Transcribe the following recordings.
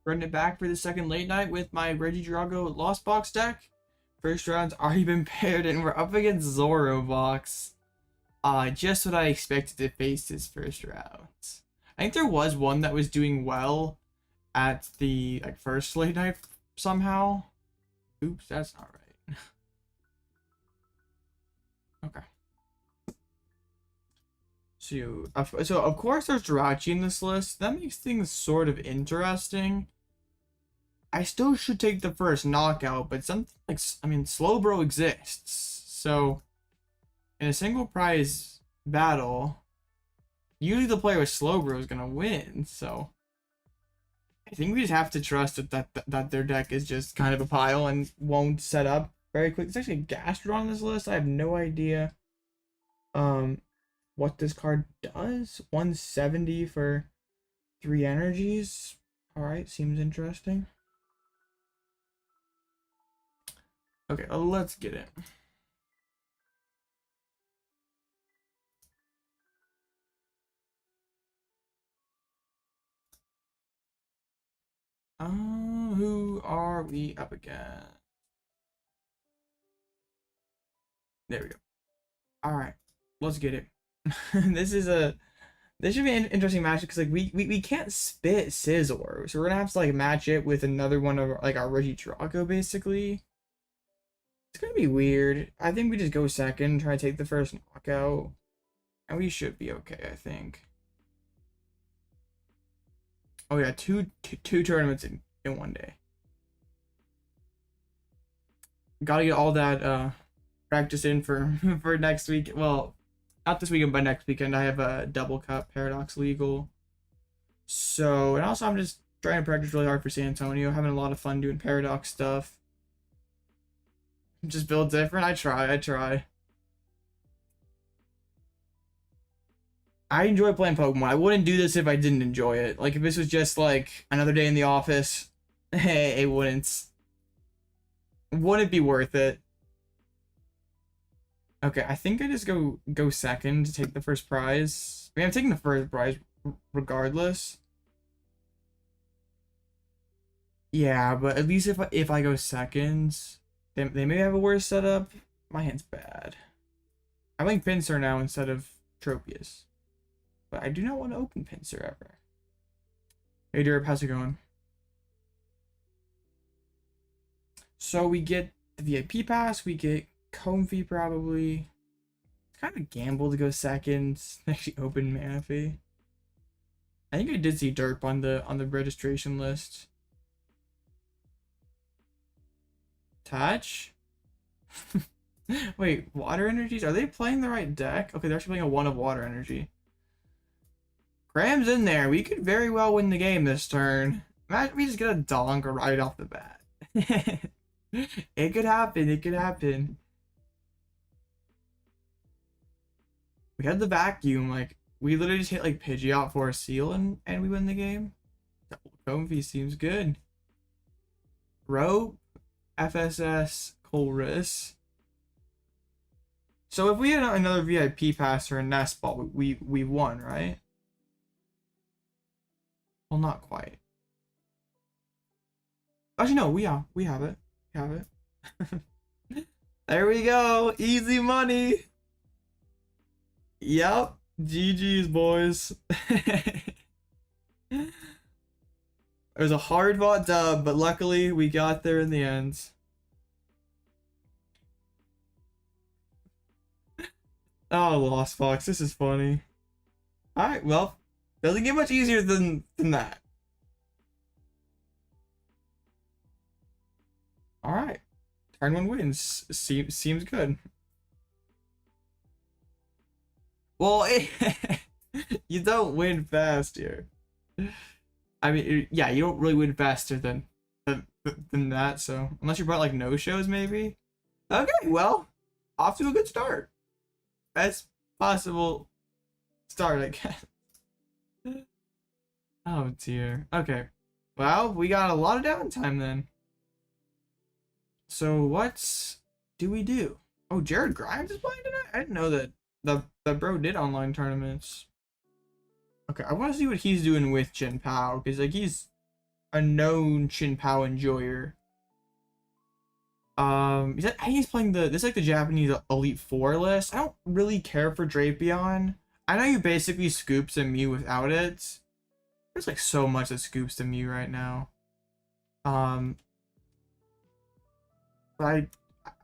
Running it back for the second late night with my Regidrago Lost Box deck. First round's already been paired and we're up against Zorobox. Just what I expected to face this first round. I think there was one that was doing well at the first late night somehow. Oops, that's not right. Okay. So of course there's Jirachi in this list. That makes things sort of interesting. I still should take the first knockout, but something like, I mean, Slowbro exists. So in a single prize battle, usually the player with Slowbro is gonna win. So I think we just have to trust that their deck is just kind of a pile and won't set up very quick. There's actually a Gastrodon on this list. I have no idea what this card does. 170 for 3 energies. Alright, seems interesting. Okay, let's get it. Who are we up against? There we go. Alright, let's get it. This should be an interesting match because we can't spit Scizor, so we're gonna have to match it with another one of our Regidrago basically. It's gonna be weird. I think we just go second, try to take the first knockout, and we should be okay, I think. Oh yeah, two tournaments in one day. Gotta get all that practice in for next week. Well, not this weekend, but next weekend. I have a double cup Paradox Legal. So, and also I'm just trying to practice really hard for San Antonio. Having a lot of fun doing Paradox stuff. Just build different. I try. I enjoy playing Pokemon. I wouldn't do this if I didn't enjoy it. If this was just another day in the office, hey, it wouldn't be worth it. Okay, I think I just go second to take the first prize. I mean, I'm taking the first prize regardless. Yeah, but at least if I go second, they may have a worse setup. My hand's bad. I'm playing Pinsir now instead of Tropius. But I do not want to open Pinsir ever. Hey Derp, how's it going? So we get the VIP pass, we get Comfey probably. It's kind of a gamble to go second. Actually open Manaphy. I think I did see Derp on the registration list. Touch? Wait, water energies? Are they playing the right deck? Okay, they're actually playing a 1 of water energy. Cram's in there. We could very well win the game this turn. Imagine we just get a donk right off the bat. It could happen. It could happen. We had the vacuum. We literally just hit Pidgeot for a seal and we win the game. Comfey seems good. Rope, FSS, Colress. So if we had another VIP pass or a nest ball, we won, right? Well, not quite. Actually, no, we have it. We have it. There we go. Easy money. Yep. GG's, boys. It was a hard fought dub, but luckily we got there in the end. Oh, Lost Fox, this is funny. Alright, well, doesn't get much easier than that. Alright. Turn 1 wins. Seems good. Well, you don't win fast here. I mean, yeah, you don't really win faster than that, so unless you brought no shows maybe. Okay, well, off to a good start. Best possible start, I guess. Oh dear. Okay. Well, we got a lot of downtime then. So what do we do? Oh, Jared Grimes is playing tonight? I didn't know that the bro did online tournaments. Okay, I want to see what he's doing with Jin Pao, because a known Chin Pao enjoyer. I think he's playing this is like the Japanese Elite Four list. I don't really care for Drapion. I know you basically scoops a Mew without it. There's like so much that scoops the Mew right now. But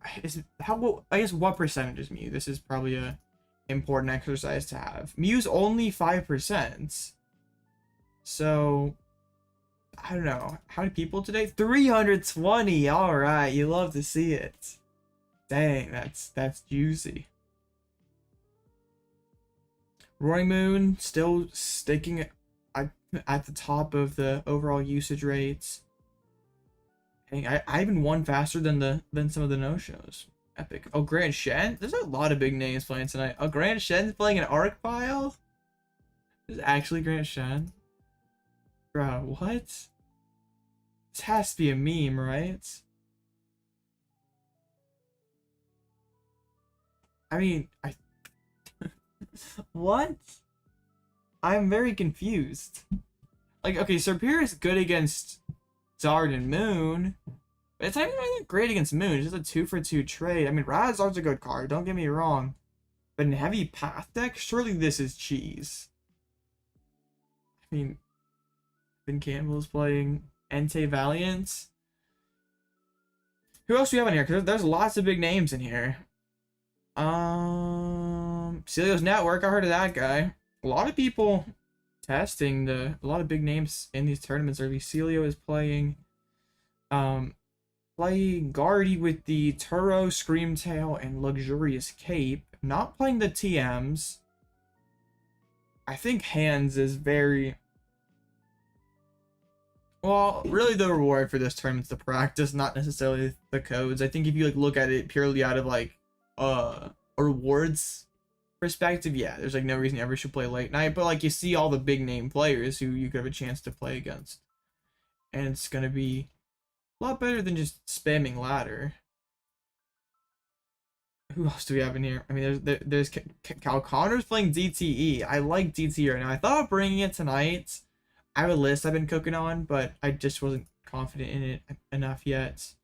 I guess what percentage is Mew? This is probably a important exercise to have. Mew's only 5%. So I don't know. How many people today? 320. All right, you love to see it. Dang, that's juicy. Roaring Moon still sticking at the top of the overall usage rates. Dang, I even won faster than some of the no-shows. Epic. Oh, Grand Shen? There's a lot of big names playing tonight. Oh, Grand Shen's playing an Arc Pile? This is actually Grand Shen? Bro, what? This has to be a meme, right? I mean, what? I'm very confused. Like, okay, Serperior is good against Zard and Moon, but it's not even really great against Moon. It's just a 2-for-2 trade. I mean, Razard's a good card, don't get me wrong. But in heavy path deck, surely this is cheese. I mean, Ben Campbell's playing Entei Valiant. Who else do we have in here? Because there's lots of big names in here. Celio's Network, I heard of that guy. A lot of people testing a lot of big names in these tournaments early. Celio is playing playing Guardy with the Turo, Screamtail, and Luxurious Cape. Not playing the TMs. I think Hands is very... Well, really the reward for this tournament is the practice, not necessarily the codes. I think if you like look at it purely out of like a rewards perspective, yeah, there's like no reason you ever should play late night, but like you see all the big name players who you could have a chance to play against, and it's gonna be a lot better than just spamming ladder. Who else do we have in here? I mean, there's Cal Connor's playing DTE. I like DTE right now. I thought of bringing it tonight. I have a list I've been cooking on, but I just wasn't confident in it enough yet.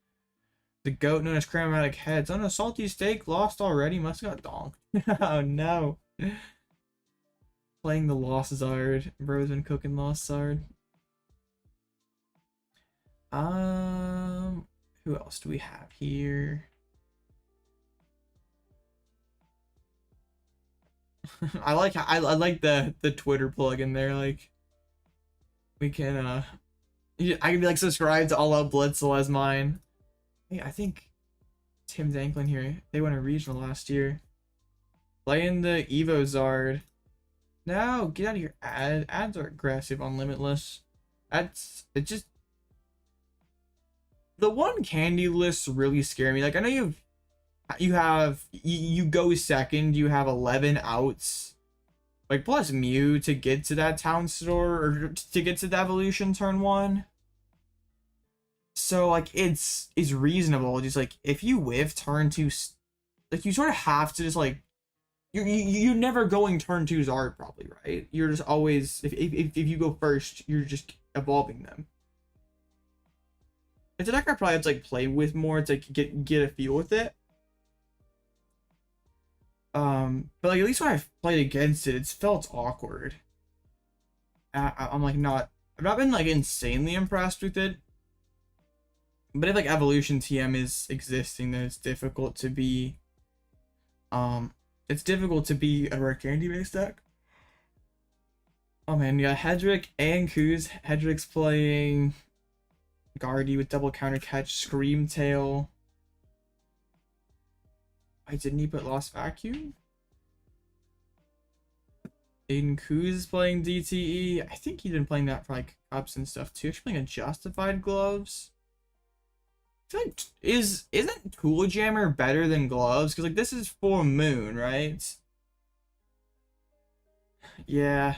The goat known as Cramorant Heads. Oh no, Salty Steak lost already. Must have got donked. Oh no. Playing the Lost Zard. Bro's been cooking Lost Zard. Who else do we have here? I like the Twitter plug in there. Like, we can I can be like subscribed to Alloutblitzle as mine. Hey, I think Tim Danklin here. They won a regional last year. Playing the Evo Zard. No, get out of here. Ads are aggressive on Limitless. It's just the one candy lists really scare me. Like, I know you go second. You have 11 outs. Like, plus Mew to get to that town store or to get to the evolution turn 1. So like it's reasonable. Just like if you whiff turn 2, like you sort of have to just like you're never going turn 2 Zard probably, right? You're just always if you go first, you're just evolving them. It's a deck I probably have to like play with more to like, get a feel with it. But like at least when I've played against it, it's felt awkward. I'm like I've not been like insanely impressed with it. But if like evolution TM is existing, then it's difficult to be a rare candy based deck. Oh man, you got Hedrick and Kuz. Hedrick's playing Guardy with double counter catch, Screamtail. Didn't he put Lost Vacuum? Aiden Kuz is playing DTE. I think he's been playing that for like cups and stuff too. He's playing a Justified Gloves. I feel like isn't Tool Jammer better than Gloves? Because like this is for Moon, right? Yeah.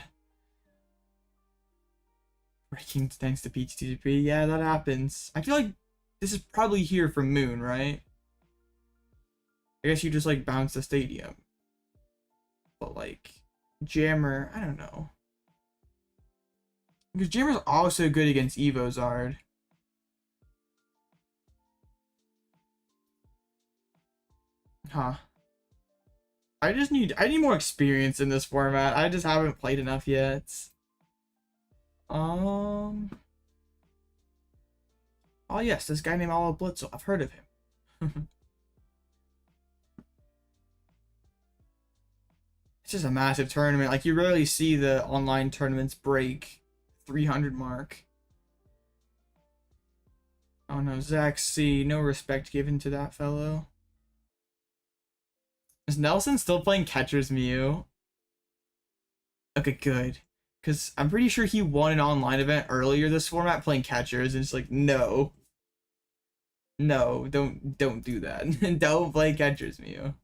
Breaking thanks to PTTP. Yeah, that happens. I feel like this is probably here for Moon, right? I guess you just like bounce the stadium. But like Jammer, I don't know. Because Jimmer's also good against Evozard. Huh. I need more experience in this format. I just haven't played enough yet. Oh yes, this guy named Alloutblitzle. I've heard of him. It's just a massive tournament. Like, you rarely see the online tournaments break 300 mark. Oh no, Zach C. No respect given to that fellow. Is Nelson still playing Catcher's Mew? Okay, good. Because I'm pretty sure he won an online event earlier this format playing catchers, and it's like, no. No, don't do that. Don't play Catcher's Mew.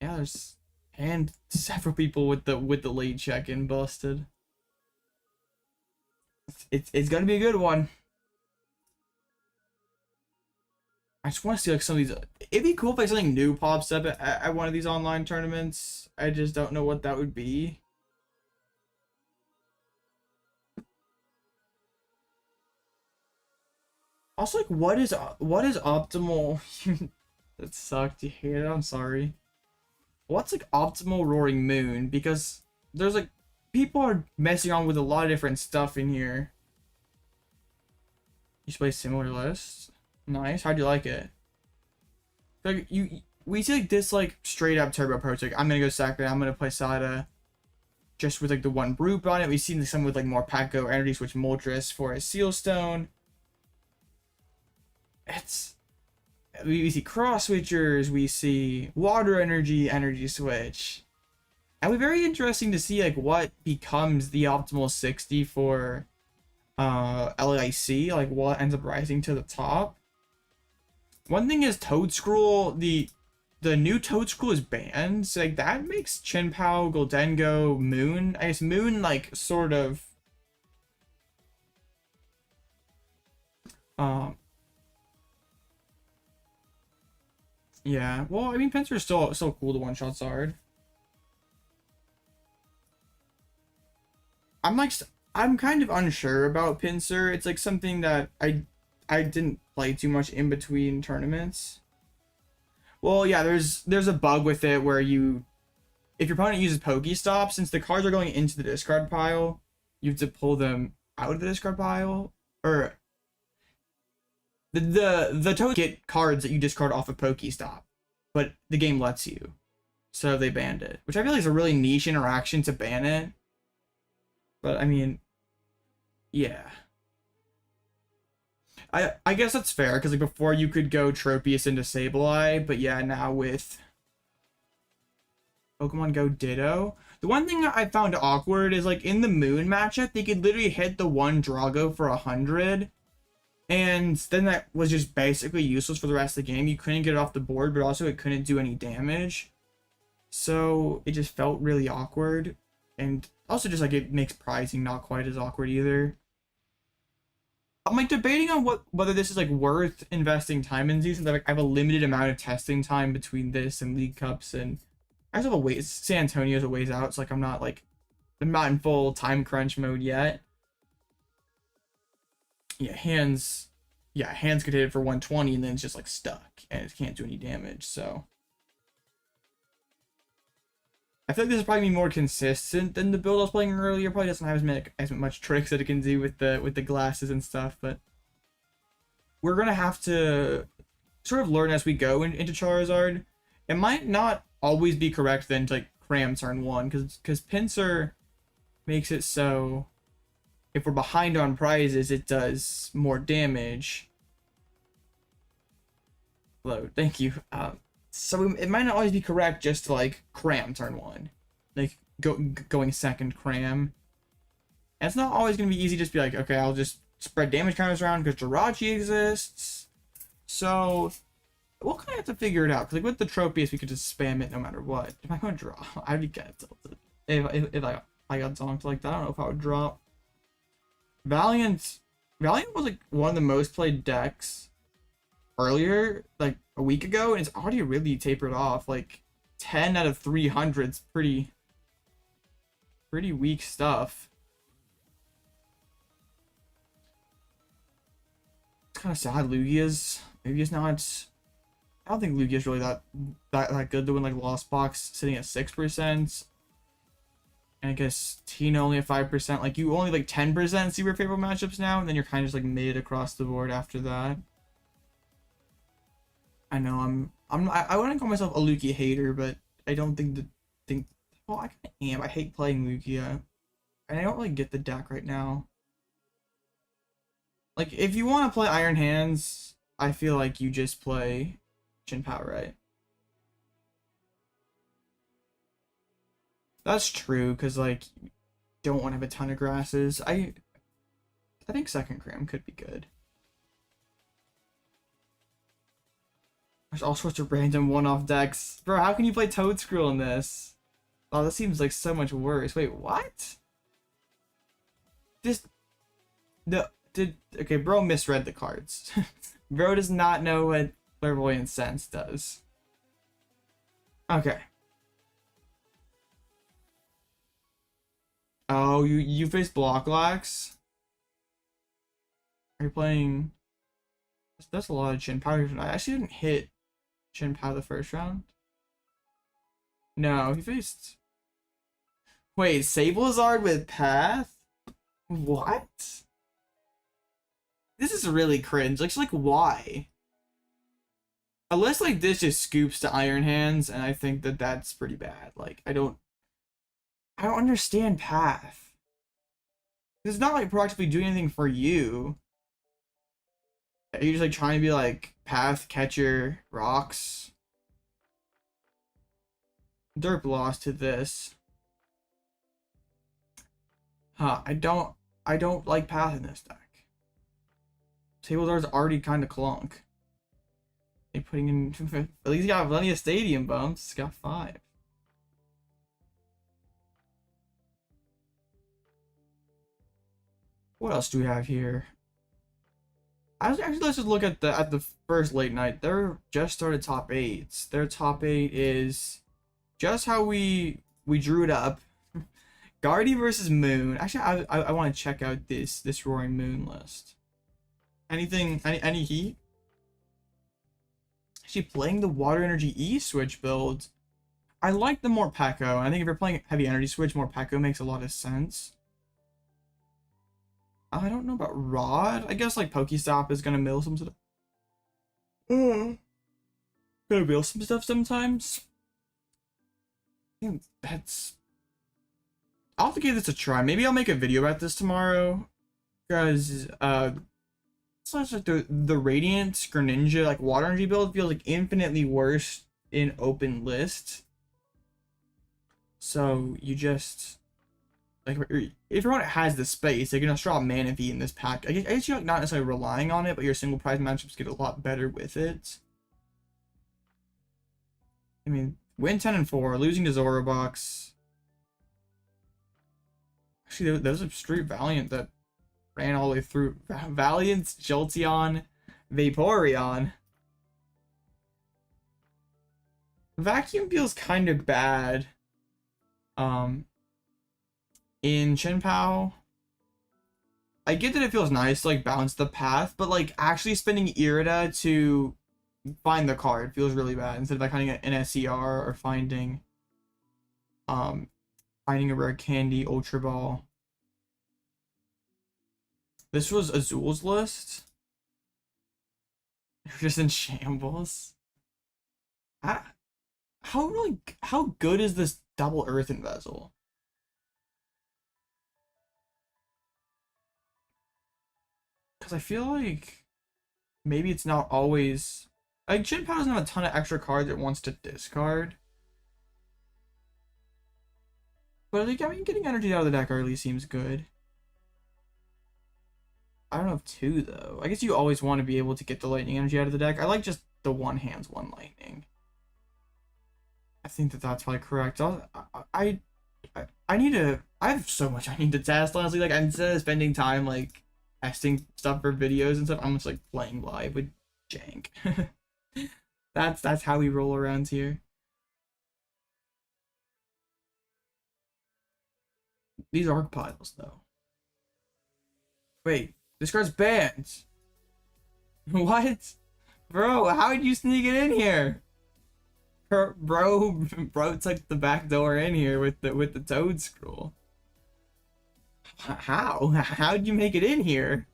Yeah, there's several people with the late check-in busted. It's gonna be a good one. I just want to see like some of these. It'd be cool if like something new pops up at one of these online tournaments. I just don't know what that would be. Also, like, what is optimal? That sucked. You hate it. I'm sorry. What's like optimal Roaring Moon? Because there's like people are messing around with a lot of different stuff in here. You should play similar lists. Nice. How'd you like it? Like we see like this like straight up turbo approach. Like, I'm gonna go second. I'm gonna play Sada, just with like the one brute on it. We've seen some with like more Paco Energy Switch Moltres for a Sealstone. We see cross switchers. We see water energy switch. And it'll be very interesting to see like what becomes the optimal 60 for LAIC, like what ends up rising to the top. One thing is Toadscruel, the new Toadscruel is banned, so like that makes Chenpao, Goldengo, Moon. I guess Moon like sort of yeah. Well, I mean Pinsir is still cool to one-shot Zard. I'm kind of unsure about Pinsir. It's like something that I didn't play too much in between tournaments. Well, yeah, there's a bug with it where if your opponent uses Pokestop, since the cards are going into the discard pile, you have to pull them out of the discard pile, or the token get cards that you discard off of Pokestop, but the game lets you, so they banned it, which I feel like is a really niche interaction to ban it. But I mean, yeah. I guess that's fair, because like before you could go Tropius into Sableye, but yeah, now with Pokemon Go Ditto. The one thing I found awkward is like in the Moon matchup, they could literally hit the one Drago for 100, and then that was just basically useless for the rest of the game. You couldn't get it off the board, but also it couldn't do any damage. So it just felt really awkward, and also just like it makes prizing not quite as awkward either. I'm like debating on whether this is like worth investing time in these, since I have a limited amount of testing time between this and League Cups, and I just have a ways. San Antonio's a ways out, so like I'm not in full time crunch mode yet. Yeah, hands could hit it for 120 and then it's just like stuck and it can't do any damage. So I feel like this is probably more consistent than the build I was playing earlier. Probably doesn't have as much tricks that it can do with the glasses and stuff, but we're gonna have to sort of learn as we go into Charizard. It might not always be correct then to like cram turn 1, because Pinsir makes it so if we're behind on prizes, it does more damage. Load, thank you. So it might not always be correct just to like cram turn 1, like going second cram. And it's not always gonna be easy to just be like, okay, I'll just spread damage counters around because Jirachi exists. So we'll kind of have to figure it out, because like with the Tropius we could just spam it no matter what. If I want to draw, I'd be kind of tilted if I got zonked like that. I don't know if I would drop. Valiant was like one of the most played decks earlier, like a week ago, and it's already really tapered off. Like 10 out of 300 is pretty weak stuff. It's kind of sad. Lugia's not. I don't think Lugia's really that good to win like Lost Box, sitting at 6%. And I guess Tina only at 5%. Like you only like 10% see your favorite matchups now, and then you're kind of just like mid across the board after that. I know I wouldn't call myself a Lugia hater, but I don't think well, I kind of am. I hate playing Lugia, and I don't really get the deck right now. Like if you want to play Iron Hands, I feel like you just play Chien-Pao, right? That's true, because like you don't want to have a ton of grasses. I think second Cram could be good. There's all sorts of random one-off decks. Bro, how can you play Toadscruel in this? Oh, this seems like so much worse. Wait, what? Okay, bro misread the cards. Bro does not know what Clairvoyant Sense does. Okay. Oh, you face Blocklax? Are you playing? That's a lot of Chien-Pao. I actually didn't hit Chien-Pao the first round. No, he faced. Wait, Sablezard with Path? What? This is really cringe. Like why? A list like this just scoops to Iron Hands, and I think that that's pretty bad. Like I don't understand Path. It's not like proactively doing anything for you. Are you just like trying to be like Path Catcher Rocks? Derp lost to this. Huh, I don't like Path in this deck. Sablezard's already kind of clunk. They putting in at least got plenty of stadium bumps. It's got 5. What else do we have here? Actually, let's just look at the first late night. They're just started top 8s. Their top 8 is just how we drew it up. Guardy versus Moon. Actually, I want to check out this Roaring Moon list. Any heat? Actually, playing the Water Energy E switch build. I like the more Pekko. I think if you're playing heavy energy switch, more Pekko makes a lot of sense. I don't know about Rod. I guess like Pokestop is gonna mill some stuff. Gonna mill some stuff sometimes. I think that's. I'll have to give this a try. Maybe I'll make a video about this tomorrow, because it's like the Radiant Greninja like Water Energy build feels like infinitely worse in open list. So you just. Like, if your opponent has the space, they can just draw Manaphy in this pack. I guess you're not necessarily relying on it, but your single prize matchups get a lot better with it. I mean, win 10 and 4, losing to Zorobox. Actually, there's a Street Valiant that ran all the way through. Valiant, Jolteon, Vaporeon. Vacuum feels kind of bad. In Chien-Pao, I get that it feels nice to like bounce the path, but like actually spending Irida to find the card feels really bad instead of like finding an SCR or finding a rare candy Ultra Ball. This was Azul's list. You're just in shambles. How good is this double Earthen Vessel? Because I feel like maybe it's not always like Chien-Pao doesn't have a ton of extra cards it wants to discard. But like, I mean, getting energy out of the deck early seems good. I don't know if 2 though. I guess you always want to be able to get the lightning energy out of the deck. I like just the one hands one lightning. I think that's probably correct. I have so much I need to test, honestly. Like, instead of spending time like testing stuff for videos and stuff, I'm just like playing live with Jank. That's how we roll around here. These arc piles, though. Wait, this card's banned. What? Bro, how did you sneak it in here? Bro took the back door in here with the toad scroll. How'd you make it in here?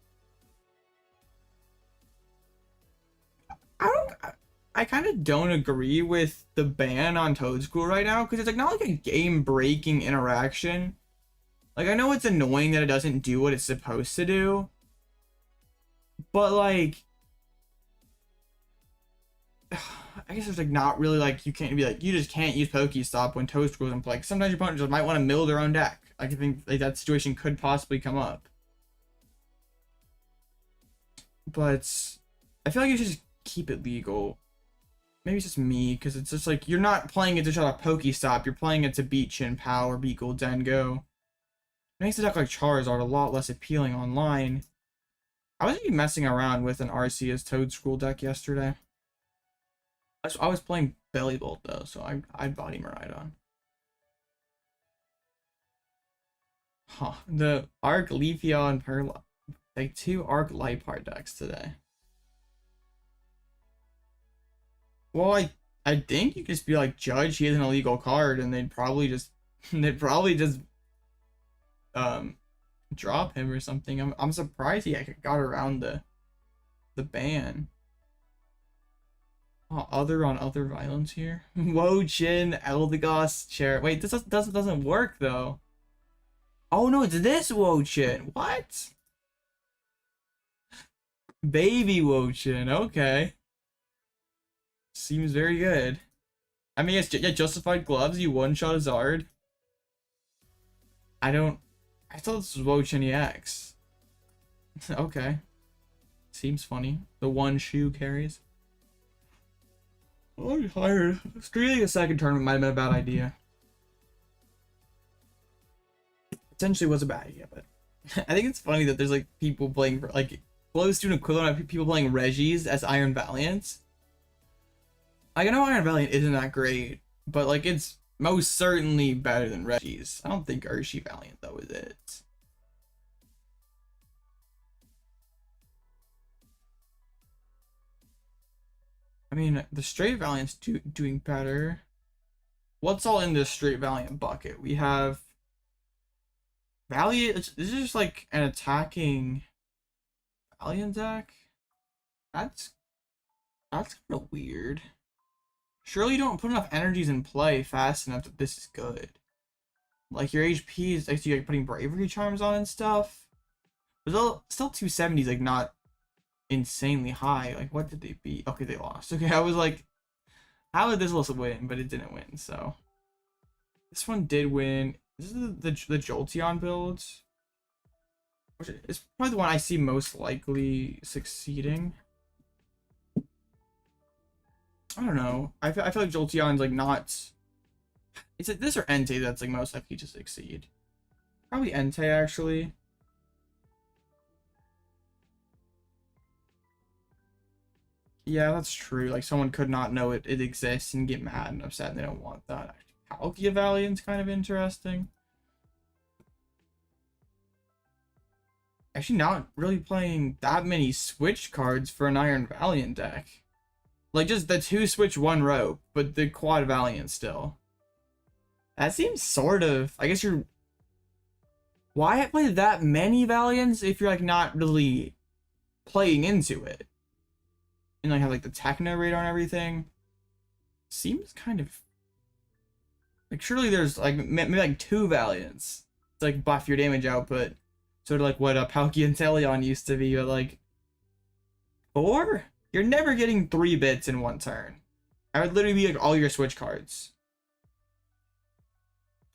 I kind of don't agree with the ban on Toad School right now, because it's like not like a game-breaking interaction. Like, I know it's annoying that it doesn't do what it's supposed to do, but like, I guess there's like not really like, you can't be like, you just can't use Pokestop when Toad School's in play. Sometimes your opponent just might want to mill their own deck. Like, I think like that situation could possibly come up, but I feel like you should just keep it legal. Maybe it's just me, because it's just like, you're not playing it to shut off Pokestop, you're playing it to beat Chin Pao or beat Goldengo. It makes a deck like Charizard a lot less appealing online. I was even messing around with an Arceus Toad School deck yesterday. I was playing Bellybolt though, so I'd body Miraidon. Huh. The Arc Leafeon and Perla, like 2 Arc Liepard decks today. Well, I think you could just be like, Judge, he has an illegal card, and they'd probably just drop him or something. I'm surprised he got around the ban. Oh, other violence here. Whoa, Chin, Eldegoss, Chair. Wait, this doesn't work though. Oh no, it's this Wo-Chin. What? Baby Wo-Chin, okay. Seems very good. I mean, it's yeah, Justified Gloves, you one-shot a Zard. I thought this was Wo-Chin EX. Okay. Seems funny. The one shoe carries. Oh, I'm tired. Streaming a second tournament might have been a bad idea. Potentially was a bad idea, but I think it's funny that there's like people playing like close to an equivalent of people playing Regis as Iron Valiant. Like, I know Iron Valiant isn't that great, but like it's most certainly better than Regis. I don't think Urshi Valiant though is it. I mean, the straight Valiant's doing better. What's all in this straight Valiant bucket? We have Valiant. This is just like an attacking Valiant deck. That's kind of weird. Surely you don't put enough energies in play fast enough that this is good. Like, your HP is like, so you're like putting Bravery Charms on and stuff. But still 270 is like not insanely high. Like, what did they beat? Okay, they lost. Okay, I was like, how did this also win? But it didn't win, so. This one did win. This is the Jolteon build, which is probably the one I see most likely succeeding. I don't know. I feel like Jolteon's like not. Is it this or Entei that's like most likely to succeed? Probably Entei actually. Yeah, that's true. Like, someone could not know it exists and get mad and upset, and they don't want that. Palkia Valiant's kind of interesting. Actually, not really playing that many Switch cards for an Iron Valiant deck. Like, just the 2 Switch 1 rope, but the Quad Valiant still. That seems sort of... I guess you're... Why play that many Valiants if you're, like, not really playing into it? And, like, have, like, the Techno radar and everything? Seems kind of... Like, surely there's, like, maybe, like, 2 Valiants to, like, buff your damage output. Sort of like what Palkia and Teleon used to be, but, like... 4? You're never getting 3 bits in one turn. I would literally be like all your Switch cards.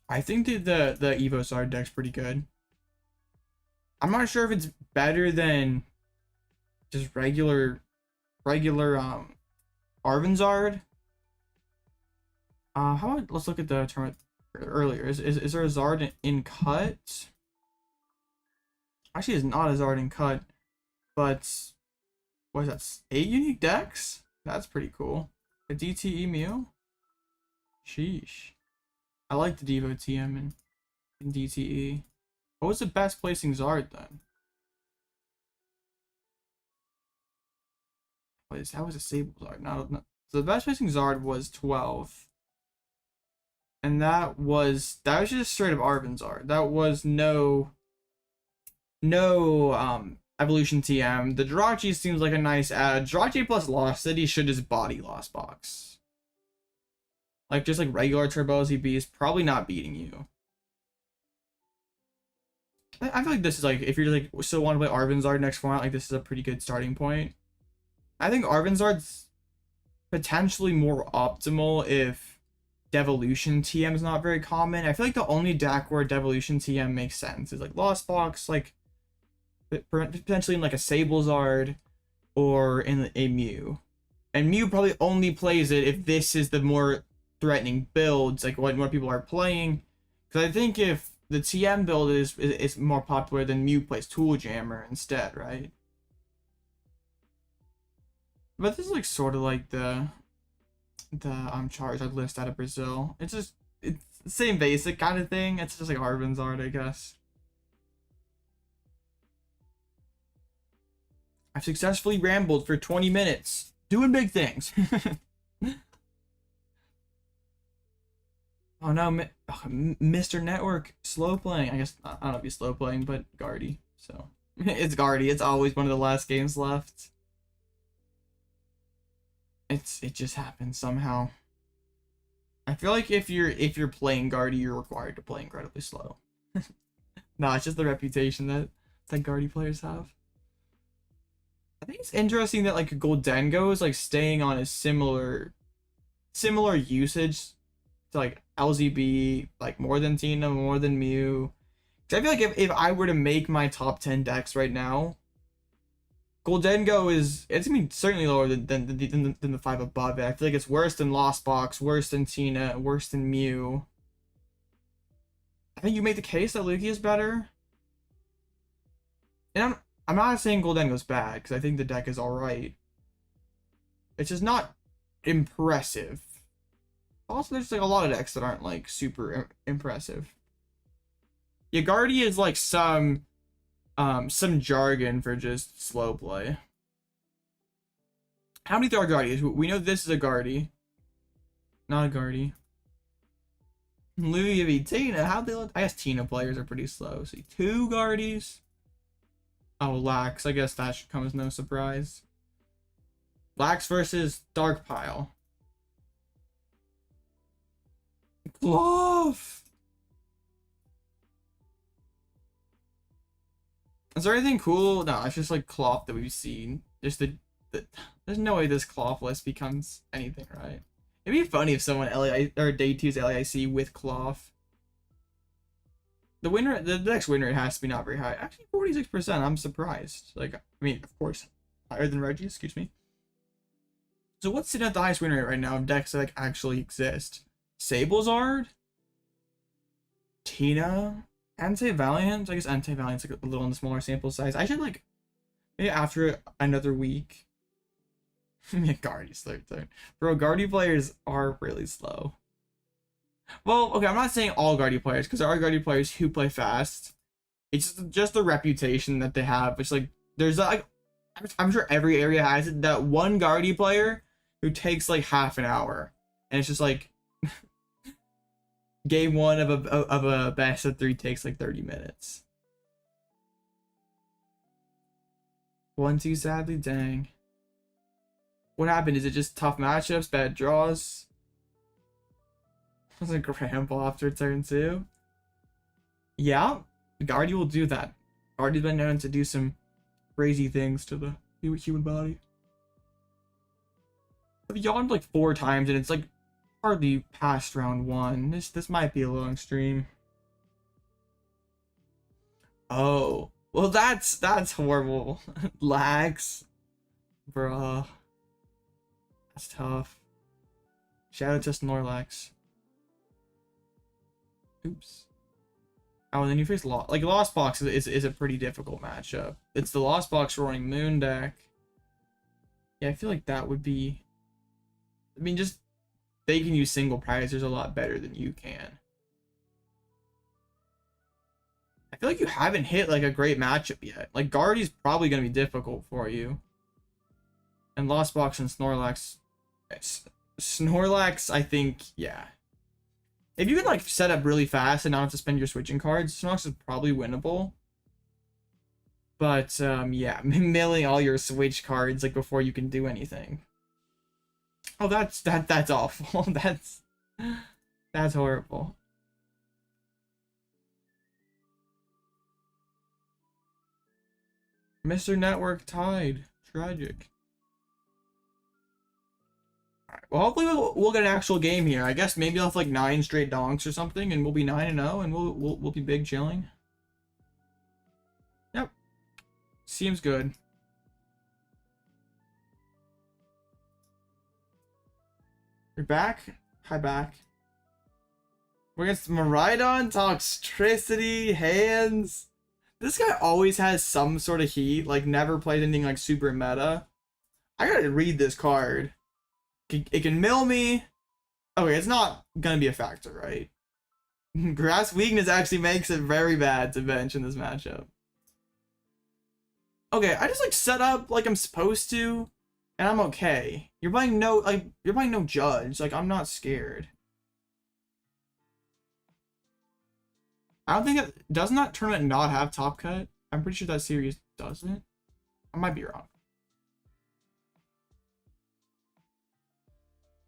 I think the Evozard deck's pretty good. I'm not sure if it's better than just regular Arvinzard. How about let's look at the tournament earlier. Is there a Zard in cut? Actually, it's not a Zard in cut, but what is that? 8 unique decks? That's pretty cool. A DTE Mew? Sheesh. I like the Devo TM in DTE. What was the best placing Zard then? Wait, that was a Sable Zard. Not. So the best placing Zard was 12. And that was just straight up Arven Zard. That was no evolution TM. The Jirachi seems like a nice add. Jirachi plus Lost City should just body Lost Box. Like just like regular Turbo ZB is probably not beating you. I feel like this is like, if you're like still want to play Arven Zard next format, like this is a pretty good starting point. I think Arven Zard's potentially more optimal if Devolution TM is not very common. I feel like the only deck where Devolution TM makes sense is like Lost Box, like potentially in like a Sable Zard or in a Mew. And Mew probably only plays it if this is the more threatening builds, like what more people are playing. Because I think if the TM build is more popular, then Mew plays Tool Jammer instead, right? But this is like sort of like the Charizard list out of Brazil. It's the same basic kind of thing. It's just like Arven Zard, I guess. I've successfully rambled for 20 minutes, doing big things. Oh no, Mr. Network, slow playing. I guess, I don't know if he's slow playing, but Guardy. So, it's Guardy. It's always one of the last games left. It just happens somehow. I feel like if you're playing Guardy, you're required to play incredibly slow. No, it's just the reputation that Guardy players have. I think it's interesting that like Goldengo is like staying on a similar usage to like LZB, like more than Tina, more than Mew. Cause I feel like if I were to make my top 10 decks right now, Goldengo it's I mean certainly lower than the 5 above it. I feel like it's worse than Lost Box, worse than Tina, worse than Mew. I think you make the case that Lugia is better. And I'm not saying Goldengo's bad, because I think the deck is alright. It's just not impressive. Also, there's like a lot of decks that aren't like super impressive. Yeah, Guardy is like some jargon for just slow play. How many are Guardies? We know this is a Guardy. Not a Guardy. Lugia v Tina. How they look? I guess Tina players are pretty slow. See, 2 Guardies. Oh, Lax. I guess that should come as no surprise. Lax versus Dark Pile. Glove. Is there anything cool? No, it's just like Cloth that we've seen. Just there's no way this Cloth list becomes anything, right? It'd be funny if someone Day 2's LAIC with Cloth. The next win rate has to be not very high. Actually, 46%. I'm surprised. Like, I mean, of course, higher than Reggie. Excuse me. So what's sitting at the highest win rate right now of decks that like actually exist? Sable Zard, Tina, Anti-Valiant. I guess Anti-Valiant's like a little on the smaller sample size. I should like maybe after another week. Yeah, Guardy's third. Bro, Guardy players are really slow. Well, okay, I'm not saying all Guardy players, because there are Guardy players who play fast. It's just the reputation that they have. It's like there's like I'm sure every area has it, that one Guardy player who takes like half an hour, and it's just like game 1 of a best of 3 takes like 30 minutes. 1-2 sadly, dang. What happened? Is it just tough matchups, bad draws? Was a grandpa after turn 2? Yeah, Guardy will do that. Guardy's been known to do some crazy things to the human body. I've yawned like 4 times and it's like hardly past round 1. This might be a long stream. Oh, well that's horrible. Lags, bruh. That's tough. Shout out to Snorlax. Oops. Oh, and then you face Lost Box is a pretty difficult matchup. It's the Lost Box Roaring Moon deck. Yeah, I feel like that would be. I mean, just they can use single prizers a lot better than you can. I feel like you haven't hit like a great matchup yet. Like Guardy's probably gonna be difficult for you. And Lost Box and Snorlax. Snorlax, I think, yeah. If you can like set up really fast and not have to spend your switching cards, Snorlax is probably winnable. But yeah, milling all your switch cards like before you can do anything. Oh, that's awful. That's horrible. Mr. Network tied. Tragic. Alright, well, hopefully we'll get an actual game here. I guess maybe I'll have like 9 straight donks or something, and we'll be 9-0, and we'll be big chilling. Yep. Seems good. You're back? Hi, back. We're against Miraidon, Toxtricity, Hands. This guy always has some sort of heat, like never played anything like super meta. I gotta read this card. It can mill me. Okay, it's not gonna be a factor, right? Grass weakness actually makes it very bad to bench in this matchup. Okay, I just like set up like I'm supposed to, and I'm okay. You're playing no judge. Like I'm not scared. I don't think it doesn't that tournament not have top cut. I'm pretty sure that series doesn't. I might be wrong.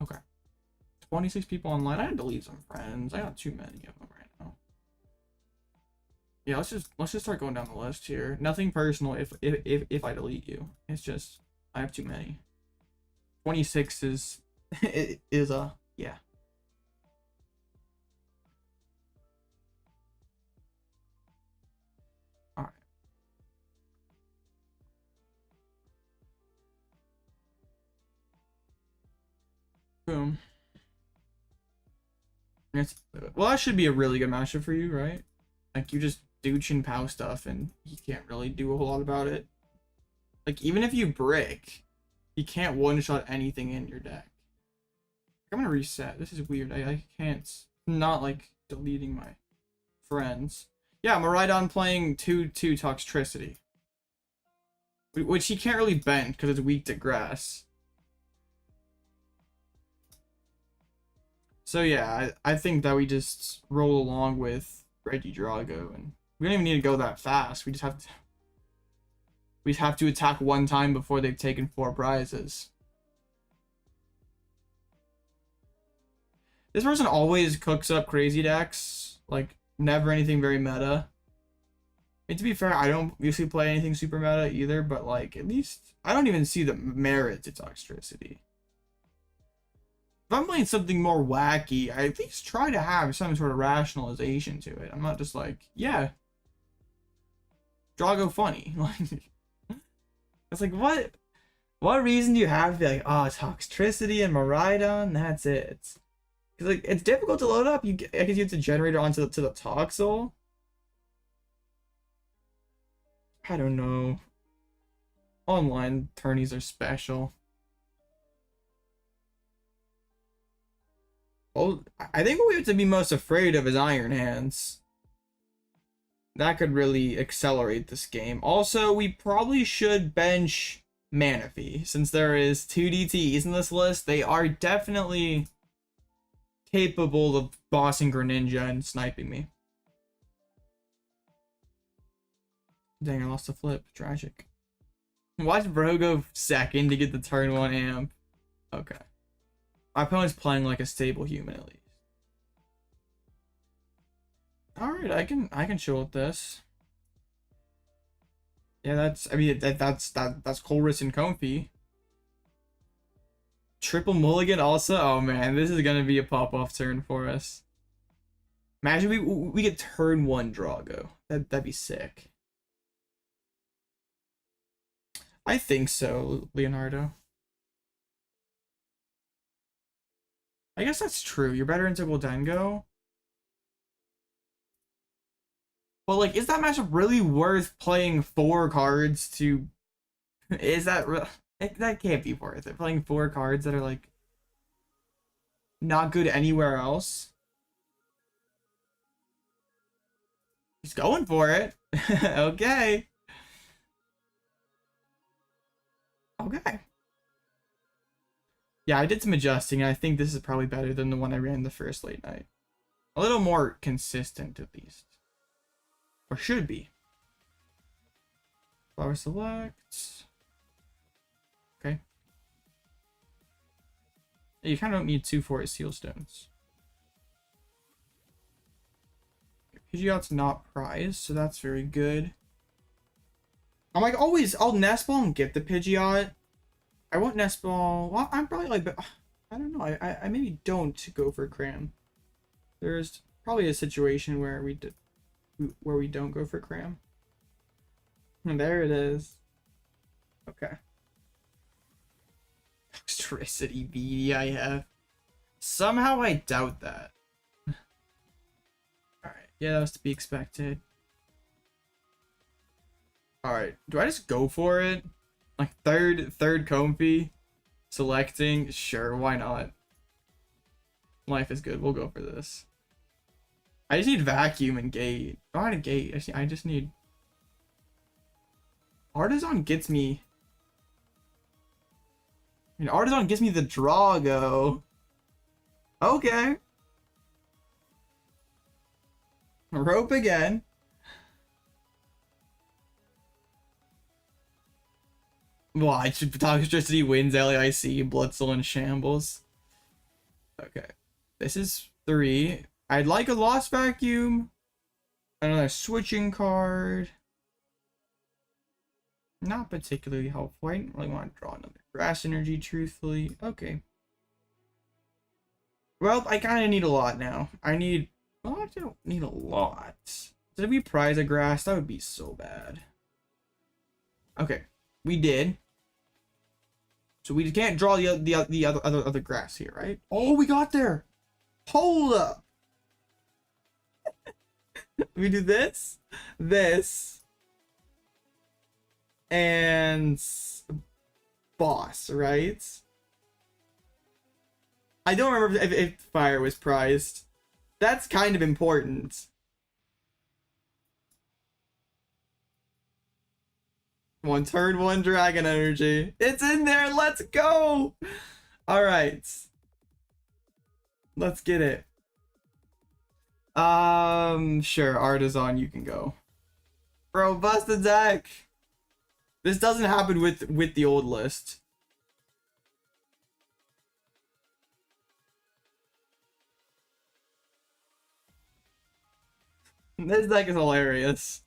Okay. 26 people online. I had to delete some friends. I got too many of them right now. Yeah, let's just start going down the list here. Nothing personal if I delete you. It's just I have too many. 26 is yeah. All right. Boom. Well, that should be a really good matchup for you, right? Like you just do Chin Pao stuff and he can't really do a whole lot about it. Like even if you brick, he can't one-shot anything in your deck. I'm gonna reset. This is weird. I can't not like deleting my friends. Yeah, Miraidon playing 2/2 Toxtricity. Which he can't really bend because it's weak to grass. So yeah, I think that we just roll along with Regidrago, and we don't even need to go that fast. We just have to attack one time before they've taken 4 prizes. This person always cooks up crazy decks, like never anything very meta. I mean, to be fair, I don't usually play anything super meta either, but like at least I don't even see the merit to Toxtricity. If I'm playing something more wacky, I at least try to have some sort of rationalization to it. I'm not just like, yeah, Drago funny. Like, it's like, what reason do you have to be like, oh, Toxtricity and Miraidon, that's it? Because like it's difficult to load up. I guess you have to generate it onto the Toxel. I don't know. Online tourneys are special. Well, I think what we have to be most afraid of is Iron Hands. That could really accelerate this game. Also, we probably should bench Manaphy. Since there is 2 DTs in this list, they are definitely capable of bossing Greninja and sniping me. Dang, I lost a flip. Tragic. Watch Bro go second to get the turn 1 amp. Okay. My opponent's playing like a stable human at least. Alright, I can chill with this. Yeah, that's Colress and Comfey. Triple mulligan also. Oh man, this is gonna be a pop-off turn for us. Imagine we get turn 1 Drago. That'd be sick. I think so, Leonardo. I guess that's true. You're better into Goldengo. But like, is that matchup really worth playing 4 cards to? Is that real? That can't be worth it. Playing 4 cards that are like not good anywhere else. He's going for it. Okay. Okay. Yeah, I did some adjusting, and I think this is probably better than the one I ran the first late night. A little more consistent, at least. Or should be. Flower select. Okay. You kind of don't need 2 Forest Seal Stones. Pidgeot's not prized, so that's very good. I'm like always, I'll Nest Ball and get the Pidgeot. I won't Nest Ball. Well, I'm probably like, I don't know. I maybe don't go for Cram. There's probably a situation where we don't go for Cram. And there it is. Okay. Electricity BDIF. Somehow I doubt that. Alright, yeah, that was to be expected. Alright, do I just go for it? Like third Comfey? Selecting? Sure, why not? Life is good, we'll go for this. I just need Vacuum and Gate. Oh, I need Gate. I just need... Artazon gets me... I mean, Artazon gives me the Drago. Okay. Rope again. Why? Electricity wins LAIC, Blitzel, and Shambles. Okay. This is 3. I'd like a Lost Vacuum. Another switching card. Not particularly helpful. I didn't really want to draw another Grass Energy, truthfully. Okay. Well, I kind of need a lot now. I need... Well, I don't need a lot. Did we prize a grass? That would be so bad. Okay. We did. So we can't draw the other grass here, right? Oh, we got there. Hold up. We do this, and boss, right? I don't remember if fire was prized. That's kind of important. Turn 1 Dragon Energy. It's in there. Let's go. All right. Let's get it. Sure. Artazon, you can go. Bro, bust the deck. This doesn't happen with the old list. This deck is hilarious.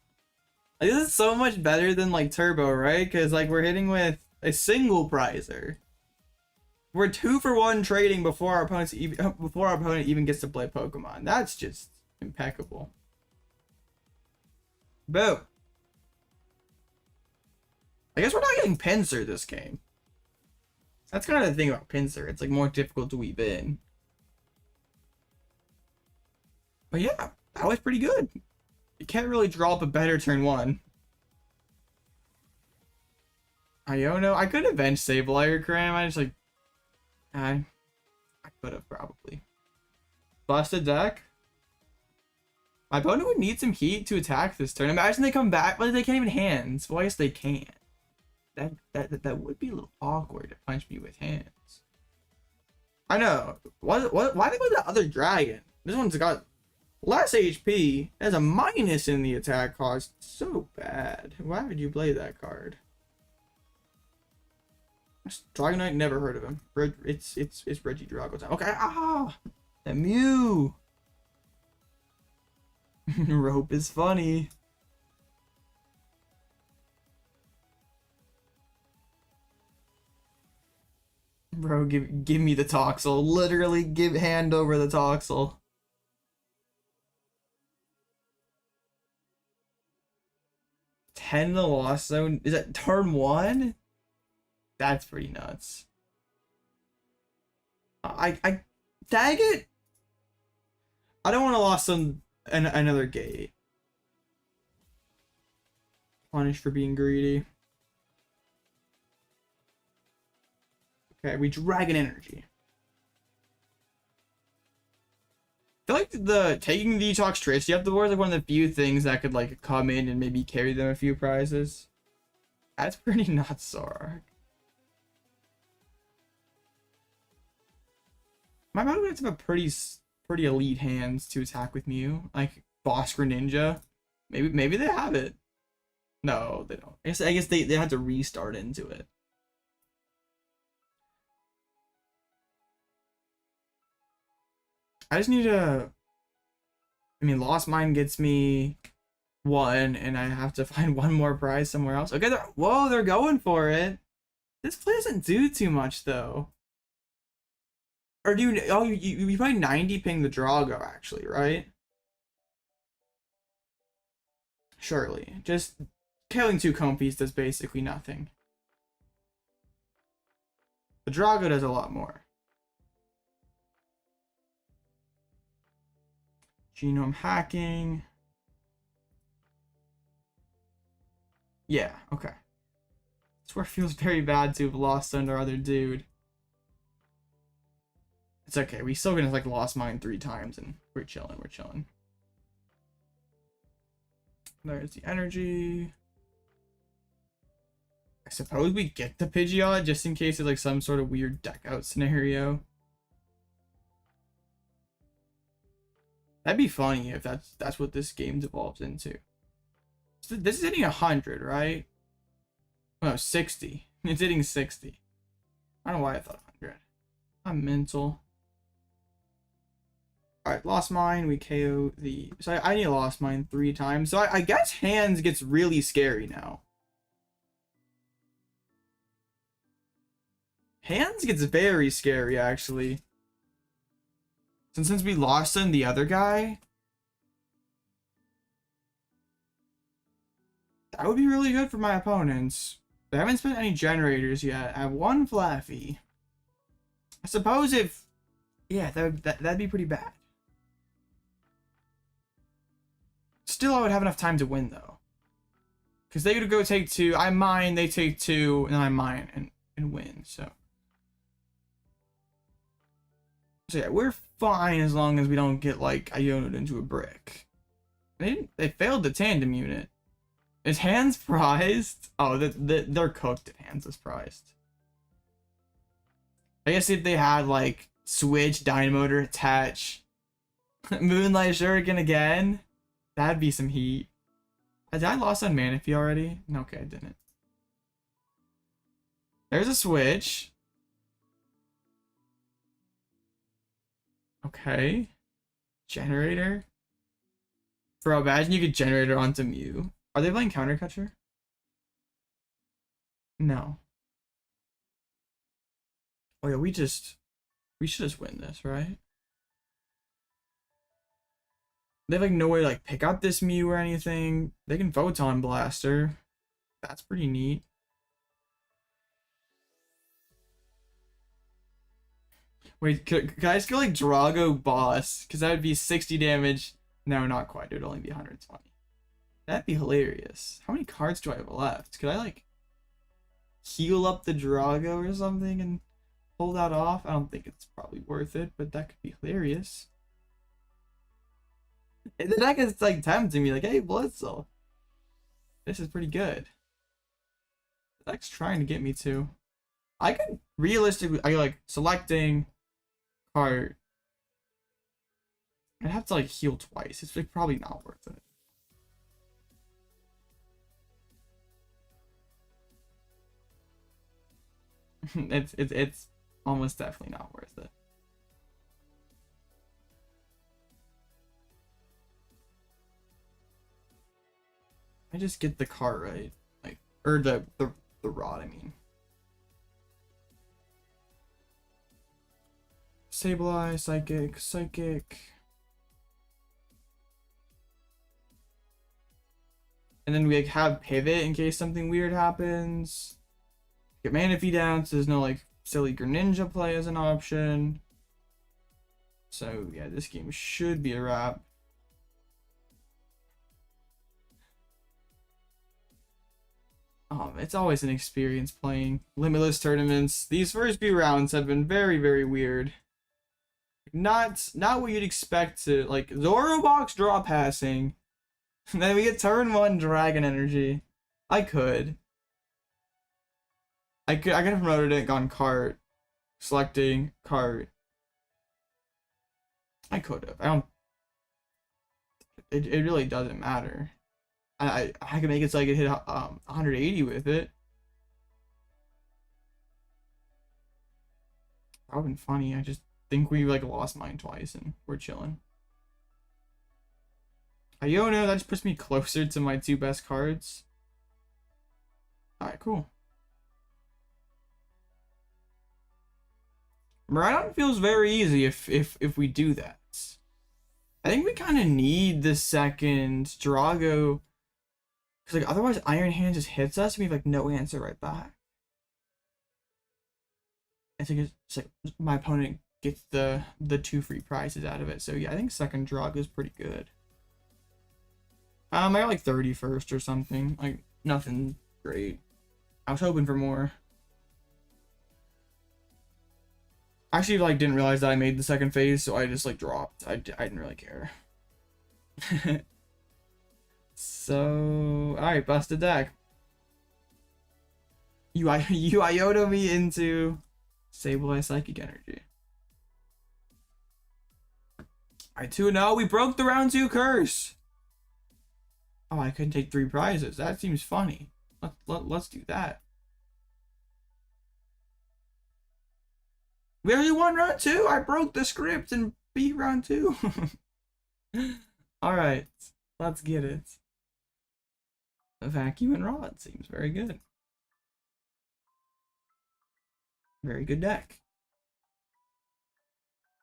Like, this is so much better than like Turbo, right? Because like we're hitting with a single prizer. We're 2 for 1 trading before our opponent even gets to play Pokemon. That's just impeccable. Boom. I guess we're not getting Pinsir this game. That's kind of the thing about Pinsir. It's like more difficult to weave in. But yeah, that was pretty good. You can't really draw up a better turn 1. Iono. I could avenge Sableye or Cram. I just like... I could have probably. Busted deck. My opponent would need some heat to attack this turn. Imagine they come back, but they can't even hands. Well, I guess they can. That would be a little awkward to punch me with hands. I know. Why they go the other dragon? This one's got less HP. Has a minus in the attack cost. So bad. Why would you play that card? Dragonite, never heard of him. It's Regidrago time. Okay, the Mew. Rope is funny. Bro, give me the Toxel. Literally hand over the Toxel. In the Lost Zone. Is that turn 1? That's pretty nuts. I tag it. I don't want to lost another gate. Punished for being greedy. Okay, we Dragon Energy. feel like the taking the Toxtricity up the board is like one of the few things that could like come in and maybe carry them a few prizes. That's pretty nuts, Zorak. My Mew have pretty elite hands to attack with Mew, like Boss Greninja. Maybe they have it. No, they don't. I guess they had to restart into it. I just need to. I mean, Lost Mine gets me one, and I have to find one more prize somewhere else. Okay, whoa, they're going for it. This play doesn't do too much though. Or do you? Oh, you probably 90 ping the Drago actually, right? Surely, just killing two Comfeys does basically nothing. The Drago does a lot more. Genome hacking. Yeah, okay. This where it feels very bad to have lost under other dude. It's okay. We still gonna like lost mine 3 times and we're chilling. We're chilling. There's the energy. I suppose we get the Pidgeot just in case it's like some sort of weird deck out scenario. That'd be funny if that's what this game devolves into. So this is hitting 100, right? Oh, 60. It's hitting 60. I don't know why I thought 100. I'm mental. Alright, Lost Mine. We KO the... So I need a Lost Mine 3 times. So I guess Hands gets really scary now. Hands gets very scary, actually. Since we lost on the other guy, that would be really good for my opponents. They haven't spent any generators yet. I have 1 Flaffy. I suppose if... Yeah, that'd be pretty bad. Still, I would have enough time to win, though. Because they could go take 2. I mine, they take 2, and then I mine and win, so... So yeah, we're fine as long as we don't get like Iono'd into a brick. They failed the tandem unit. Is Hands prized? Oh, they're cooked if Hands is prized. I guess if they had like Switch, Dynamotor, attach, Moonlight Shuriken again, that'd be some heat. Did I lost on Manaphy already? No, okay, I didn't. There's a Switch. Okay. Generator. Bro, imagine you could generator onto Mew. Are they playing Counter Catcher? No. Oh yeah, we should just win this, right? They have like no way to like pick up this Mew or anything. They can Photon Blaster. That's pretty neat. Wait, could I just go like Drago Boss? Because that would be 60 damage. No, not quite. It would only be 120. That'd be hilarious. How many cards do I have left? Could I like heal up the Drago or something and pull that off? I don't think it's probably worth it, but that could be hilarious. And the deck is like tempting me, like, hey, Blitzle. This is pretty good. The deck's trying to get me to. I could realistically, I like selecting card. I'd have to like heal twice. It's like probably not worth it. It's almost definitely not worth it. I just get the card right, like, or the rod. I mean. Sableye, Psychic. And then we like have Pivot in case something weird happens. Get Manaphy down so there's no like silly Greninja play as an option. So yeah, this game should be a wrap. It's always an experience playing limitless tournaments. These first few rounds have been very, very weird. Not what you'd expect to, like, Zorobox draw passing. Then we get turn 1 Dragon Energy. I could have promoted it, gone cart, selecting cart. I could have. I don't. It really doesn't matter. I can make it so I could hit 180 with it. That would've been funny. I just think we like lost mine twice and we're chilling. Iono, that just puts me closer to my 2 best cards. Alright, cool. Miraidon feels very easy if we do that. I think we kind of need the second Drago, because like otherwise Iron Hand just hits us and we have like no answer right back. I think it's like my opponent gets the 2 free prizes out of it. So yeah, I think second Drago is pretty good. I got like 31st or something, like nothing great. I was hoping for more. Actually, like, didn't realize that I made the second phase, so I just like dropped. I didn't really care. So, alright, busted deck. You Iota me into Sableye Psychic Energy. Alright, 2-0. We broke the round 2 curse. Oh, I couldn't take 3 prizes. That seems funny. Let's do that. We already won round 2. I broke the script and beat round 2. Alright, let's get it. Vacuum and Rod seems very good. Very good deck.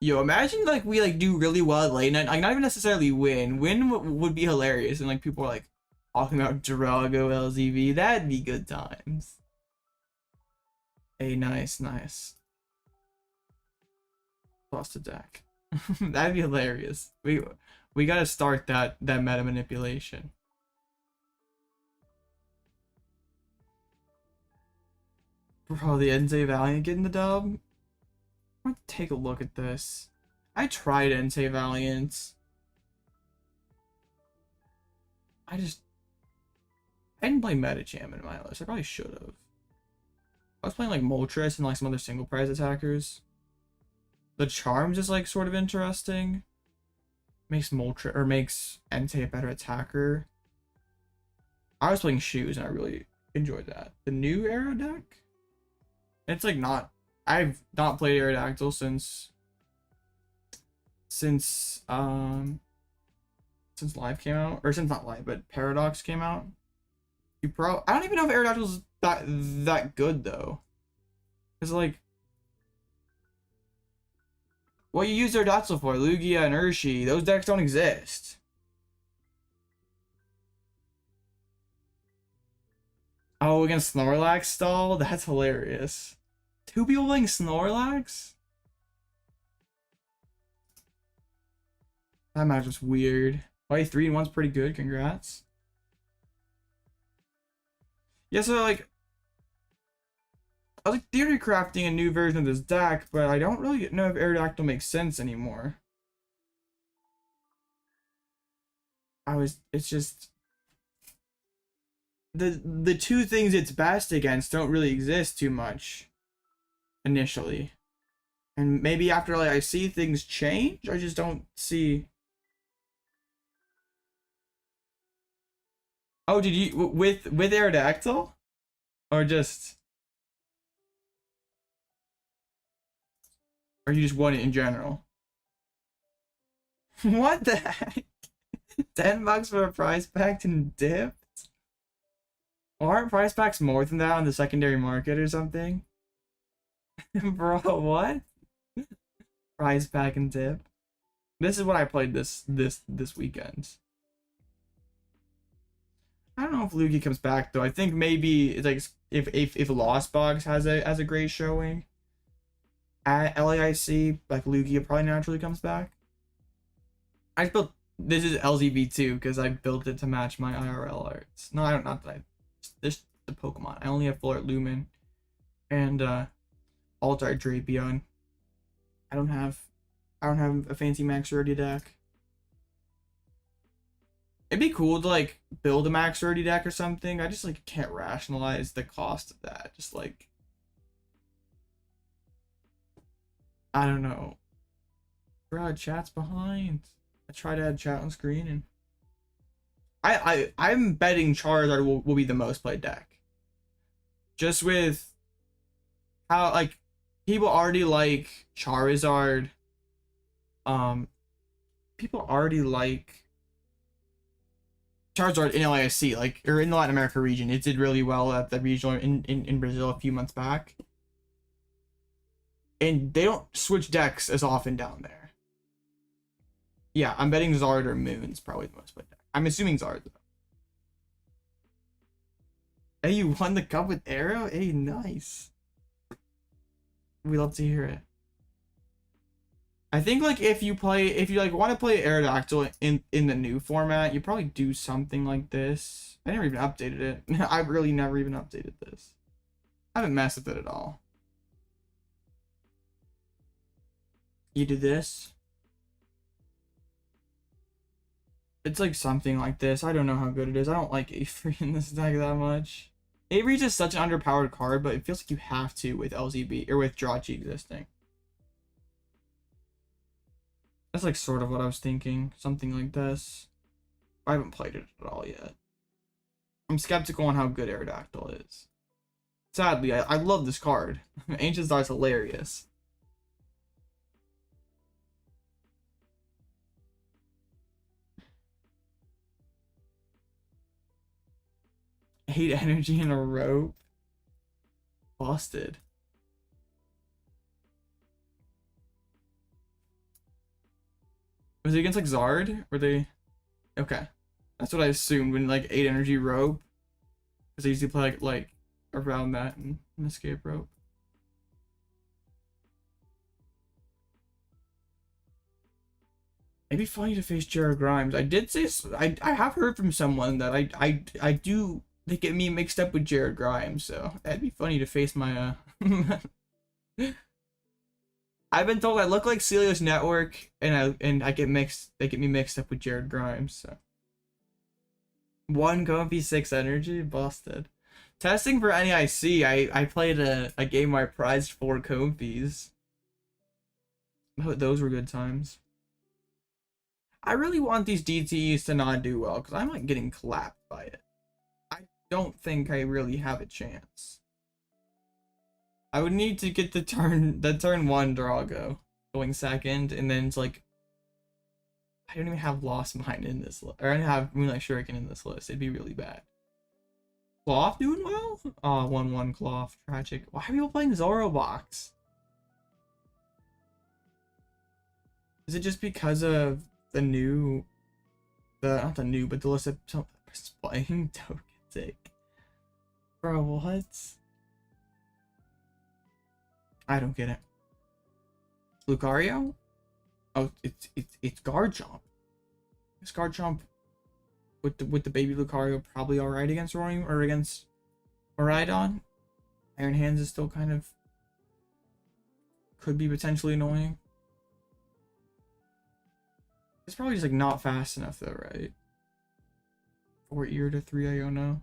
Yo, imagine like we like do really well at late night. Like not even necessarily win. Win would be hilarious, and like people are like talking about Regidrago LZV. That'd be good times. Hey, nice. Lost a deck. That'd be hilarious. We gotta start that meta manipulation. Bro, the Entei Valiant getting the dub. I'm gonna take a look at this. I tried Entei Valiant. I didn't play Metacham in my list. I probably should have. I was playing like Moltres and like some other single prize attackers. The Charms is like sort of interesting. Makes makes Entei a better attacker. I was playing Shoes and I really enjoyed that. The new Arrow deck? It's like not, I've not played Aerodactyl since Live came out, or since not Live, but Paradox came out. I don't even know if Aerodactyl's that good though. It's like, what you use Aerodactyl for? Lugia and Urshi, those decks don't exist. Oh, against Snorlax stall? That's hilarious. 2 people playing Snorlax? That match was weird. Oh, 3-1's pretty good. Congrats. Yeah, so like, I was like theory crafting a new version of this deck, but I don't really know if Aerodactyl makes sense anymore. It's just the 2 things it's best against don't really exist too much initially. And maybe after like I see things change, I just don't see. Oh, did you with Aerodactyl? Or just, or you just won it in general? What the heck? $10 for a prize pack and dipped? Aren't prize packs more than that on the secondary market or something? Bro, what? Prize pack and dip. This is what I played this weekend. I don't know if Lugia comes back though. I think maybe it's like if Lost Box has a great showing at LAIC, like Lugia probably naturally comes back. I built this is LZV2 because I built it to match my IRL arts. No, I don't, not that this the Pokemon. I only have Full Art Lumen and Alt Art Drapion. I I don't have a fancy max rarity deck. It'd be cool to like build a max rarity deck or something. I just like can't rationalize the cost of that. Just like, I don't know. Bro, chat's behind. I tried to add chat on screen and I'm betting Charizard will be the most played deck. Just with how like people already like Charizard. People already like Charizard in LASC, like, or in the Latin America region. It did really well at the regional in Brazil a few months back. And they don't switch decks as often down there. Yeah, I'm betting Zard or Moon's probably the most played deck. I'm assuming Zard, though. Hey, you won the cup with Arrow? Hey, nice. We love to hear it. I think like if you like want to play Aerodactyl in the new format, you probably do something like this. I never even updated it. I really never even updated this. I haven't messed with it at all. You do this. It's like something like this. I don't know how good it is. I don't like Avery in this deck that much. Avery's just such an underpowered card, but it feels like you have to with LZB or with Jirachi existing. That's like sort of what I was thinking. Something like this. I haven't played it at all yet. I'm skeptical on how good Aerodactyl is. Sadly, I love this card. Ancient Star is hilarious. Eight energy in a rope. Busted. Was it against like Zard? Were they? Okay. That's what I assumed when like 8 energy rope. Because I usually play like around that and an escape rope. It'd be funny to face Jared Grimes. I did say I have heard from someone that I do they get me mixed up with Jared Grimes, so that'd be funny to face my I've been told I look like Celios Network and I get mixed they get me mixed up with Jared Grimes, so 1 Comfey 6 energy, busted. Testing for NEIC, I played a game where I prized 4 Comfeys. Those were good times. I really want these DTEs to not do well because I'm like getting clapped by it. I don't think I really have a chance. I would need to get the turn 1 Drago going second, and then it's like I don't even have Lost Mine in this list, or I don't have Moonlight Shuriken in this list. It'd be really bad. Cloth doing well? Oh, 1/1 Cloth. Tragic. Why are people playing Zorobox? Is it just because of the new, not the new, but the list of playing Togetic? Bro, what? I don't get it. Lucario? Oh, it's Garchomp. Is Garchomp with the baby Lucario probably alright against Roaring or against Miraidon? Iron Hands is still kind of could be potentially annoying. It's probably just like not fast enough though, right? 4 ear to 3 Iono.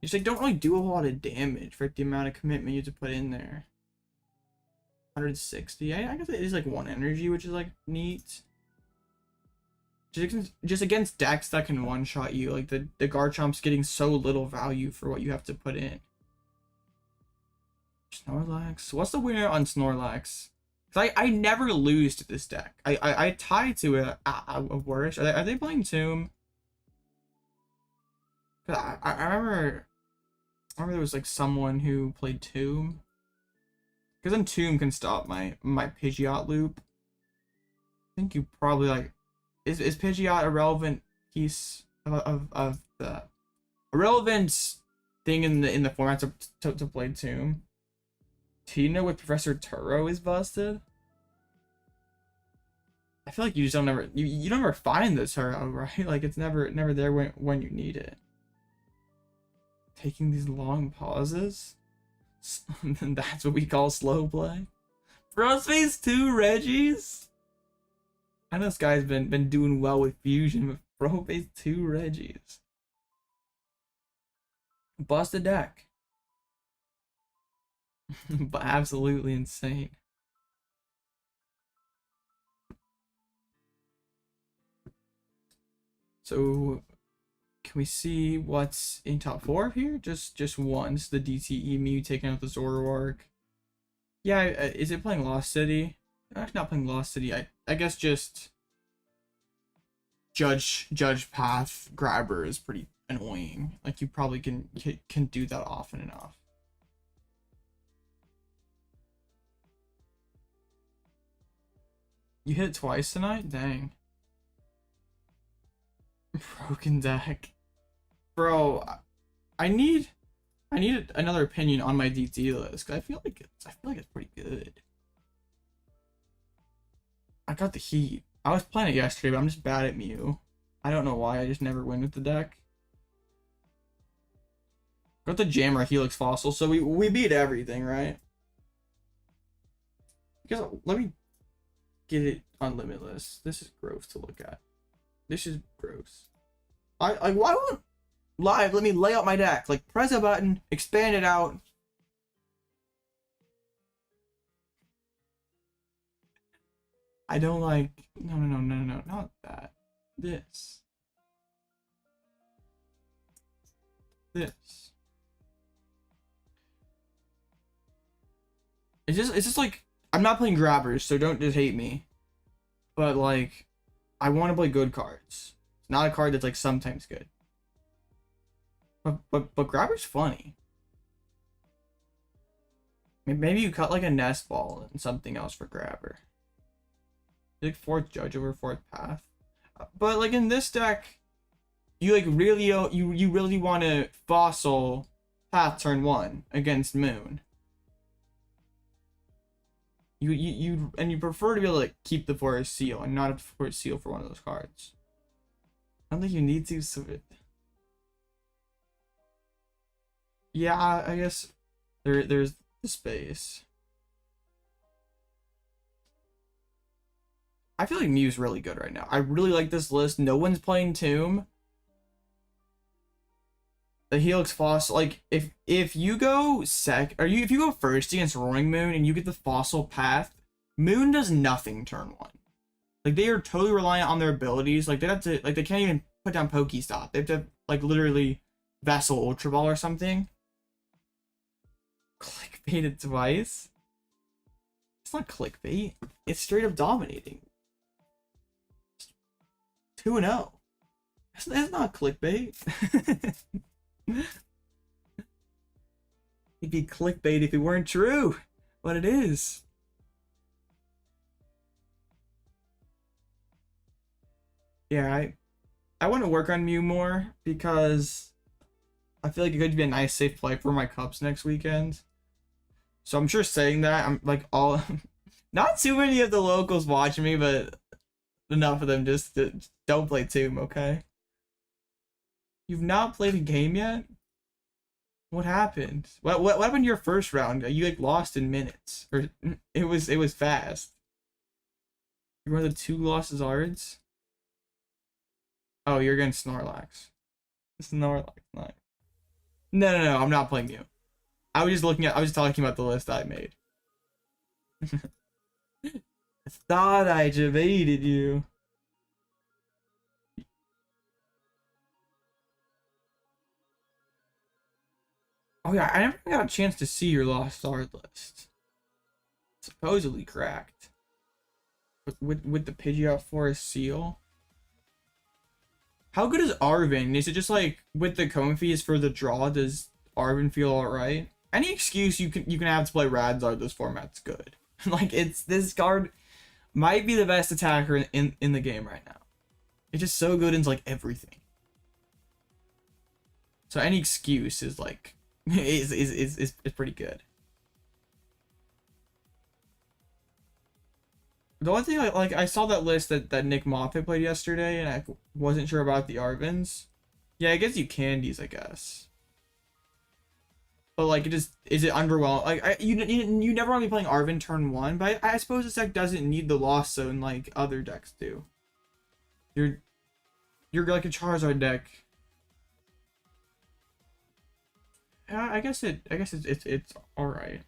You just like don't really do a lot of damage for the amount of commitment you have to put in there. 160. I guess it is like 1 energy, which is like neat. Just against decks that can one-shot you, like the Garchomp's getting so little value for what you have to put in. Snorlax. What's the winner on Snorlax? Cause I never lose to this deck. I tie to a worse. Are they playing Tomb? I remember there was like someone who played Tomb. Because then Tomb can stop my Pidgeot loop. I think you probably like is Pidgeot a relevant piece of the relevant thing in the format to play Tomb? Tina with Professor Turo is busted. I feel like you just don't ever you don't ever find the Turo, right? Like it's never there when you need it. Taking these long pauses. That's what we call slow play. Bro phase 2 Reggies? I know this guy's been doing well with fusion, but bro phase 2 Reggies. Bust a deck. But absolutely insane. So can we see what's in top 4 here? Just once the DTE Mew taking out the Zoroark. Yeah, is it playing Lost City? Actually not playing Lost City. I guess just judge path grabber is pretty annoying. Like you probably can do that often enough. You hit it twice tonight? Dang. Broken deck. Bro, I need another opinion on my DT list because I feel like it's pretty good. I got the heat. I was playing it yesterday, but I'm just bad at Mew. I don't know why. I just never win with the deck. Got the Jammer Helix Fossil, so we beat everything, right? Because let me get it on Limitless. This is gross to look at. This is gross. I why won't live let me lay out my deck? Like press a button, expand it out. I don't like no, not that. This. It's just like I'm not playing grabbers, so don't just hate me. But like I want to play good cards. It's not a card that's like sometimes good. But grabber's funny. Maybe you cut like a nest ball and something else for grabber. Like 4th judge over 4th path. But like in this deck, you like really you really want to fossil path turn 1 against Moon. You prefer to be able to like, keep the Forest Seal and not have Forest Seal for one of those cards. I don't think you need to. So yeah, I guess there's the space. I feel like Mew's really good right now. I really like this list. No one's playing Tomb. The Helix Fossil, like if you go if you go first against Roaring Moon and you get the Fossil Path, Moon does nothing turn 1. Like they are totally reliant on their abilities. Like they have to they can't even put down Pokestop. They have to like literally Vessel Ultra Ball or something. Clickbaited twice. It's not clickbait. It's straight up dominating. 2-0. That's not clickbait. It'd be clickbait if it weren't true, but it is. Yeah, I want to work on Mew more because I feel like it could be a nice safe play for my Cubs next weekend. So I'm sure saying that I'm like all not too many of the locals watching me, but enough of them just to, don't play Tomb, okay? You've not played a game yet? What happened? What happened to your first round? You like lost in minutes, or it was fast. You're one of the 2 lost Zards. Oh, you're against Snorlax. Snorlax, nice. No, I'm not playing you. I was talking about the list I made. I thought I debated you. Oh yeah, I never got a chance to see your Lost Art list. Supposedly cracked. With the Pidgeot Forest Seal. How good is Arvin? Is it just like with the Comfey is for the draw? Does Arvin feel alright? Any excuse you can have to play Radzard this format's good. Like this card might be the best attacker in the game right now. It's just so good in like everything. So any excuse is like is pretty good. The only thing I saw that list that Nick Moffat played yesterday, and I wasn't sure about the Arvins. Yeah, it gives you candies, I guess. But like, is it underwhelming? Like, you never want to be playing Arven turn 1, but I suppose this deck doesn't need the Lost Zone like other decks do. You're like a Charizard deck. I guess it's all right.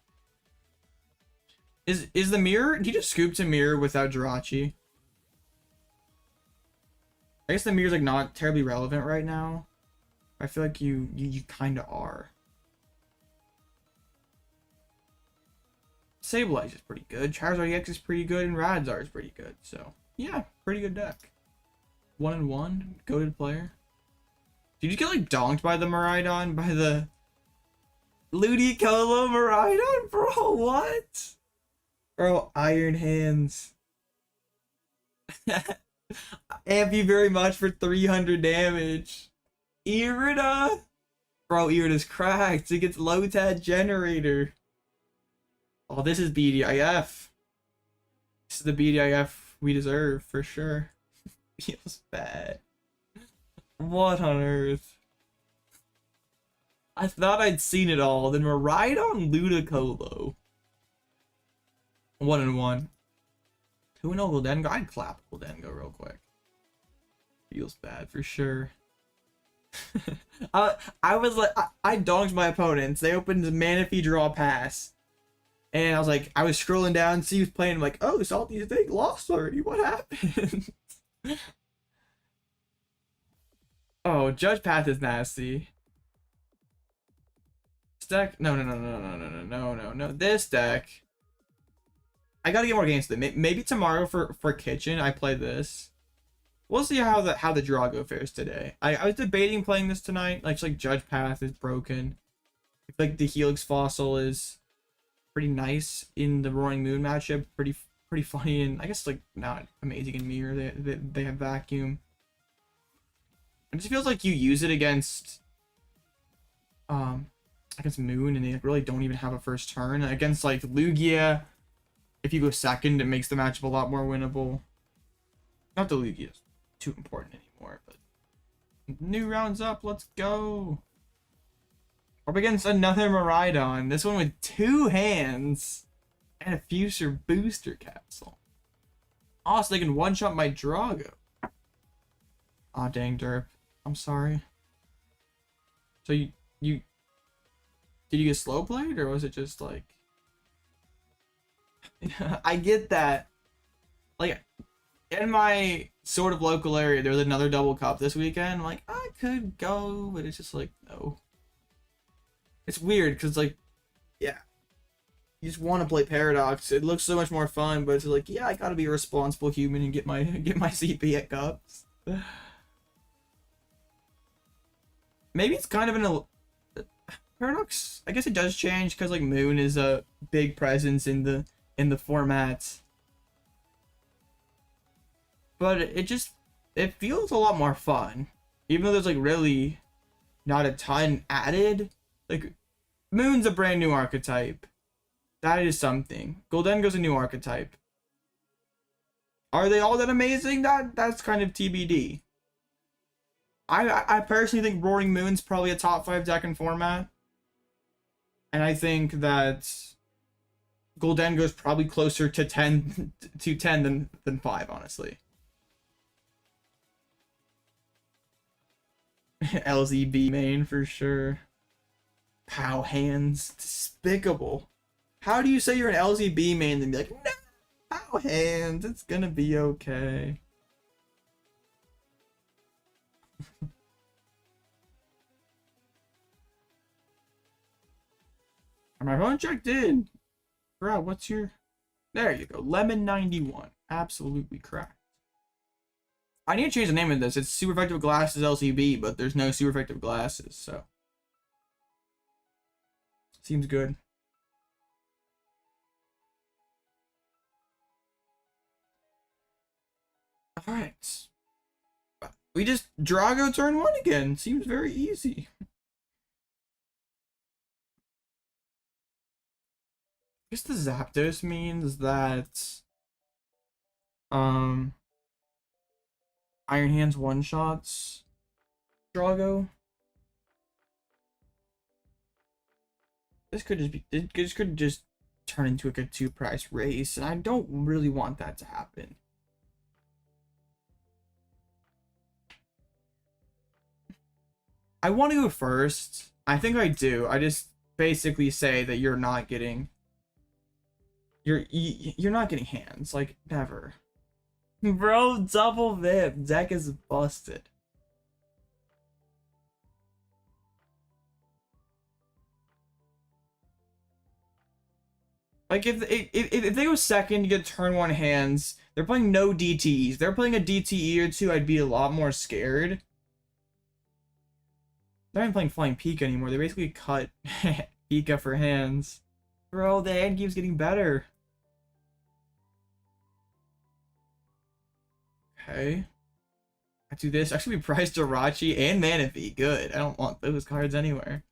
Is the mirror? He just scoops a mirror without Jirachi. I guess the mirror's like not terribly relevant right now. I feel like you kind of are. Sableye is pretty good. Charizard EX is pretty good, and Radzar is pretty good. So yeah, pretty good deck. 1-1, goated player. Did you get like donked by the Miraidon? By the Ludicolo Miraidon, bro? What? Bro, Iron Hands. Thank you very much for 300 damage. Irida? Bro, Irida's cracked. It gets low-tad generator. Oh, this is BDIF. This is the BDIF we deserve, for sure. Feels bad. What on earth? I thought I'd seen it all. Then we're right on Ludicolo. 1-1. 2-0 Goldengo. I'd clap Goldengo real quick. Feels bad for sure. I was like, I donked my opponents. They opened Manaphy draw pass. And I was like, I was scrolling down, see who's playing. I'm like, oh, Salty's thing lost already. What happened? Oh, Judge Path is nasty. This deck? No. This deck. I gotta get more games with it. Maybe tomorrow for Kitchen, I play this. We'll see how the Drago fares today. I was debating playing this tonight. Like Judge Path is broken. I feel like the Helix Fossil is pretty nice in the Roaring Moon matchup. Pretty funny, and I guess like not amazing in Mirror. They have Vacuum. It just feels like you use it against Moon, and they really don't even have a first turn. Against like Lugia, if you go second, it makes the matchup a lot more winnable. Not the Lugia's too important anymore, but new rounds up. Let's go. Up against another Miraidon. This one with 2 hands and a Future Booster Capsule. Oh, so they can one-shot my Drago. Aw, dang, Derp. I'm sorry. So you did you get slow played, or was it just like I get that. Like in my sort of local area, there was another double cup this weekend. I'm like, I could go, but it's just like no. It's weird because like, yeah, you just want to play Paradox. It looks so much more fun, but it's like, yeah, I gotta be a responsible human and get my CP at cups. Maybe it's kind of an Paradox. I guess it does change because like Moon is a big presence in the format, but it feels a lot more fun, even though there's like really not a ton added. Like Moon's a brand new archetype. That is something. Goldengo's a new archetype. Are they all that amazing? That's kind of TBD. I personally think Roaring Moon's probably a top 5 deck in format. And I think that Goldengo's probably closer to 10 than 5, honestly. LZB main for sure. Pow hands. Despicable. How do you say you're an LZB main and be like, no, pow hands, it's gonna be okay. My phone checked in. Bro, what's your... There you go. Lemon 91. Absolutely correct. I need to change the name of this. It's Super Effective Glasses LCB, but there's no Super Effective Glasses, so... Seems good. Alright. We just Drago turn 1 again. Seems very easy. I guess the Zapdos means that Iron Hands one-shots Drago. this could just turn into like a two-price race, and I don't really want that to happen. I want to go first. I think I do. I just basically say that you're not getting you're not getting hands, like never. Bro, double VIP. Deck is busted. Like if they go second, you get turn one hands. They're playing no DTEs. They're playing a DTE or two, I'd be a lot more scared. They're not even playing Flying Pika anymore. They basically cut Pika for hands. Bro, the hand keeps getting better. Okay. I do this. Actually, we priced Jirachi and Manaphy. Good. I don't want those cards anywhere.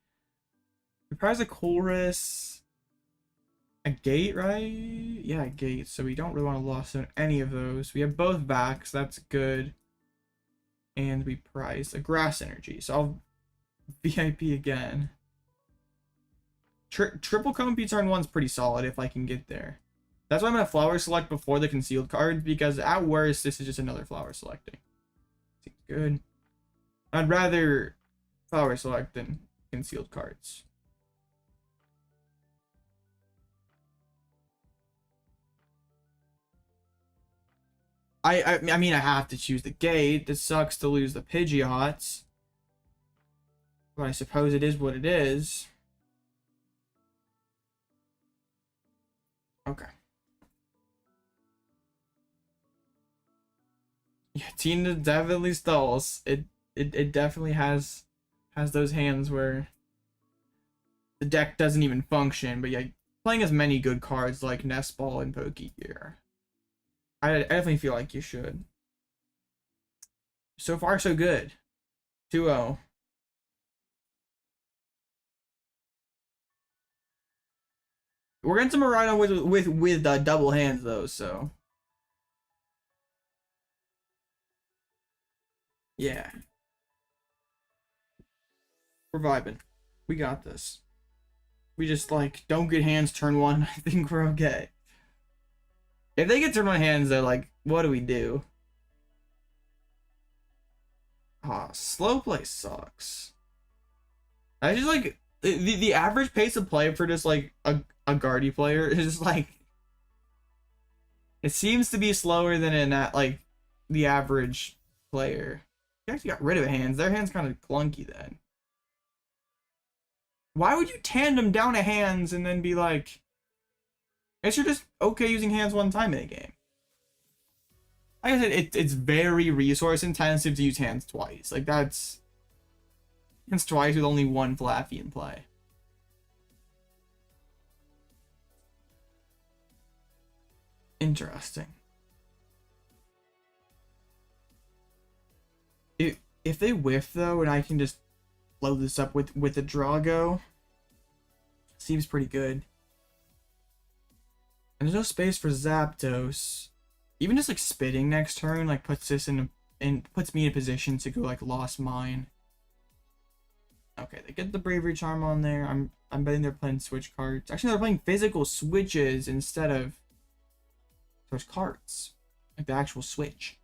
We priced a Colress. A Gate, right? Yeah, a Gate. So we don't really want to lose on any of those. We have both backs. That's good. And we priced a Grass Energy. So I'll VIP again. Triple Comfey turn one's pretty solid if I can get there. That's why I'm going to flower select before the concealed card, because at worst, this is just another flower selecting. Seems good. I'd rather flower select than concealed cards. I mean, I have to choose the Gate. It sucks to lose the Pidgeots. But I suppose it is what it is. Okay. Yeah, Tina definitely stalls. It definitely has those hands where the deck doesn't even function. But yeah, playing as many good cards like Nest Ball and Pokegear, I definitely feel like you should. So far, so good. 2-0. We're getting some Rhino with double hands though, so yeah, we're vibing. We got this. We just like don't get hands turn one. I think we're okay. If they get turn one hands, they're like, what do we do? Ah, slow play sucks. I just like the average pace of play for just like a Guardy player is just like, it seems to be slower than in that like the average player. They actually got rid of hands. Their hands kind of clunky then. Why would you tandem down a hands and then be like, I guess you're just okay using hands one time in a game. Like I said, it's very resource intensive to use hands twice. Like that's hands twice with only one Flaffy in play. Interesting. If they whiff though, and I can just load this up with a Drago, seems pretty good. And there's no space for Zapdos. Even just like spitting next turn like puts this in puts me in a position to go like Lost Mine. Okay, they get the Bravery Charm on there. I'm betting they're playing Switch cards. Actually, they're playing physical switches instead of those cards, like the actual Switch.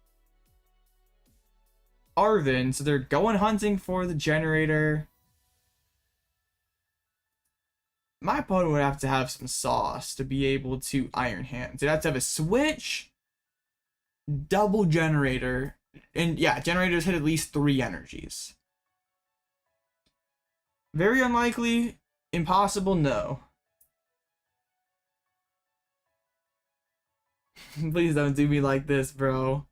Arvin, so they're going hunting for the generator. My opponent would have to have some sauce to be able to Iron Hands. They'd have to have a Switch, double generator, and yeah, generators hit at least 3 energies. Very unlikely. Impossible, no. Please don't do me like this, bro.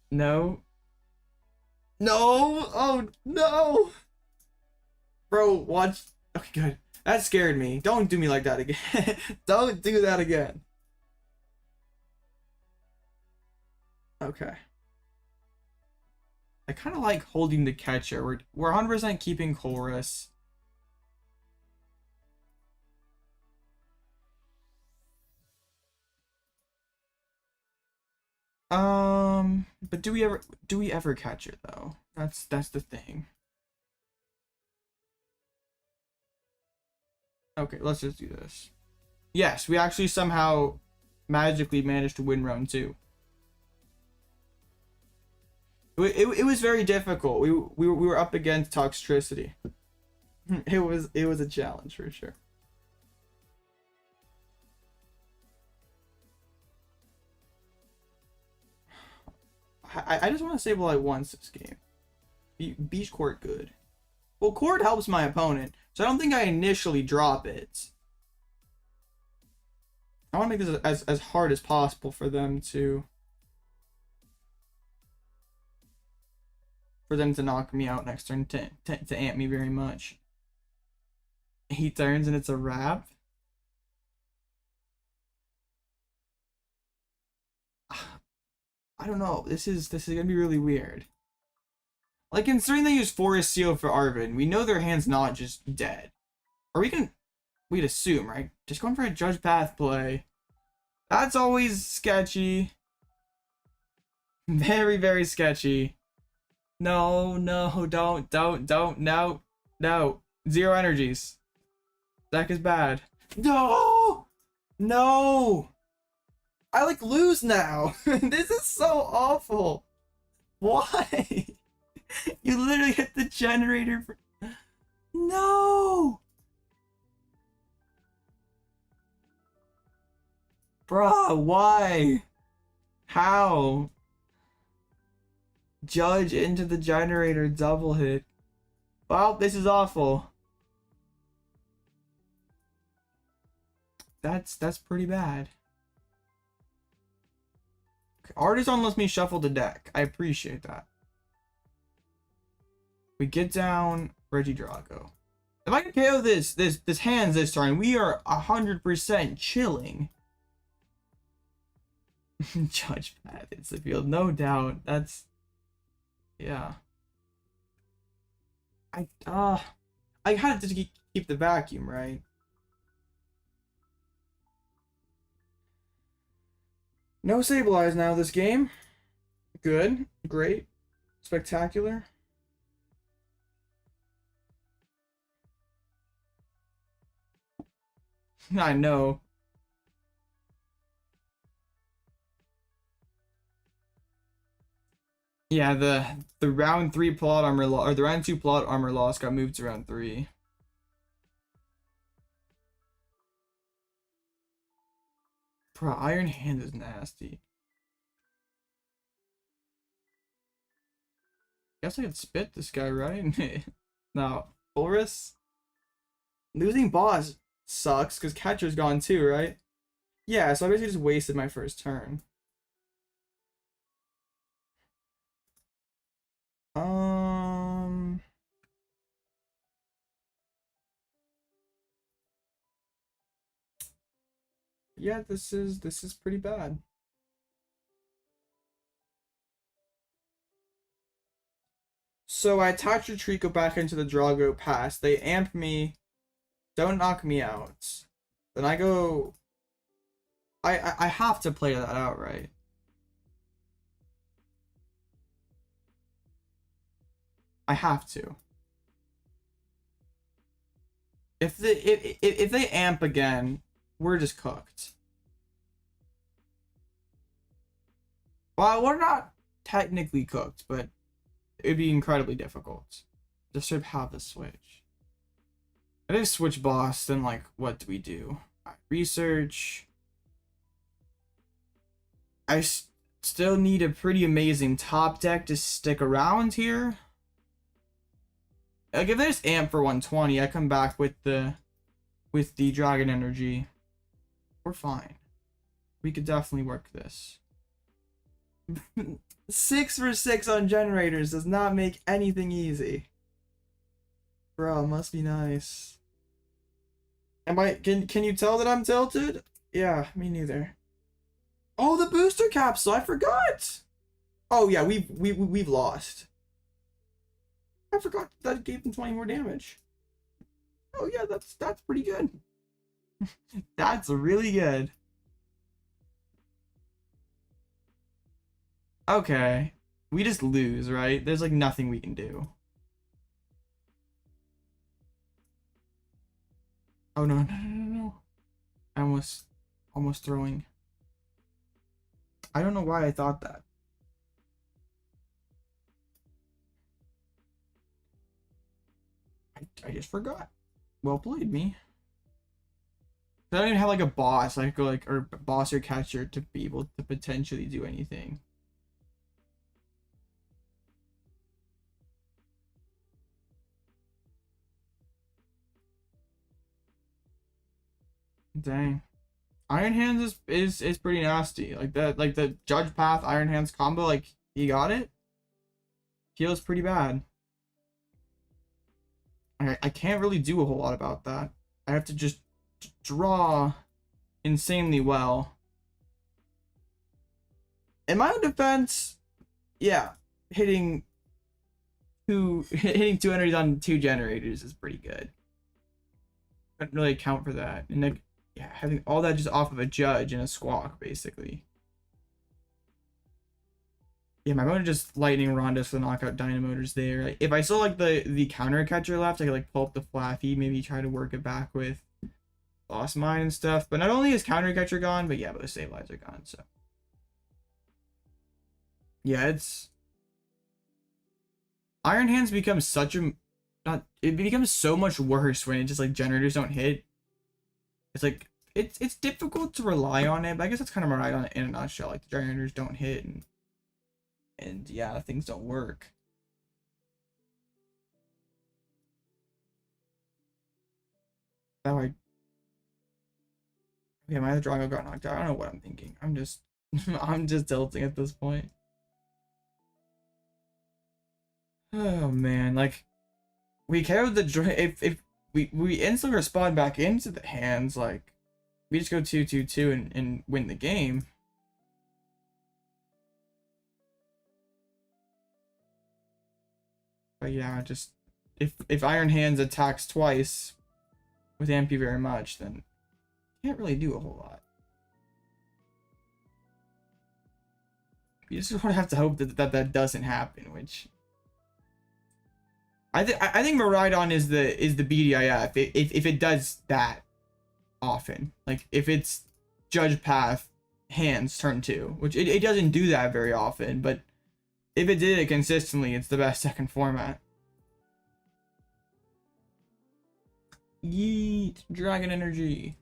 No. No! Oh, no! Bro, watch. Okay, good. That scared me. Don't do me like that again. Don't do that again. Okay. I kind of like holding the catcher. We're 100% keeping Colress. But do we ever catch it though? That's the thing. Okay, let's just do this. Yes, we actually somehow magically managed to win round 2. It was very difficult. We were up against Toxtricity. It was a challenge for sure. I just want to Sableye once this game. Beach Court good. Well, Court helps my opponent, so I don't think I initially drop it. I want to make this as hard as possible for them to knock me out next turn, to amp me very much. He turns and it's a wrap. I don't know. This is gonna be really weird. Like, considering they use Forest Seal for Arvin, we know their hand's not just dead. Or we'd assume, right? Just going for a Judge Path play. That's always sketchy. Very, very sketchy. No, don't, no. 0 energies. Deck is bad. No! No! I like lose now. This is so awful. Why? You literally hit the generator for... No! Bruh, why? How? Judge into the generator double hit. Well, this is awful. That's pretty bad. Okay, Artazon lets me shuffle the deck. I appreciate that. We get down Regidrago. If I can KO this hands this turn, we are 100% chilling. Judge Path hits the field, no doubt. That's... yeah. I had to keep the vacuum, right? No Sableyes now this game. Good. Great. Spectacular. I know. Yeah, the round 3 plot armor loss, or the round 2 plot armor loss got moved to round 3. Bro, Iron Hand is nasty. Guess I could spit this guy, right? No. Colress? Losing boss sucks, because catcher's gone too, right? Yeah, so I basically just wasted my first turn. Yeah, this is pretty bad. So I attach a Trico back into the Drago pass. They amp me, don't knock me out. Then I go. I have to play that out, right? I have to. If they amp again, we're just cooked. Well, we're not technically cooked, but it'd be incredibly difficult. Just sort of have the switch. I did switch boss, then like, what do we do? Research. I still need a pretty amazing top deck to stick around here. Like, if there's amp for 120, I come back with the Dragon Energy. We're fine. We could definitely work this. 6 for 6 on generators does not make anything easy. Bro, must be nice. Can you tell that I'm tilted? Yeah, me neither. Oh, the booster capsule, I forgot. Oh yeah, we've lost. I forgot that gave them 20 more damage. Oh yeah, that's pretty good. That's really good. Okay. We just lose, right? There's like nothing we can do. Oh no, no, no, no, no. I almost throwing. I don't know why I thought that. I just forgot. Well played, me. I don't even have like a boss, or boss or catcher to be able to potentially do anything. Dang. Iron Hands is pretty nasty. Like that, like the Judge Path Iron Hands combo, like he got it. Feels pretty bad. I can't really do a whole lot about that. I have to just draw insanely well. In my own defense, yeah, hitting two energies on 2 generators is pretty good. Couldn't really account for that. And like, yeah, having all that just off of a Judge and a Squawk, basically. Yeah, my opponent just Lightning Rondos for the knockout Dynamotors there. Like, if I saw like the Counter Catcher left, I could like pull up the Flaffy, maybe try to work it back with Lost Mine and stuff. But not only is Counter Catcher gone, but yeah, both Sableyes are gone. So yeah, it's Iron Hands becomes such a it becomes so much worse when it just like generators don't hit. It's like it's difficult to rely on it, but I guess that's kind of right on it in a nutshell. Like the generators don't hit and yeah, things don't work. That way. Okay, my other Drago got knocked out. I don't know what I'm thinking. I'm just I'm just tilting at this point. Oh man, like we carry the if we instantly respond back into the hands, like we just go 2-2-2 and win the game. But yeah, just if Iron Hands attacks twice with Ampy very much, then can't really do a whole lot. You just want to have to hope that doesn't happen, which I think Miraidon is the BDIF if it does that often. Like if it's Judge Path Hands turn 2, which it doesn't do that very often, but if it did it consistently, it's the best second format. Yeet, Dragon Energy.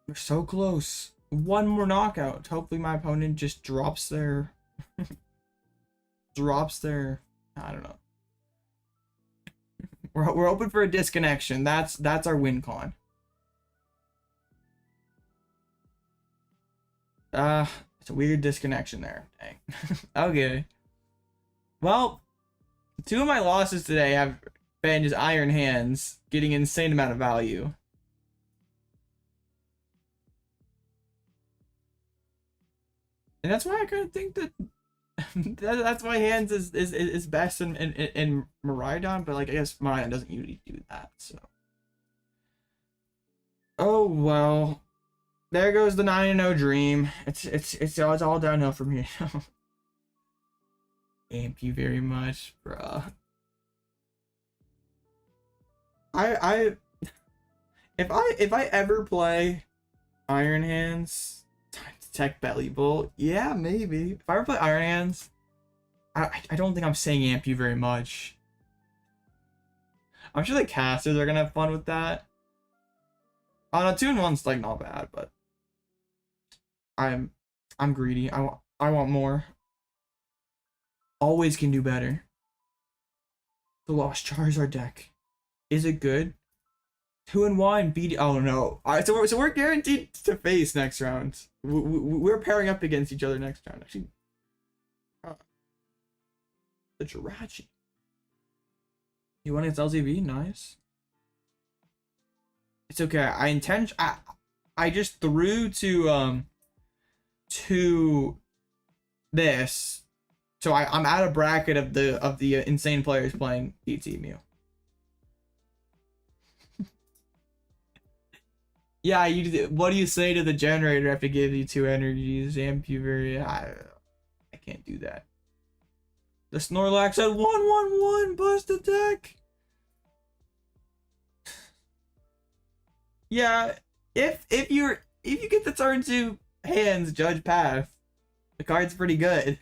We're so close. One more knockout. Hopefully my opponent just drops their I don't know. We're open for a disconnection. That's our win con. It's a weird disconnection there. Dang. Okay. Well, 2 of my losses today have been just Iron Hands getting an insane amount of value. And that's why I kind of think that that's why Hands is best in Miraidon, but like I guess Miraidon doesn't usually do that, so. Oh well. There goes the 9-0 dream. It's all downhill from here. Thank you very much, bruh. If I ever play Iron Hands, time to tech Belly Bolt. Yeah, maybe. If I ever play Iron Hands, I don't think I'm saying amp you very much. I'm sure the casters are gonna have fun with that. On a 2-in-1's like not bad, but I'm greedy. I want more. Always can do better. The Lost Charizard deck. Is it good? 2-in-1 BD. Oh no! All right, so we're guaranteed to face next round. We're pairing up against each other next round. Actually, the Jirachi. You want its LZV? Nice. It's okay. I just threw to this, so I'm out of bracket of the insane players playing Pinsir MEW. Yeah, what do you say to the generator after give you 2 energies? Ampuver, I can't do that. The Snorlax at 1/1/1 bust attack. Yeah, if you get the turn 2 hands judge path, the card's pretty good.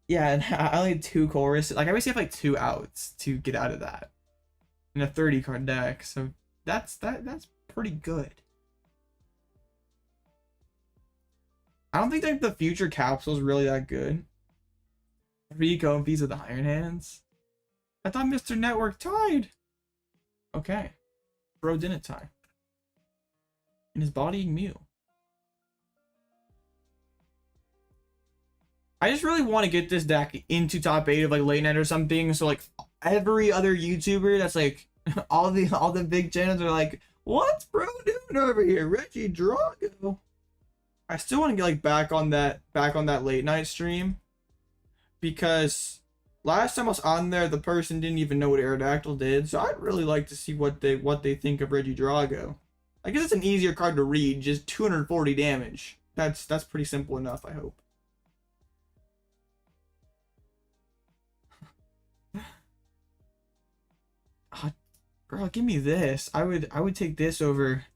Yeah, and I only had 2 Colress. Like I always have like 2 outs to get out of that in a 30 card deck. So that's pretty good. I don't think like the future capsule is really that good. 3 Comfeys with the Iron Hands. I thought Mr. Network tied. Okay, bro didn't tie. And his bodying Mew. I just really want to get this deck into top 8 of like late night or something. So like every other YouTuber that's like all the big channels are like, what's bro doing over here? Regidrago. I still want to get like back on that late night stream, because last time I was on there, the person didn't even know what Aerodactyl did. So I'd really like to see what they think of Regidrago. I guess it's an easier card to read, just 240 damage. That's pretty simple enough, I hope. Girl, give me this. I would take this over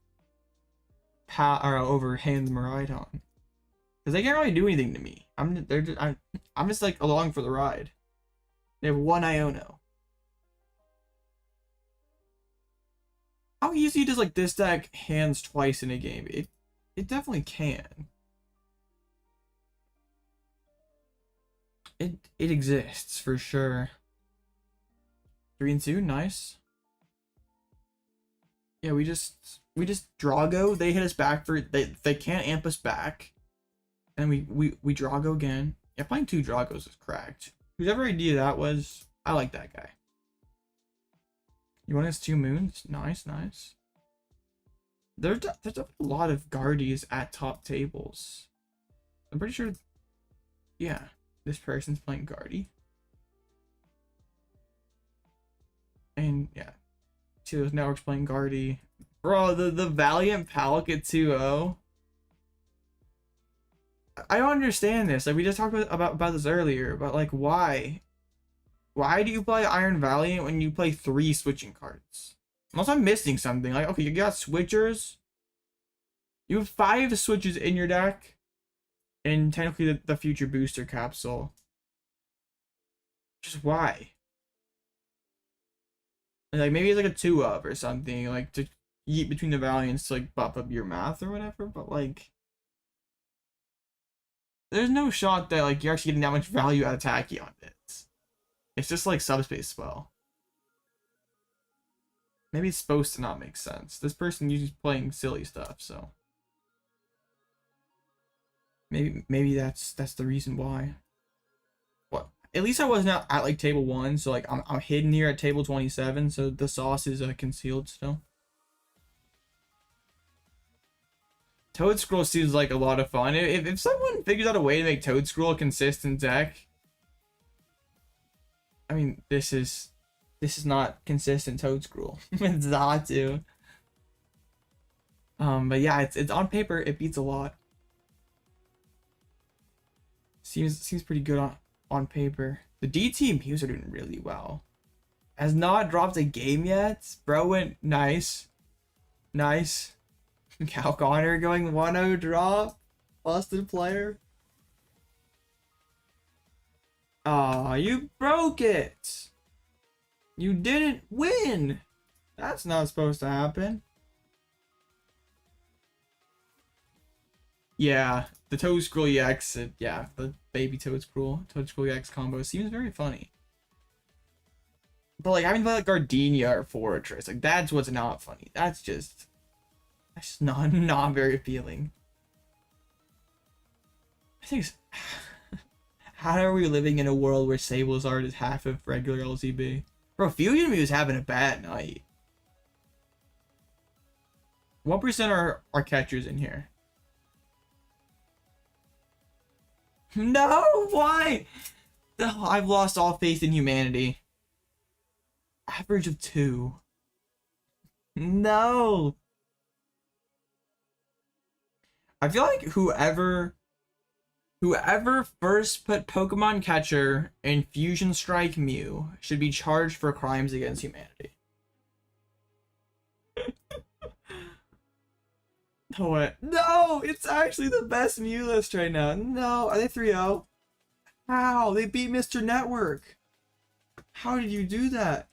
Hand the Miraidon, because they can't really do anything to me. I'm just like along for the ride. They have 1 Iono. How easy does like this deck hands twice in a game? It definitely can. It exists for sure. 3 and 2, nice. Yeah, we just Drago. They hit us back for they can't amp us back, and we Drago again. Yeah, playing 2 Dragos is cracked. Whoever idea that was, I like that guy. You want his 2 moons? Nice. There's a lot of Guardies at top tables. I'm pretty sure. Yeah, this person's playing Guardy. And yeah, Telos Network's playing Guardy. Bro, the Valiant Palkia 2-0. I don't understand this. Like, we just talked about this earlier, but like, why? Why do you play Iron Valiant when you play 3 switching cards? Unless I'm missing something. Like, okay, you got switchers. You have 5 switches in your deck, and technically the future booster capsule. Just why? Like maybe it's like a 2-up or something, like to eat between the Valiants to like buff up your math or whatever, but like there's no shot that like you're actually getting that much value out of Tachyon bits. It's just like subspace spell. Maybe it's supposed to not make sense. This person usually playing silly stuff, so maybe that's the reason why. What? At least I wasn't at like table 1, so like I'm hidden here at table 27, so the sauce is concealed still. Toad Scroll seems like a lot of fun. If someone figures out a way to make Toad Scroll a consistent deck, I mean, this is not consistent Toad Scroll. It's not to. But yeah, it's on paper, it beats a lot. Seems pretty good on paper. The DT Mews are doing really well. Has not dropped a game yet. Bro went nice. Cal Connor going 1-0 drop. Busted player. Aw, you broke it. You didn't win. That's not supposed to happen. Yeah, the Toad Scroll EX, yeah, the baby Toad Scroll EX combo seems very funny. But like having like Gardenia or Fortress, like that's what's not funny. That's just not very appealing. I think how are we living in a world where Sablezard is half of regular LZB? Bro, Fusion Mew is having a bad night. What percent are catchers in here? No, why? Oh, I've lost all faith in humanity. Average of 2. No. I feel like whoever first put Pokemon Catcher in Fusion Strike Mew should be charged for crimes against humanity. No way. No, it's actually the best Mew list right now. No, are they 3-0? How? They beat Mr. Network. How did you do that?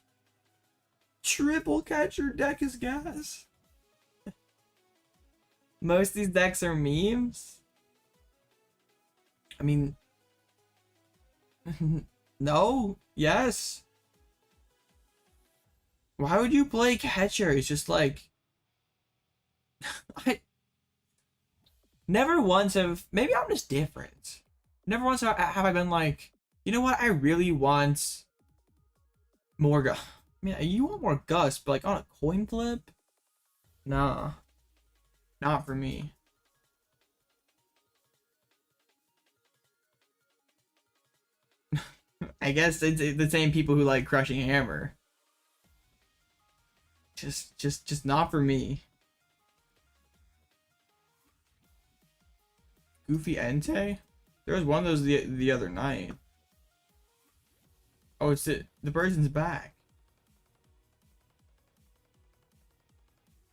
Triple catcher deck is gas. Most of these decks are memes. I mean, no, yes. Why would you play catcher? It's just like, I never once have, maybe I'm just different. Never once have I been like, you know what, I really want more I mean, you want more Gus, but like on a coin flip? Nah. Not for me. I guess it's the same people who like Crushing Hammer. Just not for me. Goofy Entei? There was one of those the other night. Oh, it's the person's back.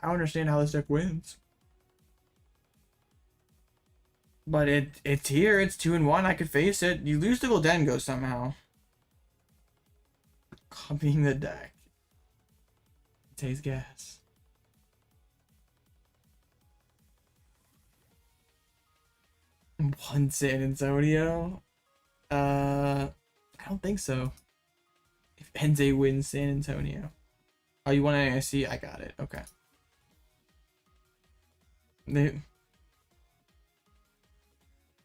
I don't understand how this deck wins. But it's here, it's 2-1, I could face it. You lose to Goldengo somehow. Copying the deck. It tastes gas. One San Antonio? I don't think so. If Entei wins San Antonio. Oh, you want an ASC? I got it. Okay.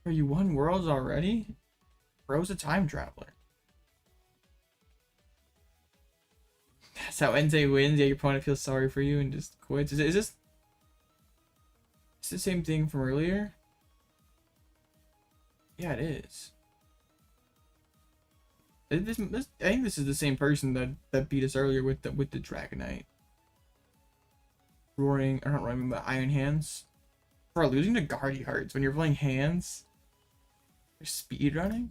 Are you won Worlds already? Bro's a time traveler. That's how Entei wins. Yeah, your opponent feels sorry for you and just quits. Is this the same thing from earlier? Yeah, it is. I think this is the same person that beat us earlier with the Dragonite. Roaring, or not roaring, but Iron Hands. Bro, losing to Guardy hurts when you're playing hands. You're speedrunning?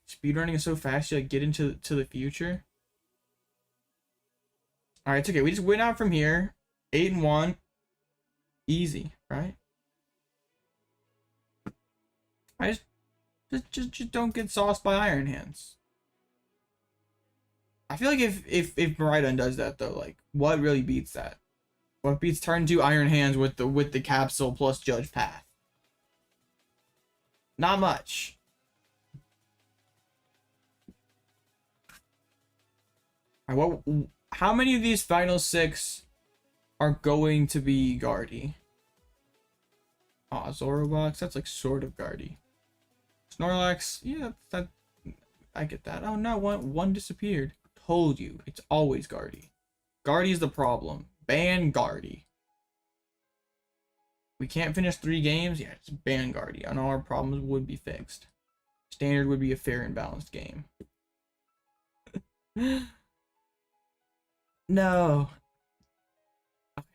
Speedrunning is so fast you like get into the future. Alright, it's okay. We just win out from here. 8-1. Easy, right? I just don't get sauced by Iron Hands. I feel like if Maridon does that though, like what really beats that? What beats turn 2 Iron Hands with the capsule plus Judge Path? Not much. Alright, how many of these final 6 are going to be Guardy? Oh, Zorobox, that's like sort of Guardy. Snorlax, yeah, that I get that. Oh no, one disappeared. Told you, it's always Guardy. Guardy is the problem. Ban Guardy. We can't finish 3 games? Yeah, just ban Guardy, and all our problems would be fixed. Standard would be a fair and balanced game. No. Okay.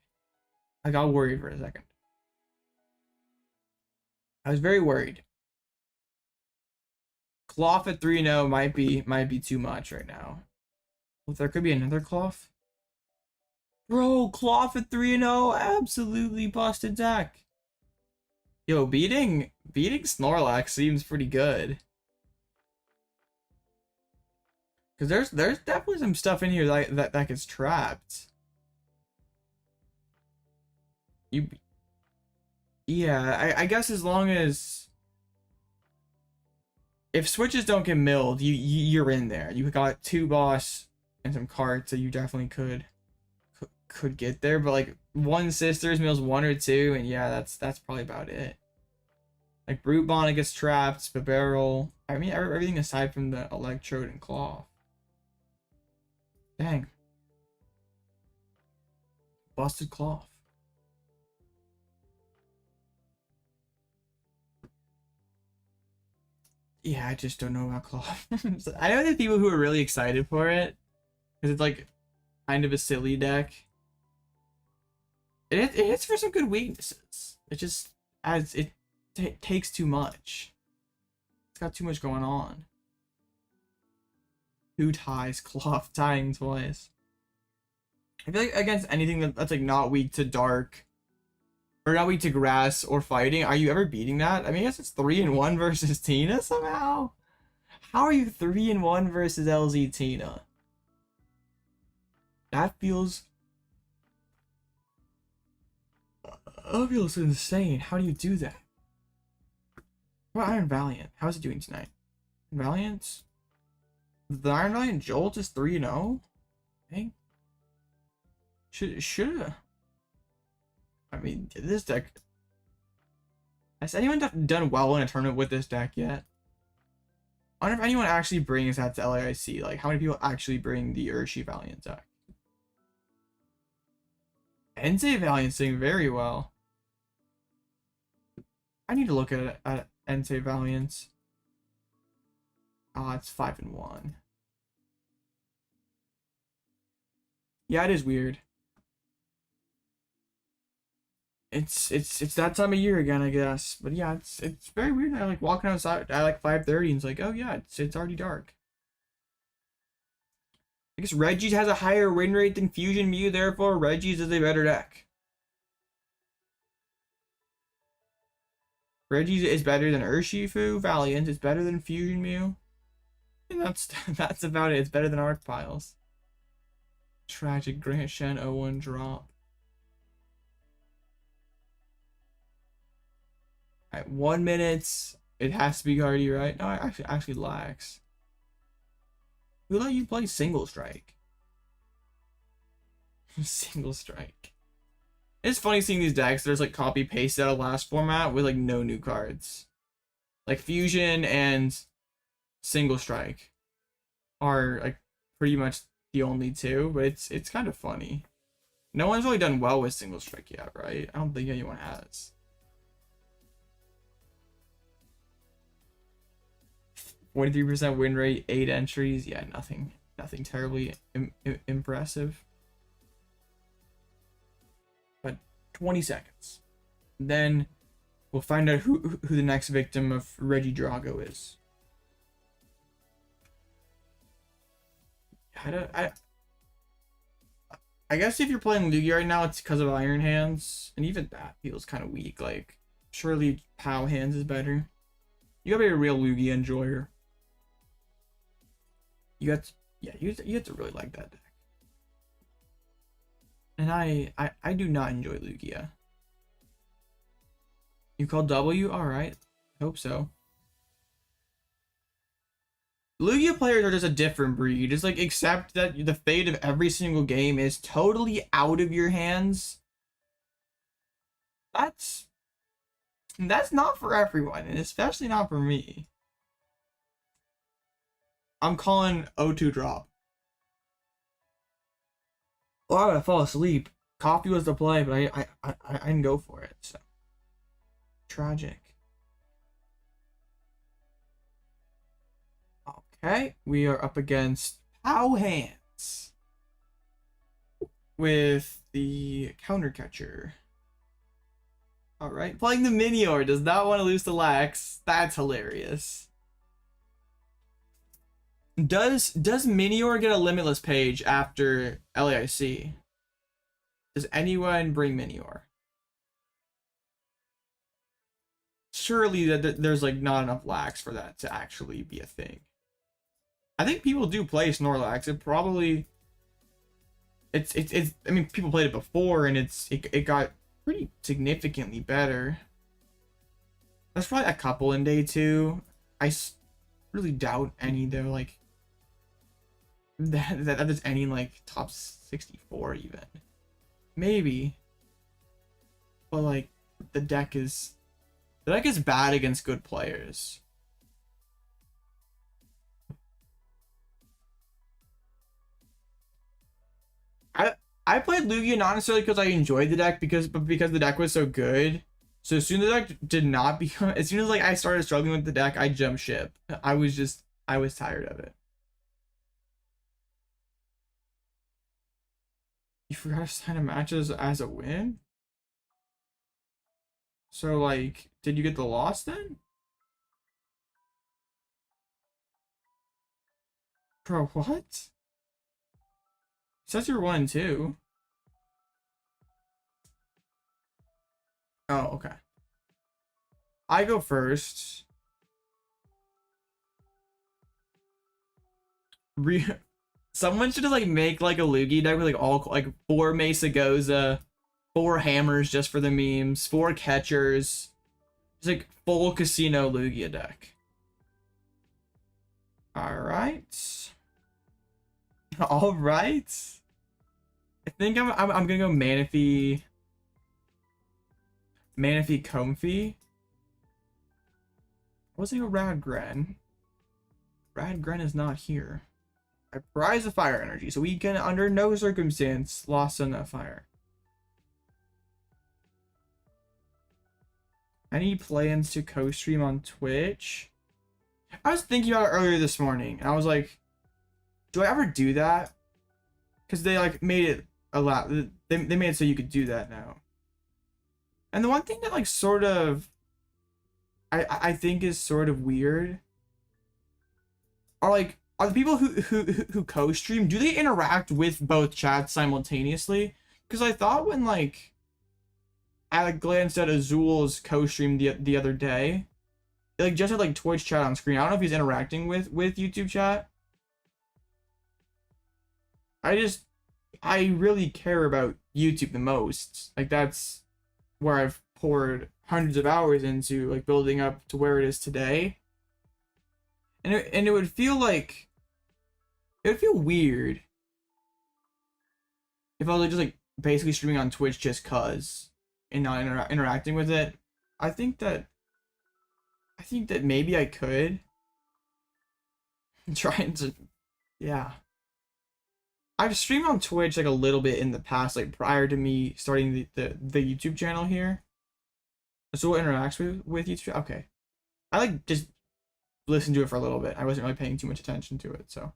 I got worried for a second. I was very worried. Cloth at 3-0 might be too much right now. Well, there could be another Cloth. Bro, Cloth at 3-0, absolutely busted deck. Yo, beating Snorlax seems pretty good. Cause there's definitely some stuff in here that gets trapped. Yeah, I guess as long as if switches don't get milled, you're in there. You got 2 boss and some cards, so you definitely could get there. But like 1 Sisters mills 1 or 2, and yeah, that's probably about it. Like Brute Bonnet gets trapped, but Barrel. I mean everything aside from the Electrode and Claw. Dang. Busted Cloth. Yeah, I just don't know about Cloth. I know there's people who are really excited for it. Because it's like kind of a silly deck. It hits for some good weaknesses. It just takes too much. It's got too much going on. 2 ties, Cloth tying twice. I feel like against anything that's like not weak to dark Or not we to grass or fighting. Are you ever beating that? I mean, I guess it's 3-1 versus Tina somehow. How are you 3-1 versus LZ Tina? That feels insane. How do you do that? What about Iron Valiant? How's it doing tonight? Valiant? The Iron Valiant Jolt is 3-0? Hey. Should I mean, this deck... Has anyone done well in a tournament with this deck yet? I wonder if anyone actually brings that to LAIC. Like, how many people actually bring the Urshi Valiant deck? Entei Valiant's doing very well. I need to look at Entei Valiant. Oh, it's 5-1. Yeah, it is weird. It's that time of year again, I guess. But yeah, it's very weird. I like walking outside at like 5:30 and it's like, oh yeah, it's already dark. I guess Reggie's has a higher win rate than Fusion Mew, therefore Reggie's is a better deck. Reggie's is better than Urshifu. Valiant is better than Fusion Mew. And that's about it. It's better than Artpiles. Tragic Grant Shen 0-1 drop. Alright, 1 minute. It has to be Cardi, right? No, actually lags. Who let you play Single Strike? Single Strike. It's funny seeing these decks. There's like copy paste out of last format with like no new cards. Like Fusion and Single Strike are like pretty much the only two, but it's kind of funny. No one's really done well with Single Strike yet, right? I don't think anyone has. 43% win rate, 8 entries. Yeah, nothing terribly impressive. But 20 seconds. Then we'll find out who the next victim of Regidrago is. I guess if you're playing Lugia right now, it's because of Iron Hands, and even that feels kind of weak. Like, surely POW Hands is better. You gotta be a real Lugia enjoyer. You have to really like that deck. And I do not enjoy Lugia. You call W? Alright. Hope so. Lugia players are just a different breed. Just like accept that the fate of every single game is totally out of your hands. That's not for everyone, and especially not for me. I'm calling O2 drop. Oh, I gotta fall asleep. Coffee was the play, but I didn't go for it. So tragic. Okay, we are up against POW Hands with the Counter Catcher. All right, playing the Minior does not want to lose to Lax. That's hilarious. Does Minior get a limitless page after LAIC? Does anyone bring Minior? Surely there's like not enough Lax for that to actually be a thing. I think people do play Snorlax. It probably it's I mean, people played it before and it got pretty significantly better. There's probably a couple in day 2. I really doubt any though, like that there's any like top 64 even. Maybe. But like the deck is bad against good players. I played Lugia not necessarily because I enjoyed the deck, but because the deck was so good. So as soon as the deck did not become, as soon as like I started struggling with the deck, I jumped ship. I was tired of it. You forgot to sign a match as a win? So like, did you get the loss then? Bro, what? It says you're 1-2. Oh, okay. I go first. Someone should just like make like a Lugia deck with like all like 4 Mesagoza, 4 hammers just for the memes, 4 catchers. It's like full casino Lugia deck. All right. All right. I think I'm gonna go Manaphy Comfey. I was thinking Radgren. Radgren is not here. I prize the fire energy, so we can under no circumstance lost on that fire. Any plans to co-stream on Twitch? I was thinking about it earlier this morning, and I was like, do I ever do that? Because they like made it allow. They made it so you could do that now. And the one thing that like sort of I think is sort of weird are the people who co-stream, do they interact with both chats simultaneously? Because I thought when like I like glanced at Azul's co-stream the other day, it, like just had like Twitch chat on screen. I don't know if he's interacting with YouTube chat. I really care about YouTube the most. Like that's where I've poured hundreds of hours into, like building up to where it is today. And it would feel like, it would feel weird if I was like just like basically streaming on Twitch just cause and not interacting with it. I think that maybe I could. I'm trying to, yeah. I've streamed on Twitch like a little bit in the past, like prior to me starting the YouTube channel here. So what interacts with YouTube? Okay. I like just listened to it for a little bit. I wasn't really paying too much attention to it, so.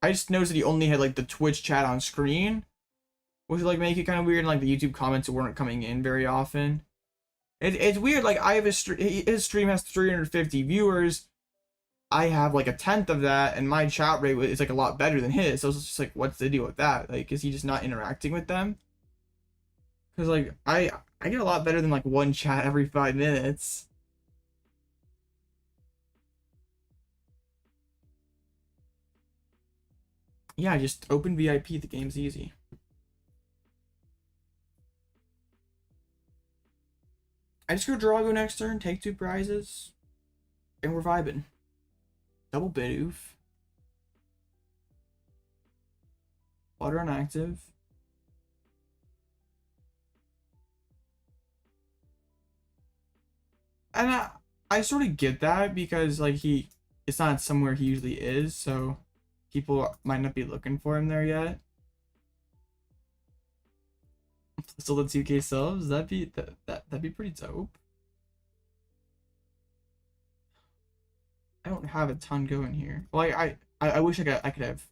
I just noticed that he only had like the Twitch chat on screen, which would like make it kind of weird, and like the YouTube comments weren't coming in very often. It's weird, like I have his stream has 350 viewers. I have like 1/10 of that, and my chat rate is like a lot better than his. So it's just like, what's the deal with that? Like, is he just not interacting with them? Because like I get a lot better than like one chat every 5 minutes. Yeah, just open VIP. The game's easy. I just go Drago next turn, take 2 prizes, and we're vibing. Double Bidoof. Water inactive. And I sort of get that because like it's not somewhere he usually is, so people might not be looking for him there yet. Still the 2K subs, that'd be pretty dope. I don't have a ton going here. Well, I wish I could have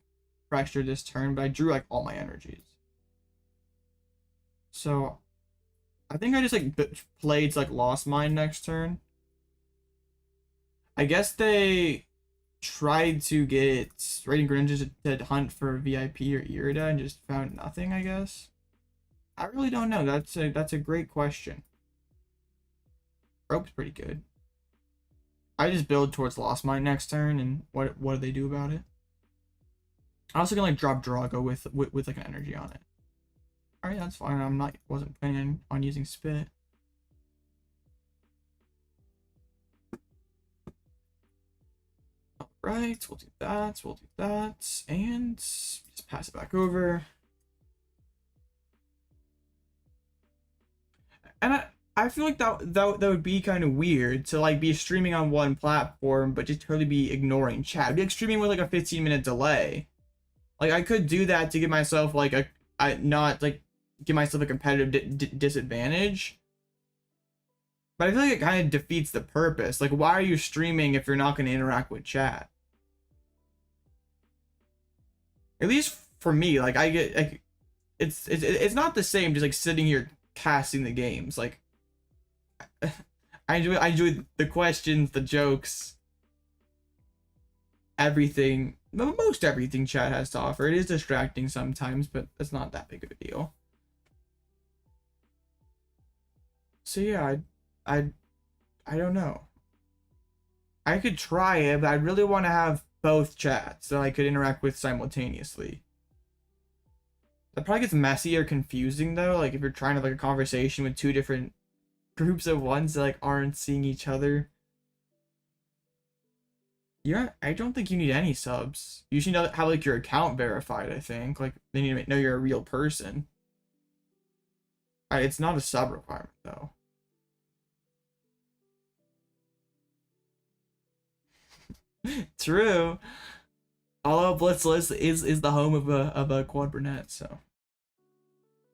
fractured this turn, but I drew like all my energies. So I think I just like played to like Lost Mine next turn. I guess they tried to get Radiant Greninja to hunt for VIP or Irida and just found nothing, I guess. I really don't know. That's a great question. Rope's pretty good. I just build towards Lost Mine next turn, and what do they do about it? I also can like drop Drago with like an energy on it. All right, that's fine. Wasn't planning on using Spit. All right, we'll do that. We'll do that, and just pass it back over. And I feel like that would be kind of weird to like be streaming on one platform but just totally be ignoring chat. It'd be like streaming with like a 15-minute delay. Like I could do that to give myself like give myself a competitive disadvantage. But I feel like it kind of defeats the purpose. Like, why are you streaming if you're not going to interact with chat? At least for me, like I get like it's not the same just like sitting here casting the games. Like I enjoy the questions, the jokes, everything. Most everything chat has to offer. It is distracting sometimes, but it's not that big of a deal. So yeah, I I don't know. I could try it, but I really want to have both chats that I could interact with simultaneously. That probably gets messy or confusing though, like if you're trying to have like a conversation with two different groups at once that like aren't seeing each other. Yeah, I don't think you need any subs. You should have like your account verified, I think. Like they need to know you're a real person. It's not a sub requirement though. True. Alloutblitzle is the home of a quad brunette, so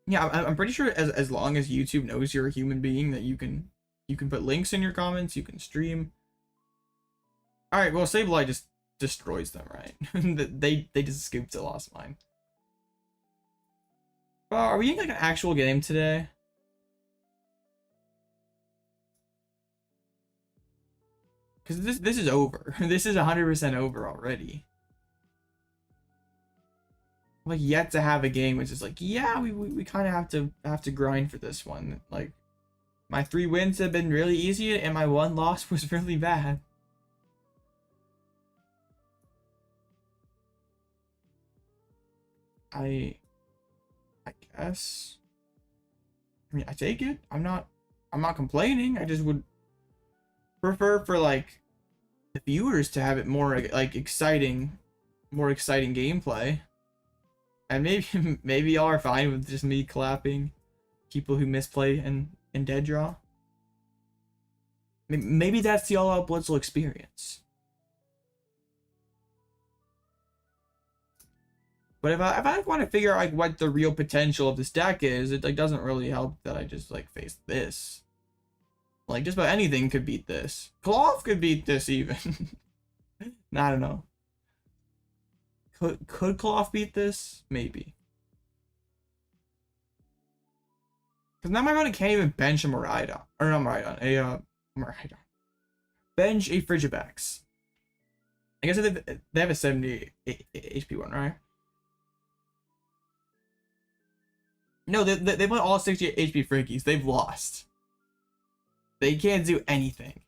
yeah, I'm pretty sure as long as YouTube knows you're a human being that you can put links in your comments, you can stream. All right, well Sableye just destroys them, right? they just scooped a Lost Mine. Are we in like an actual game today? Because this is over. This is 100% over already. Like yet to have a game which is like, yeah, we kind of have to grind for this one. Like my 3 wins have been really easy and my 1 loss was really bad. I guess. I mean, I take it. I'm not complaining. I just would prefer for like the viewers to have it more like exciting, more exciting gameplay. And maybe y'all are fine with just me clapping people who misplay and dead draw. Maybe that's the Alloutblitzle experience. But if I want to figure out like what the real potential of this deck is, it like doesn't really help that I just like face this. Like just about anything could beat this. Cloth could beat this even. I don't know. Could Cloth beat this? Maybe. Because now my opponent can't even bench a Miraidon. Or not Miraidon. A Miraidon. Bench a Frigibax. I guess they have a 70 HP one, right? No, they put all 60 HP Friggies. They've lost. They can't do anything.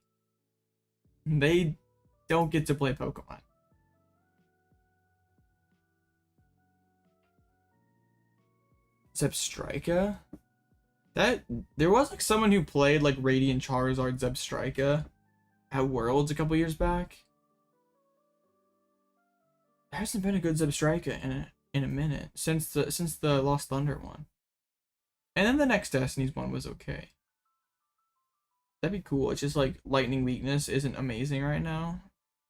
They don't get to play Pokemon. Zebstrika? There was like someone who played like Radiant Charizard Zebstrika at Worlds a couple years back. There hasn't been a good Zebstrika in a minute since the Lost Thunder one. And then the next Destiny's one was okay. That'd be cool. It's just like Lightning Weakness isn't amazing right now.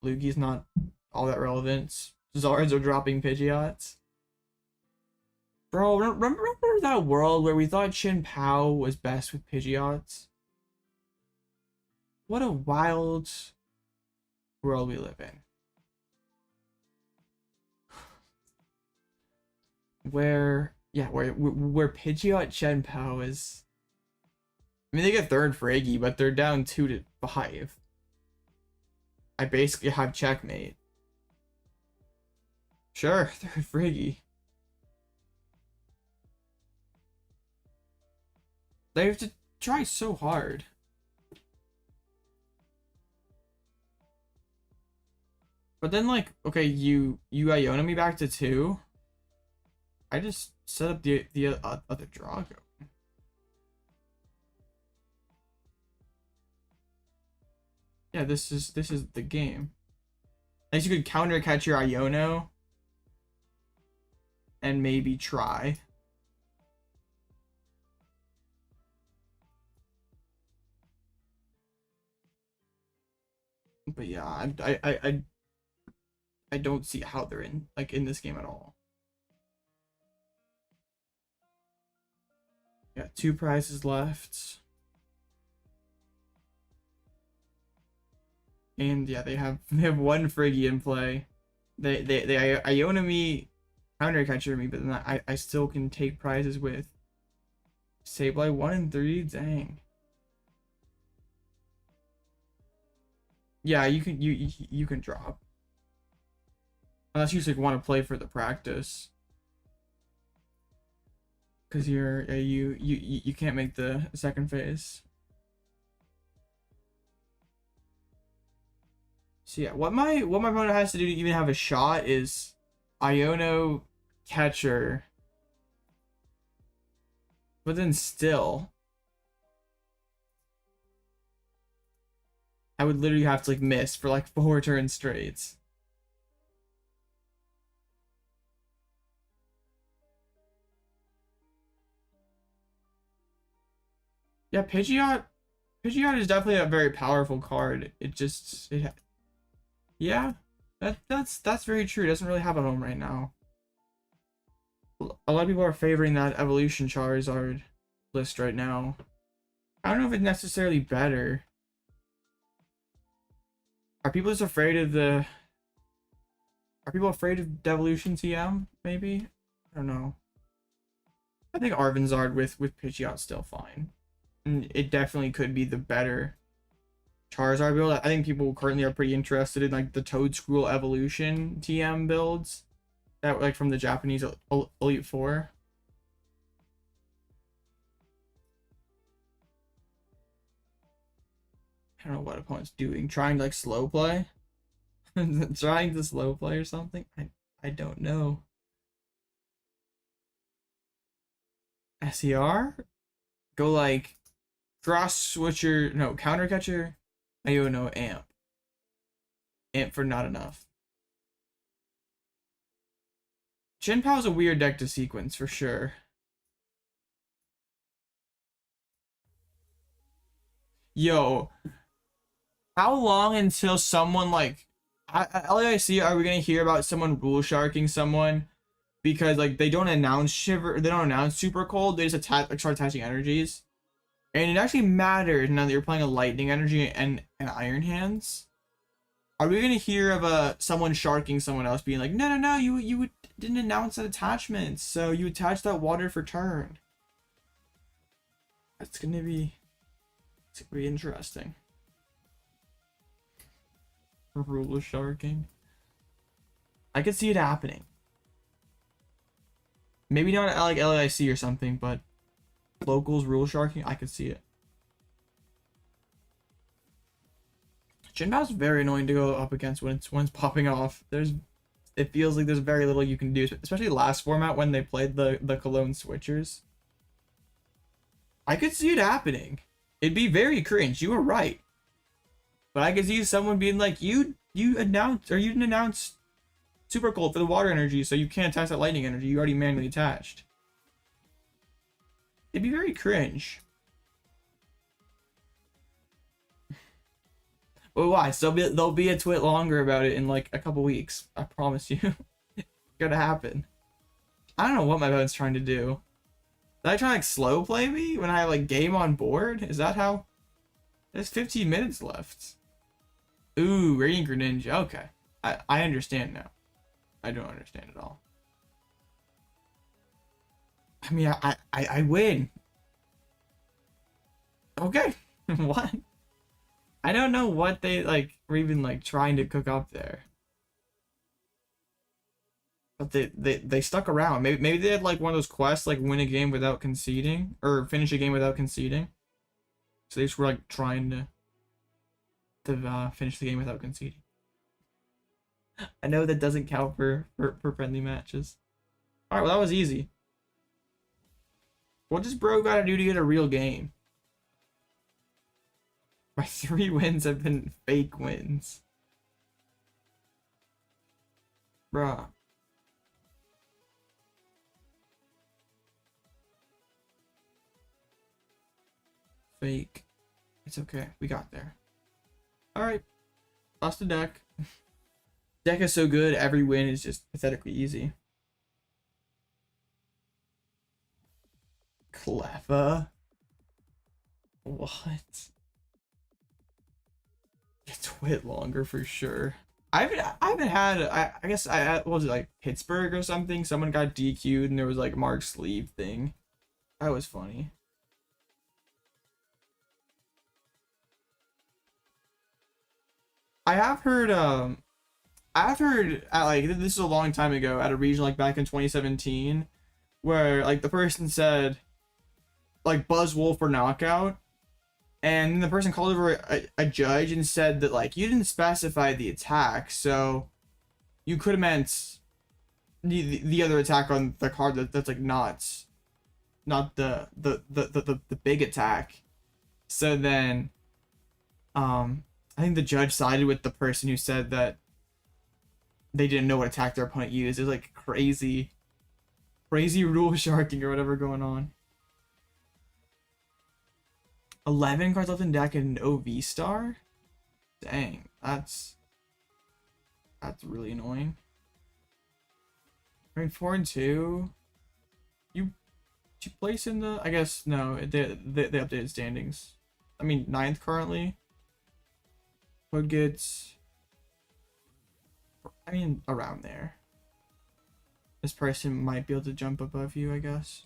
Lugi's not all that relevant. Zards are dropping Pidgeots. Bro, remember that world where we thought Chin Pao was best with Pidgeots? What a wild world we live in. Where Pidgeot Chen Pao is. I mean, they get 3rd Friggy, but they're down 2-5. I basically have checkmate. Sure, 3rd Friggy. They have to try so hard. But then, like, okay, you Iona me back to 2. I just set up the other Drago. Yeah, this is the game. At least you could counter catch your Iono and maybe try. But yeah, I don't see how they're in this game at all. Got 2 prizes left. And yeah, they have 1 Friggy in play. They Iona me, counter catcher me, but then I still can take prizes with Sableye 1 and 3. Dang. Yeah, you can drop. Unless you just want to play for the practice. Cause you can't make the second phase. So yeah, what my opponent has to do to even have a shot is Iono Catcher. But then still, I would literally have to like miss for like 4 turns straight. Yeah, Pidgeot is definitely a very powerful card. Yeah, that's very true. It doesn't really have a home right now. A lot of people are favoring that evolution Charizard list right now. I don't know if it's necessarily better. Are people just afraid of the... Are people afraid of Devolution TM, maybe? I don't know. I think Arvinzard with Pidgeot's still fine. And it definitely could be the better Charizard build. I think people currently are pretty interested in like the Toedscruel Evolution TM builds. That like from the Japanese Elite Four. I don't know what opponent's doing. Trying to like slow play? Trying to slow play or something? I don't know. SER? Go like Cross Switcher, no, Counter Catcher. I don't know, Amp. Amp for not enough. Chien-Pao is a weird deck to sequence for sure. Yo, how long until someone like LAIC are we gonna hear about someone rule sharking someone because like they don't announce Shiver, they don't announce Super Cold, they just attack, like start attaching energies, and it actually matters now that you're playing a Lightning Energy and an Iron Hands. Are we gonna hear of someone sharking someone else being like, no, you didn't announce that attachment, so you attached that water for turn? It's gonna be interesting. Rule sharking. I could see it happening. Maybe not at like LAIC or something, but locals rule sharking, I could see it. Chien-Pao's very annoying to go up against when it's popping off. It feels like there's very little you can do, especially last format when they played the Cologne switchers. I could see it happening. It'd be very cringe. You were right. But I could see someone being like, you announced, or you didn't announce Super Cold for the water energy, so you can't attach that lightning energy. You already manually attached. It'd be very cringe. But why? So they'll be a twit longer about it in like a couple weeks. I promise you. It's gonna happen. I don't know what my opponent's trying to do. Did I try like slow play me when I have like game on board? Is that how? There's 15 minutes left. Ooh, Radiant Greninja. Okay. I understand now. I don't understand at all. I mean, I win. Okay. What? I don't know what they like were even like trying to cook up there. But they stuck around. Maybe they had like one of those quests like win a game without conceding or finish a game without conceding. So they just were like trying to finish the game without conceding. I know that doesn't count for friendly matches. Alright, well that was easy. What does bro gotta do to get a real game? My 3 wins have been fake wins. Bruh. Fake. It's okay. We got there. Alright. Lost the deck. Deck is so good, every win is just pathetically easy. Cleffa. What? Twit longer for sure. I haven't had I guess what was it, like Pittsburgh or something? Someone got DQ'd and there was like Mark Sleeve thing. That was funny. I've heard like this is a long time ago at a region like back in 2017 where like the person said like Buzzwole for knockout And the person called over a judge and said that, like, you didn't specify the attack, so you could have meant the other attack on the card that's like not the big attack. So then I think the judge sided with the person who said that they didn't know what attack their opponent used. There's like crazy rule sharking or whatever going on. 11 cards left in deck and no V-Star? Dang, that's really annoying. I mean, 4 and 2. You place in the, I guess no, they updated standings. I mean, 9th currently. Would get, I mean, around there. This person might be able to jump above you, I guess.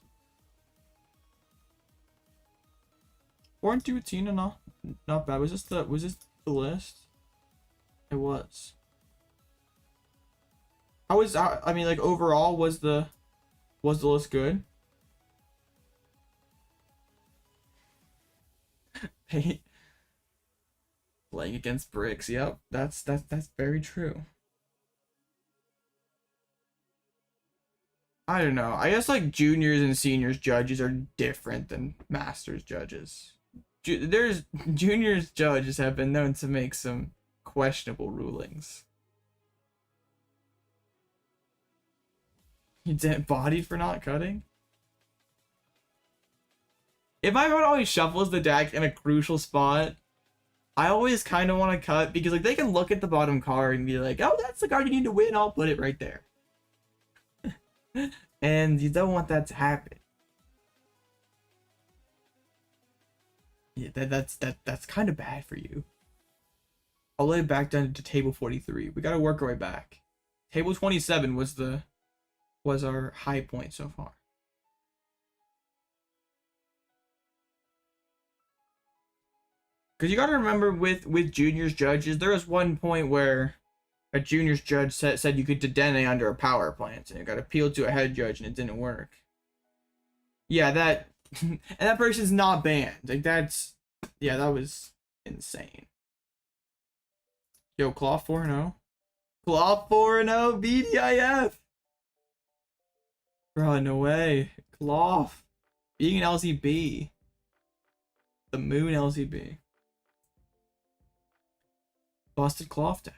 4 and 2 with Tina, not bad. Was this the list? It was. I mean, like, overall, was the list good? Hey, playing against bricks. Yep, that's very true. I don't know. I guess like juniors and seniors judges are different than masters judges. There's juniors judges have been known to make some questionable rulings. You didn't body for not cutting? If my opponent always shuffles the deck in a crucial spot, I always kind of want to cut because like they can look at the bottom card and be like, oh, that's the card you need to win. I'll put it right there. And you don't want that to happen. Yeah, that's kind of bad for you. I'll lay it back down to table 43. We gotta work our way back. Table 27 was our high point so far. Because you gotta remember with juniors judges, there was one point where a juniors judge said you could dedenne under a power plant, and it got appealed to a head judge and it didn't work. Yeah, that and that person's not banned. Like that's, yeah, that was insane. Yo, Claw 4-0. Claw 4-0 BDIF. Bro, no way. Claw being an LCB. The Moon LCB. Busted Cloth deck.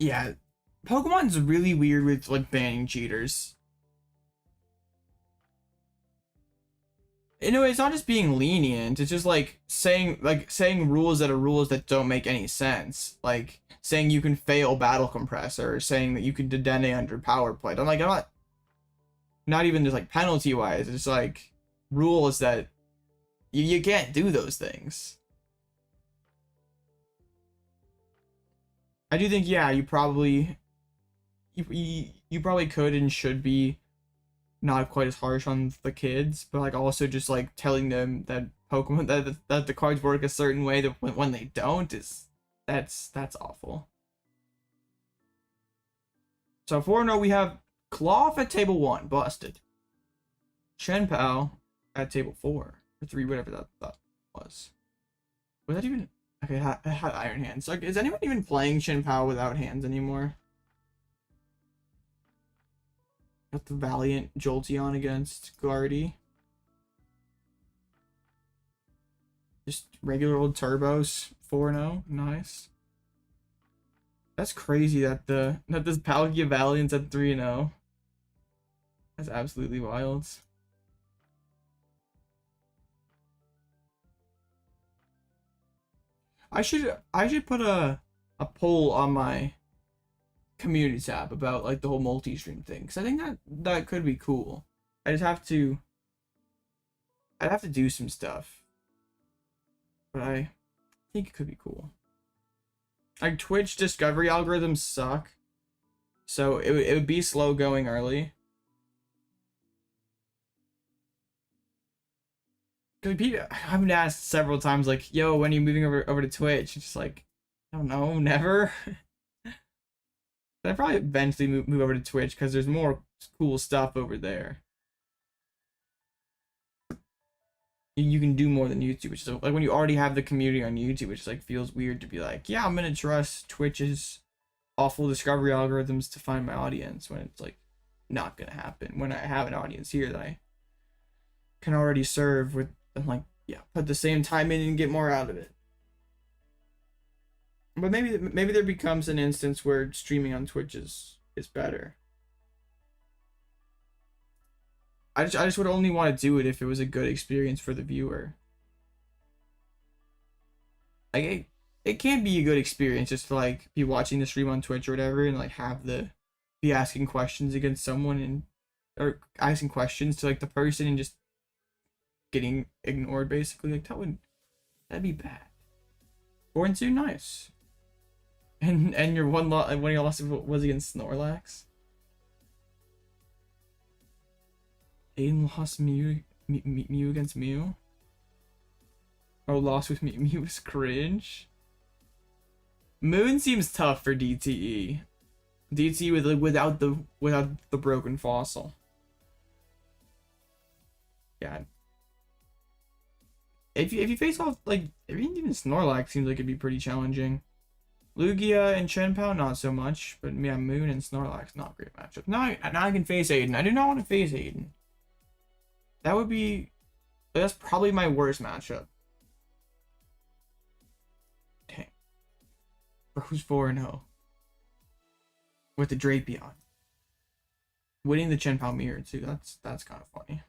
Yeah, Pokemon's really weird with like banning cheaters. You know, it's not just being lenient, it's just like saying rules that are rules that don't make any sense. Like saying you can fail Battle Compressor, or saying that you can dedenne under Power Plate. I'm not even just like penalty wise, it's like rules that you can't do those things. I do think, yeah, you probably could and should be not quite as harsh on the kids, but like also just like telling them that Pokemon that the cards work a certain way that when they don't is that's awful. So 4-0 we have Cloth at table 1, busted. Shenpao at table 4 or 3, whatever that was. Was that even? Okay, it had Iron Hands. Like, is anyone even playing Shenpao without hands anymore? Got the Valiant Jolteon against Guardy. Just regular old Turbos 4-0. Nice. That's crazy that this Palkia Valiant's at 3-0. That's absolutely wild. I should put a poll on my community tab about like the whole multi-stream thing, because I think that could be cool. I'd have to do some stuff, but I think it could be cool. Like Twitch discovery algorithms suck, so it would be slow going early. I've been asked several times, like, yo, when are you moving over to Twitch? It's just like, I don't know, never. I'd probably eventually move over to Twitch because there's more cool stuff over there. You can do more than YouTube, which is like when you already have the community on YouTube, which is like feels weird to be like, yeah, I'm gonna trust Twitch's awful discovery algorithms to find my audience, when it's like not gonna happen when I have an audience here that I can already serve with, and like, yeah, put the same time in and get more out of it. But maybe there becomes an instance where streaming on Twitch is better. I just would only want to do it if it was a good experience for the viewer. Like it can't be a good experience just to like be watching the stream on Twitch or whatever and like have be asking questions against someone, and or asking questions to like the person and just getting ignored basically. Like that'd be bad. 4-2, nice. And your one of your losses was against Snorlax. Aiden lost Mew against Mew. Oh, lost with Mew was cringe. Moon seems tough for DTE. DTE without the broken fossil. Yeah. If you face off like even Snorlax seems like it'd be pretty challenging. Lugia and Chenpao not so much, but yeah, Moon and Snorlax not great matchup. Now I can face Aiden. I do not want to face Aiden. That's probably my worst matchup. Dang. Bro's 4-0 with the Drapion. Winning the Chenpao mirror too. That's kind of funny.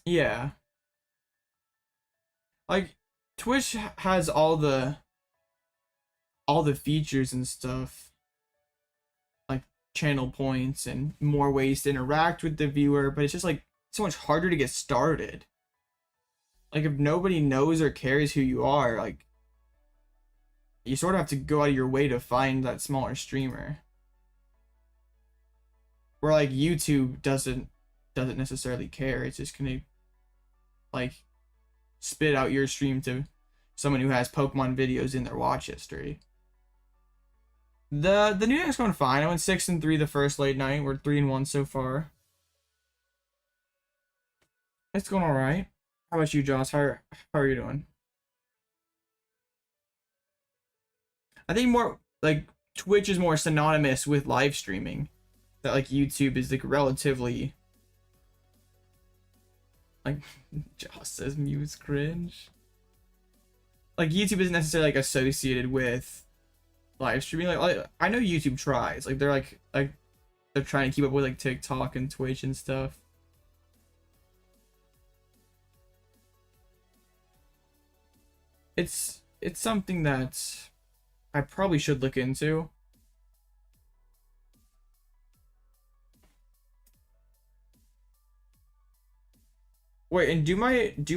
Yeah. Like Twitch has all the features and stuff, like channel points and more ways to interact with the viewer, but it's just like so much harder to get started. Like if nobody knows or cares who you are, like you sort of have to go out of your way to find that smaller streamer. Where like YouTube doesn't necessarily care. It's just gonna like spit out your stream to someone who has Pokemon videos in their watch history. The new deck's going fine. I went 6-3 the first late night. We're 3-1 so far. It's going alright. How about you, Josh? How are you doing? I think more like Twitch is more synonymous with live streaming. That like YouTube is like relatively, like Josh says Mew's cringe. Like YouTube isn't necessarily like associated with live streaming. Like I know YouTube tries. Like they're they're trying to keep up with like TikTok and Twitch and stuff. It's something that I probably should look into. Wait, and do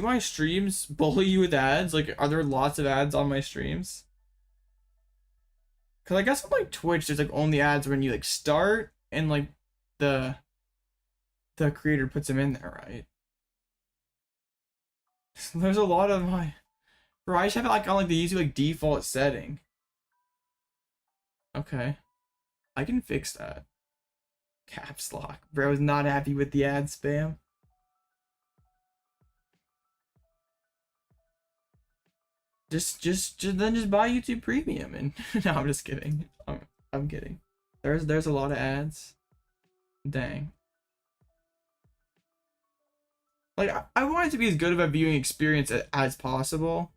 my streams bully you with ads? Like, are there lots of ads on my streams? Cause I guess on like Twitch, there's like only ads when you like start and like the creator puts them in there, right? So there's a lot of my, bro. I just have it like on like the YouTube like default setting. Okay, I can fix that. Caps lock. Bro's not happy with the ad spam. Just buy YouTube Premium and no, I'm just kidding. I'm kidding. There's a lot of ads. Dang. Like I want it to be as good of a viewing experience as possible.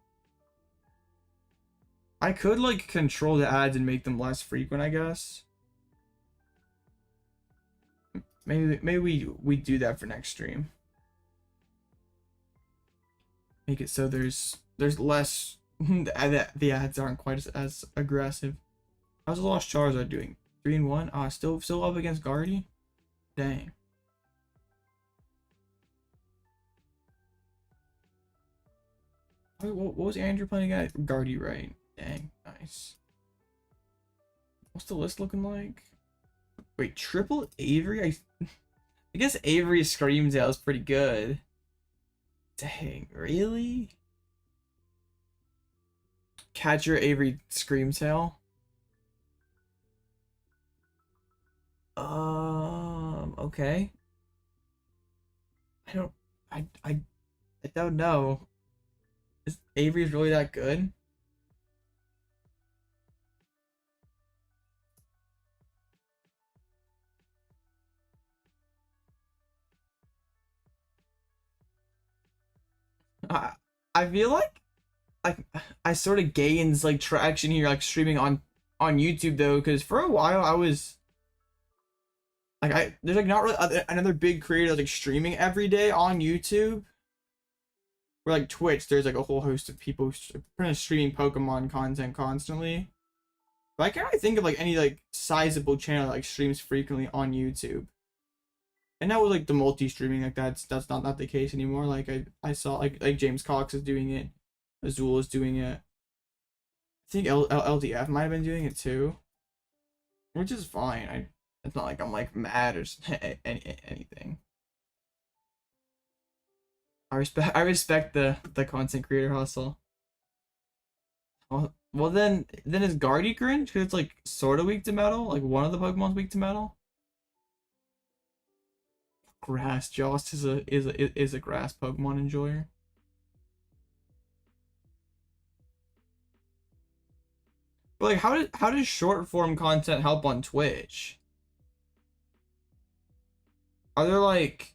I could like control the ads and make them less frequent, I guess. Maybe we do that for next stream. Make it so there's less. The ads aren't quite as aggressive. How's the Lost Charizard doing? 3-1. Ah, still up against Guardy. Dang. What was Andrew playing again? Guardy, right? Dang, nice. What's the list looking like? Wait, triple Avery? I guess Avery's Screamtail is pretty good. Dang, really? Catcher Avery Screamtail? Okay. I don't I I I don't know. Is Avery's really that good? I I feel like I sort of gains like traction here, like streaming on YouTube though, because for a while I was like there's like not really another big creator like streaming every day on YouTube. Where like Twitch, there's like a whole host of people kind of streaming Pokemon content constantly. But I can't really think of like any like sizable channel that like streams frequently on YouTube. And now with like the multi-streaming, like that's not the case anymore. Like I saw like James Cox is doing it, Azul is doing it. I think LDF might have been doing it too, which is fine. It's not like I'm like mad or anything. I respect the content creator hustle. Well then is Guardy cringe because it's like sort of weak to metal, like one of the Pokemon's weak to metal. Grass Jost is a grass Pokemon enjoyer. But like how does short form content help on Twitch? Are there like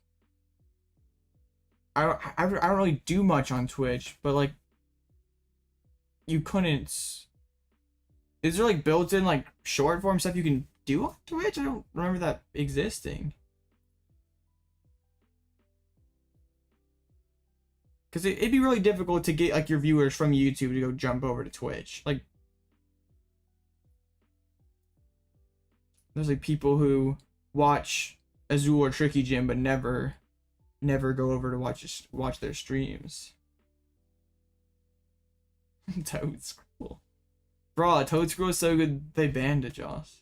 I don't really do much on Twitch, but like you couldn't. Is there like built-in like short form stuff you can do on Twitch? I don't remember that existing. Because it'd be really difficult to get like your viewers from YouTube to go jump over to Twitch. Like there's like people who watch Azul or Tricky Gym but never go over to watch their streams. Toad Scroll. Bro, Toad Scroll is so good they banned it, Joss.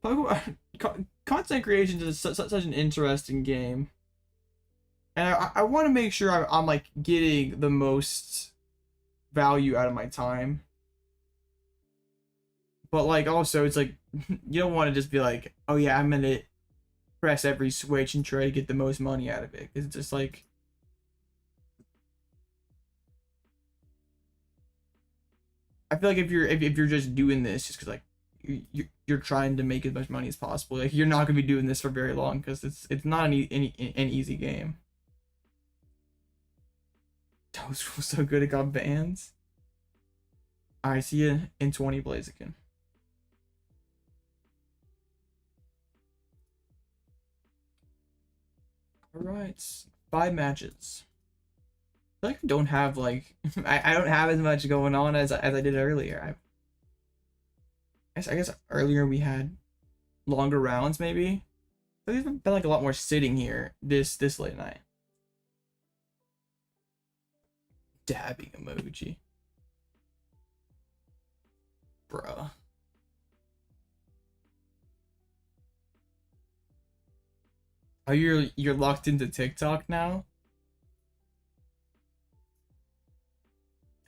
Pokemon content creation is such an interesting game. And I want to make sure I'm like getting the most value out of my time. But like also it's like you don't want to just be like, oh yeah, I'm gonna press every switch and try to get the most money out of it. It's just like I feel like if you're just doing this just because like you're trying to make as much money as possible, like you're not gonna be doing this for very long because it's not an easy game. Toast was so good it got bans. Alright, see you in 20 Blaziken. Alright, 5 matches. I feel like I don't have like I don't have as much going on as I did earlier. I guess earlier we had longer rounds maybe. But there's been like a lot more sitting here this late night. Dabbing emoji. Bruh. Oh, you're locked into TikTok now?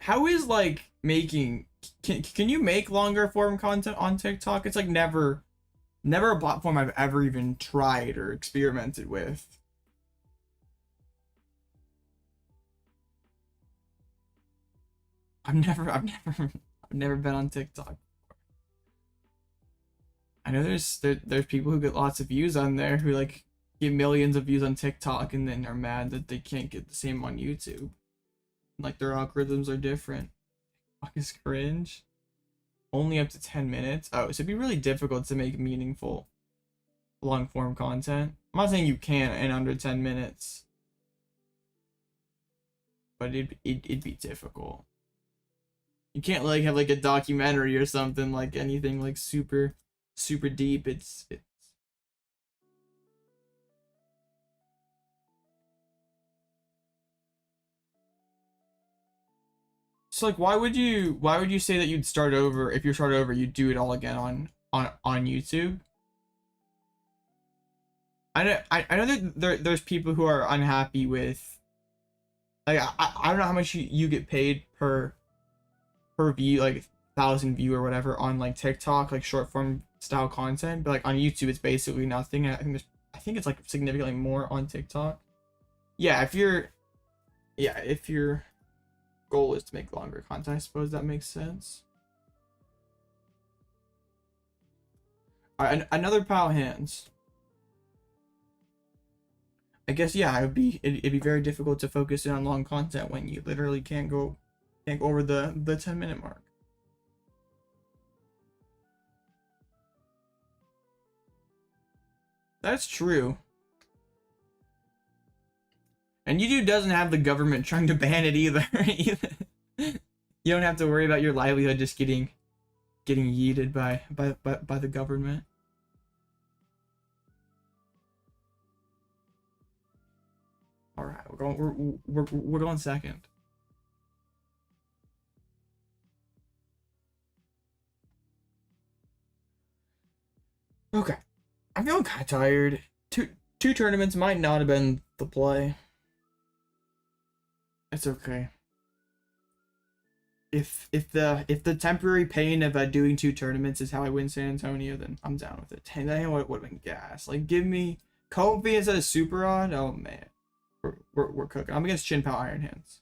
How is like making can you make longer form content on TikTok? It's like never a platform I've ever even tried or experimented with. I've never been on TikTok. I know there's people who get lots of views on there who like get millions of views on TikTok and then are mad that they can't get the same on YouTube. Like their algorithms are different. Fuck is cringe. Only up to 10 minutes. Oh, so it'd be really difficult to make meaningful long form content. I'm not saying you can't in under 10 minutes, but it'd be difficult. You can't like have like a documentary or something, like anything like super deep. It's so like why would you say that you'd start over? If you start over, you'd do it all again on YouTube? I know that there's people who are unhappy with like I don't know how much you get paid per view, like thousand view or whatever on like TikTok, like short form style content, but like on YouTube it's basically nothing. And I think it's like significantly more on TikTok. Yeah, if your goal is to make longer content, I suppose that makes sense. All right, another pile hands. I guess yeah, it'd be very difficult to focus in on long content when you literally can't go over the 10-minute mark. That's true. And YouTube doesn't have the government trying to ban it either. You don't have to worry about your livelihood just getting yeeted by the government. All right, we're going second. Okay, I'm feeling kind of tired. Two tournaments might not have been the play. It's okay. If the temporary pain of doing 2 tournaments is how I win San Antonio, then I'm down with it. And that would have been gas. Like, give me Comfey instead of Super Odd. Oh man, we're cooking. I'm against Chin-Pao Iron Hands.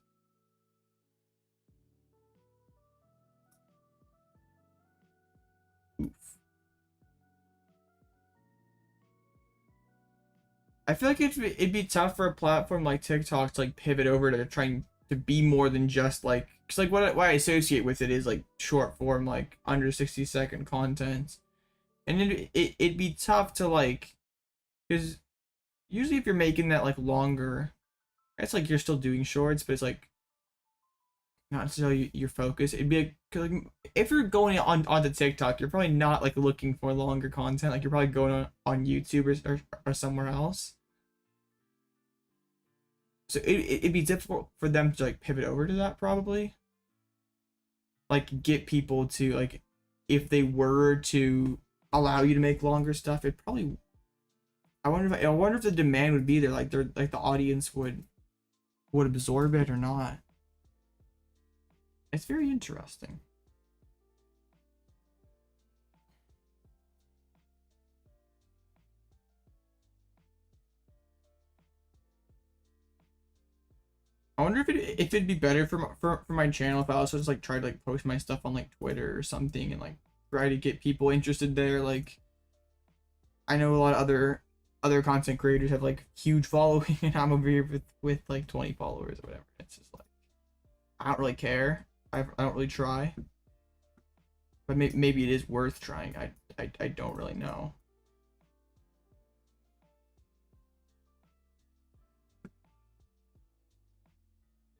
Oof. I feel like it'd be tough for a platform like TikTok to like pivot over to trying to be more than just like, because like what I associate with it is like short form, like under 60-second content, and it'd be tough to like, because usually if you're making that like longer, it's like you're still doing shorts, but it's like not necessarily your focus. It'd be like if you're going onto TikTok, you're probably not like looking for longer content. Like you're probably going on YouTube or somewhere else. So it'd be difficult for them to like pivot over to that probably. Like get people to like, if they were to allow you to make longer stuff, it probably. I wonder if the demand would be there. Like the audience would absorb it or not. It's very interesting. I wonder if it'd be better for my channel if I also just like try to like post my stuff on like Twitter or something and like try to get people interested there. Like I know a lot of other content creators have like huge following and I'm over here with like 20 followers or whatever. It's just like I don't really care. I don't really try. But maybe it is worth trying. I don't really know.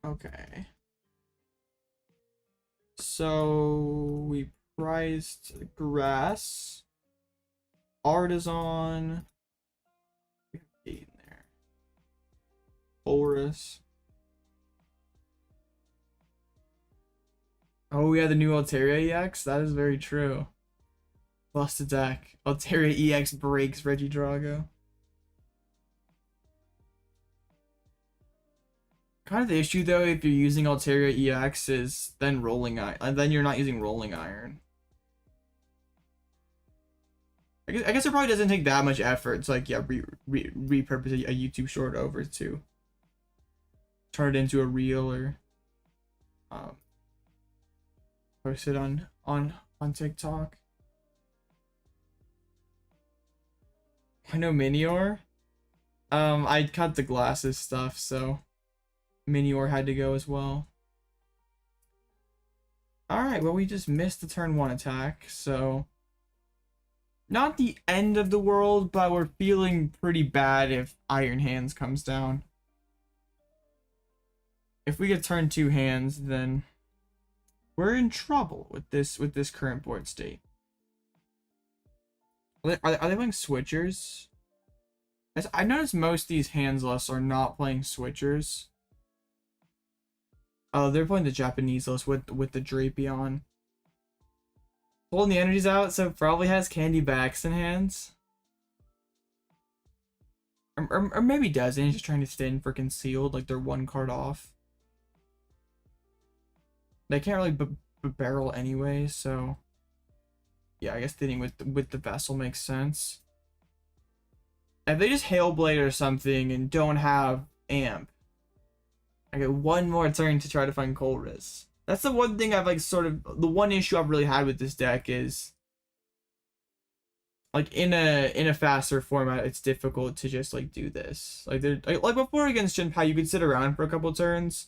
Okay. So we priced grass, Artazon, we have 8 in there, Colress. Oh yeah, the new Altaria EX. That is very true. Lost a deck. Altaria EX breaks Regidrago. Kind of the issue though, if you're using Altaria EX, is then rolling iron, and then you're not using rolling iron. I guess it probably doesn't take that much effort. It's like, yeah, repurpose a YouTube short over to turn it into a reel or post it on TikTok. I know Minior. I cut the glasses stuff, so Minior had to go as well. Alright, well we just missed the turn 1 attack, so not the end of the world, but we're feeling pretty bad if Iron Hands comes down. If we get turn 2 hands, then we're in trouble with this current board state. Are they playing switchers? I noticed most of these hands lists are not playing switchers. Oh, they're playing the Japanese list with the Drapion. Pulling the energies out, so probably has candy backs in hands. Or maybe doesn't, he's just trying to stand for concealed, like they're 1 card off. They can't really a barrel anyway, so yeah, I guess hitting with the vessel makes sense. If they just Hailblade or something and don't have Amp, I get one more turn to try to find Colress. That's the one thing I've like sort of the one issue I've really had with this deck is like in a faster format, it's difficult to just like do this. Like like before against Jin Pai, you could sit around for a couple turns,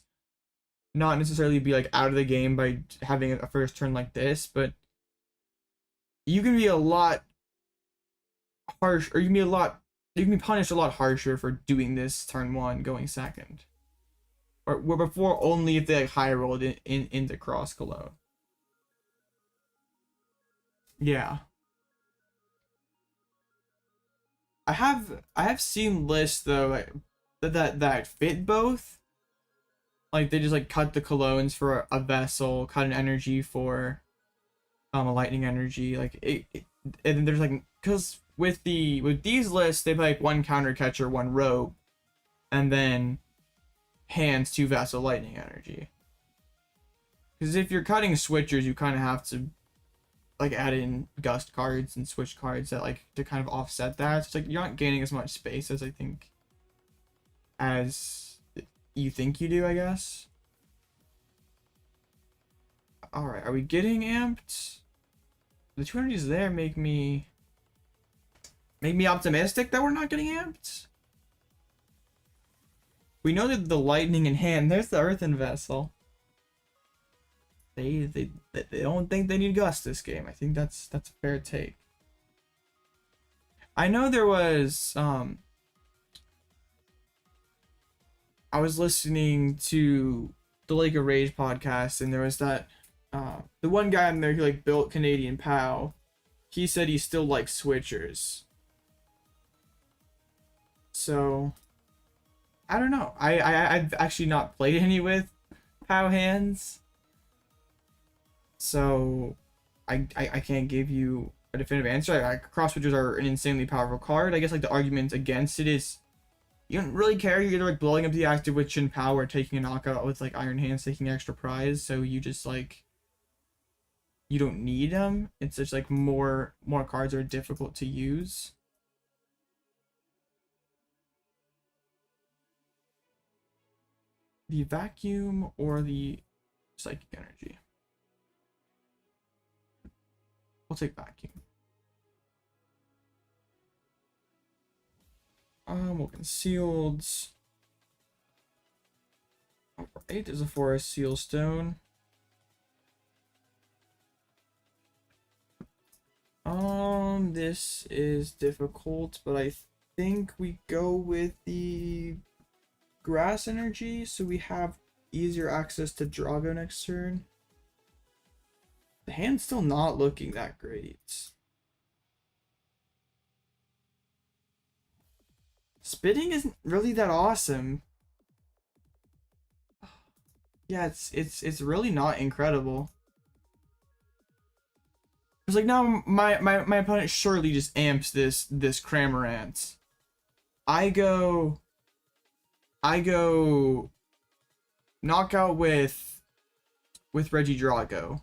not necessarily be like out of the game by having a first turn like this, but you can be a lot harsh, or you can be punished a lot harsher for doing this turn one going second. Or where before only if they like high rolled into Cross Cologne. Yeah. I have seen lists though like, that fit both. Like they just like cut the colognes for a vessel, cut an energy for a lightning energy. Like and then there's like, because with these lists they play like one counter catcher, one rogue, and then hands 2 vessel lightning energy. Because if you're cutting switchers, you kind of have to like add in gust cards and switch cards that like to kind of offset that. It's like you're not gaining as much space as I think as you think you do, I guess. All right, are we getting amped? The 2 energies there make me optimistic that we're not getting amped. We know that the lightning in hand. There's the earthen vessel. They don't think they need gust this game. I think that's a fair take. I know there was I was listening to the Lake of Rage podcast, and there was that the one guy in there who like built Canadian POW. He said he still likes switchers. So I don't know. I've actually not played any with POW hands, so I can't give you a definitive answer. Cross switchers are an insanely powerful card. I guess like the argument against it is you don't really care. You're either like blowing up the active with Chin Power or taking a knockout with like Iron Hands, taking extra prize. So you just like you don't need them. It's just like more cards are difficult to use. The vacuum or the psychic energy? We'll take vacuum. We'll concealed. Alright, there's a forest seal stone. This is difficult, but I think we go with the grass energy, so we have easier access to Drago next turn. The hand's still not looking that great. Spitting isn't really that awesome. Yeah, it's really not incredible. It's like now my opponent surely just amps this Cramorant. I go knockout with Regidrago.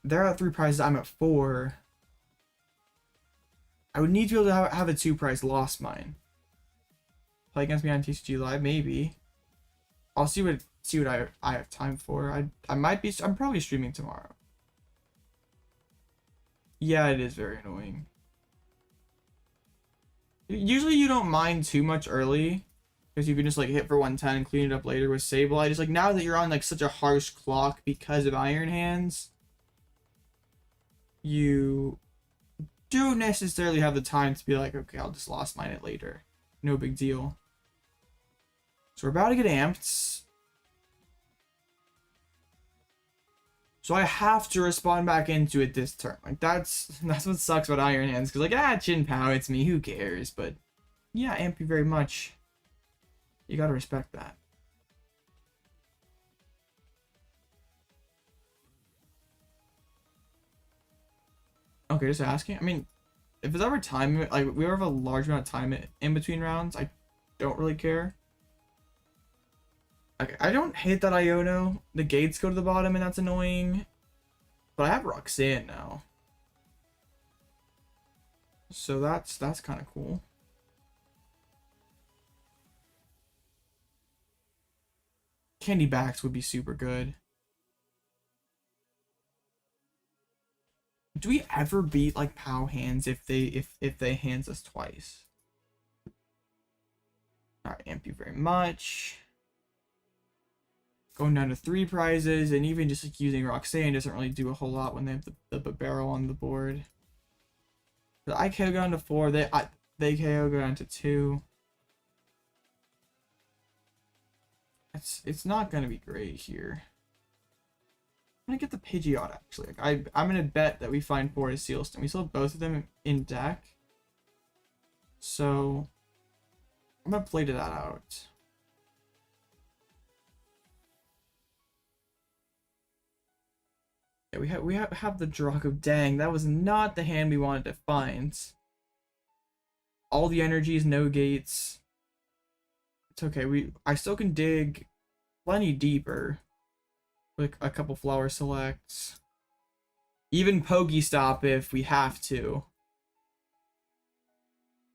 They're at 3 prizes, I'm at 4. I would need to be able to have a 2 prize Lost Mine. Play against me on TCG Live, maybe. I'll see what I have time for. I'm probably streaming tomorrow. Yeah, it is very annoying. Usually you don't mind too much early, because you can just like hit for 110 and clean it up later with Sableye. Just like now that you're on like such a harsh clock because of Iron Hands, you don't necessarily have the time to be like, okay, I'll just Lost Mine it later. No big deal. So we're about to get amped. So I have to respond back into it this turn. Like that's what sucks about Iron Hands, because like Chin Pow, it's me, who cares? But yeah, amp you very much. You gotta respect that. Okay, just asking. I mean, if it's ever time, like we ever have a large amount of time in between rounds, I don't really care. I don't hate that Iono. The gates go to the bottom and that's annoying. But I have Roxanne now. So that's kind of cool. Candy backs would be super good. Do we ever beat like POW hands if they hands us twice? Alright, thank you very much. Going down to 3 prizes, and even just like using Roxanne doesn't really do a whole lot when they have the barrel on the board. The I KO go down to 4, they KO go down to 2. It's not gonna be great here. I'm gonna get the Pidgeot actually. Like, I'm gonna bet that we find Forest Sealstorm. We still have both of them in deck. So I'm gonna play to that out. Yeah, we have the Jirachi. Dang, that was not the hand we wanted to find. All the energies, no gates. It's okay. I still can dig plenty deeper. Like a couple flower selects. Even Pokestop if we have to.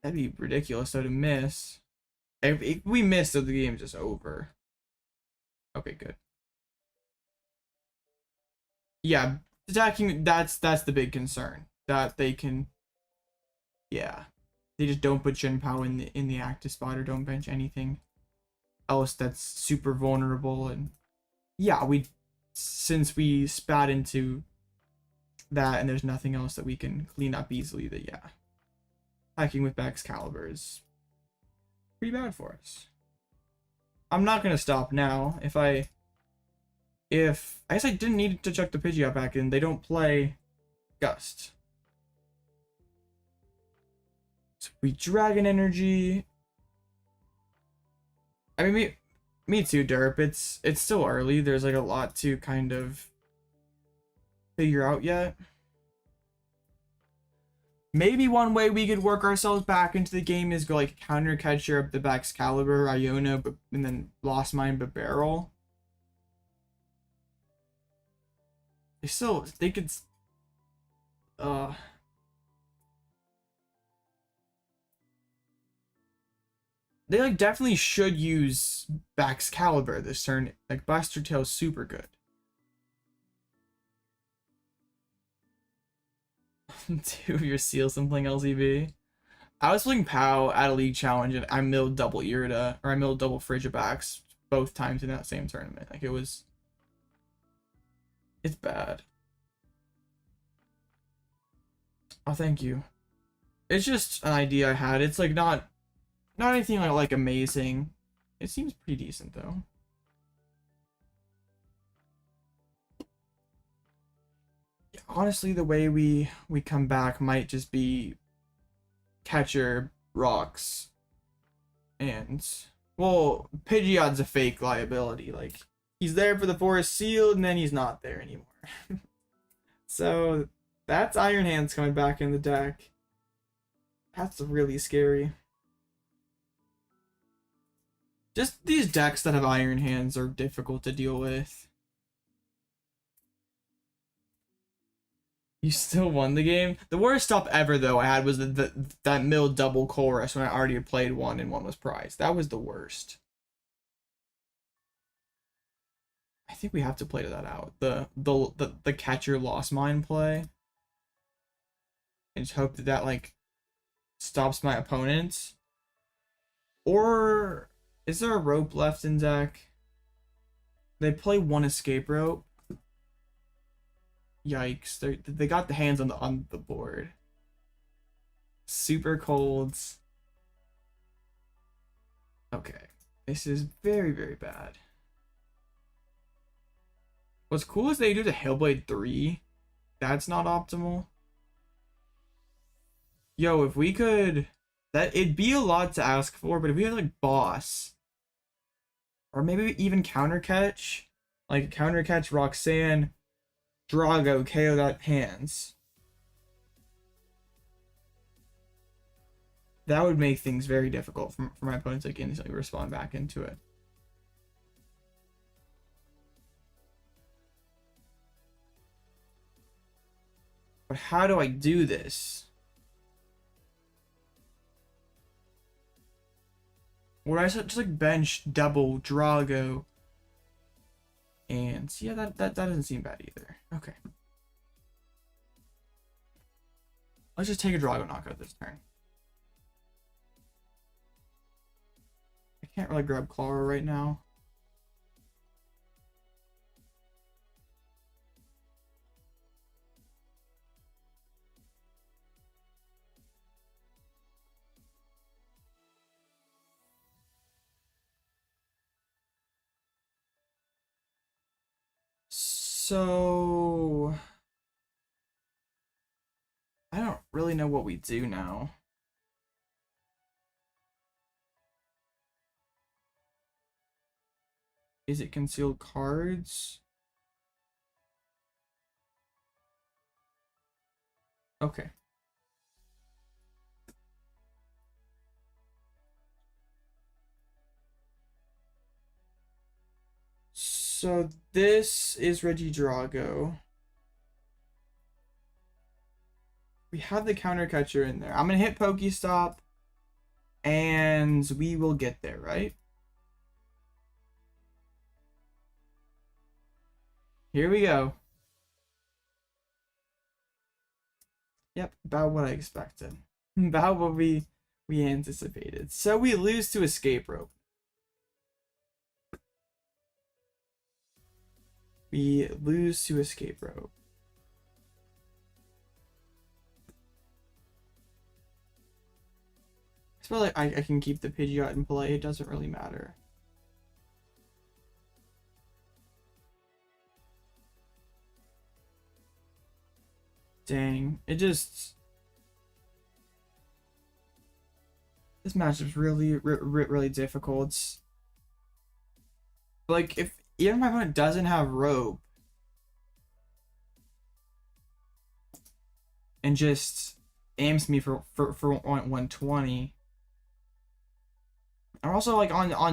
That'd be ridiculous though to miss. If we miss, though, the game's just over. Okay, good. Yeah, attacking, that's the big concern. That they can, yeah. They just don't put Shin Pao in the active spot or don't bench anything else that's super vulnerable. And yeah, since we spat into that and there's nothing else that we can clean up easily, that yeah. Hacking with Excalibur is pretty bad for us. I'm not gonna stop now. I guess I didn't need to chuck the Pidgeot back in. They don't play Gust. Sweet Dragon Energy. I mean, me too, Derp. It's still early. There's like a lot to kind of figure out yet. Maybe one way we could work ourselves back into the game is go like Counter Catcher up the Excalibur, Iono, and then Lost Mine, but Barrel. They could they like definitely should use Excalibur this turn. Like Buster Tail's super good. Two of your seals and playing LZB. I was playing POW at a league challenge and I milled double Irida, or I milled double Frigibax both times in that same tournament. Like it's bad. Oh, thank you. It's just an idea I had. It's like not anything like amazing. It seems pretty decent though. Honestly, the way we come back might just be Catcher, Rocks, and well, Pidgeot's a fake liability. Like he's there for the Forest Seal and then he's not there anymore. So that's Iron Hands coming back in the deck. That's really scary. Just these decks that have Iron Hands are difficult to deal with. You still won the game? The worst stop ever, though, I had was that mill double Colress when I already had played one and one was prized. That was the worst. I think we have to play that out. The Catcher Lost Mine play. And just hope that like stops my opponents. Or is there a rope left in deck? They play one escape rope. Yikes! They got the hands on the board. Super colds. Okay, this is very, very bad. What's cool is they do the Hellblade 3. That's not optimal. Yo, if we could, it'd be a lot to ask for, but if we had like Boss, or maybe even Counter Catch, like Counter Catch Roxanne, Drago, KO that hands. That would make things very difficult for my opponents to like instantly respond back into it. But how do I do this? Or I just like bench double Drago. And yeah, that doesn't seem bad either. Okay. Let's just take a Drago knockout this turn. I can't really grab Klara right now. So I don't really know what we do now. Is it concealed cards? Okay. So this is Regidrago. We have the Counter Catcher in there. I'm gonna hit Pokestop, and we will get there, right? Here we go. Yep, about what I expected. About what we anticipated. So we lose to Escape Rope. We lose to Escape Rope. I feel like I can keep the Pidgeot in play. It doesn't really matter. Dang, it just... This matchup's really difficult. Like, if even my opponent doesn't have Rope, and just aims me for 120. I'm also like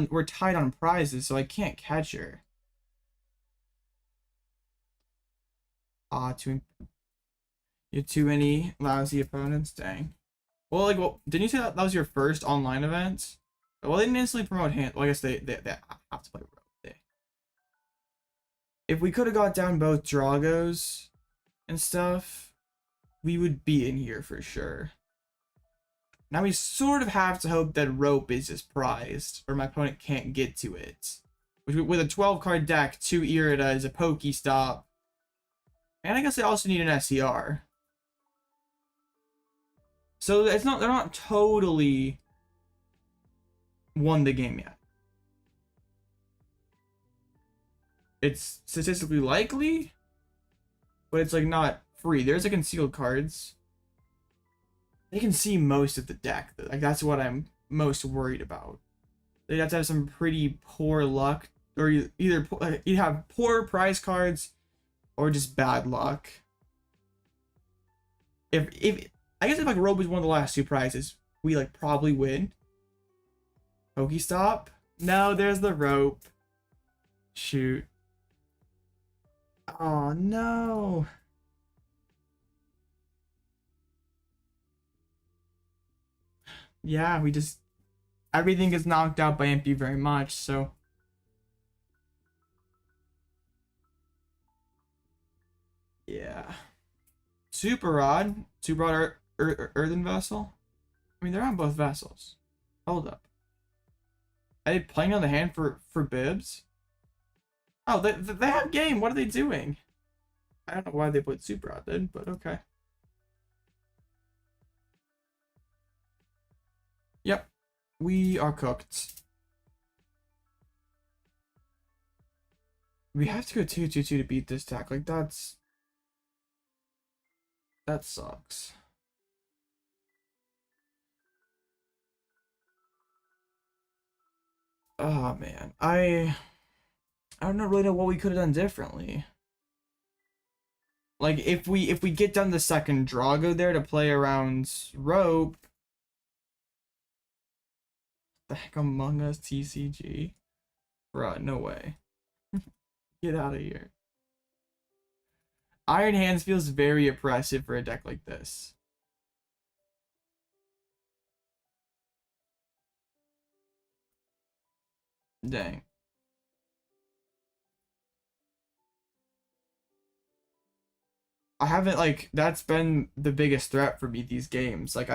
we're tied on prizes, so I can't catch her. You have too many lousy opponents, dang. Well, like, didn't you say that was your first online event? Well, they didn't instantly promote hand. Well, I guess they have to play Rope Day. If we could have got down both Dragos and stuff, we would be in here for sure. Now we sort of have to hope that Rope is just prized, or my opponent can't get to it. Which, with a 12-card deck, 2 Iridas, a Pokestop, and I guess they also need an SER. So they're not totally won the game yet. It's statistically likely, but it's like not free. There's a concealed cards. They can see most of the deck. Like, that's what I'm most worried about. They have to have some pretty poor luck, or either you have poor prize cards or just bad luck. If I guess if like Rope is one of the last 2 prizes, we like probably win. Pokestop? No, there's the Rope. Shoot. Oh no. Yeah, we just everything is knocked out by MP very much, so yeah. Super odd. Super odd Earthen Vessel. I mean, they're on both vessels. Hold up. Are they playing on the hand for bibs? Oh, they have game. What are they doing? I don't know why they put Super odd then, but okay. Yep. We are cooked. We have to go 2-2-2 to beat this deck. Like, that sucks. Oh man, I don't really know what we could have done differently. Like, if we get down the second Drago there to play around Rope. The heck, Among Us TCG? Bruh, no way. Get out of here. Iron Hands feels very oppressive for a deck like this. Dang. I haven't, like, that's been the biggest threat for me these games. Like,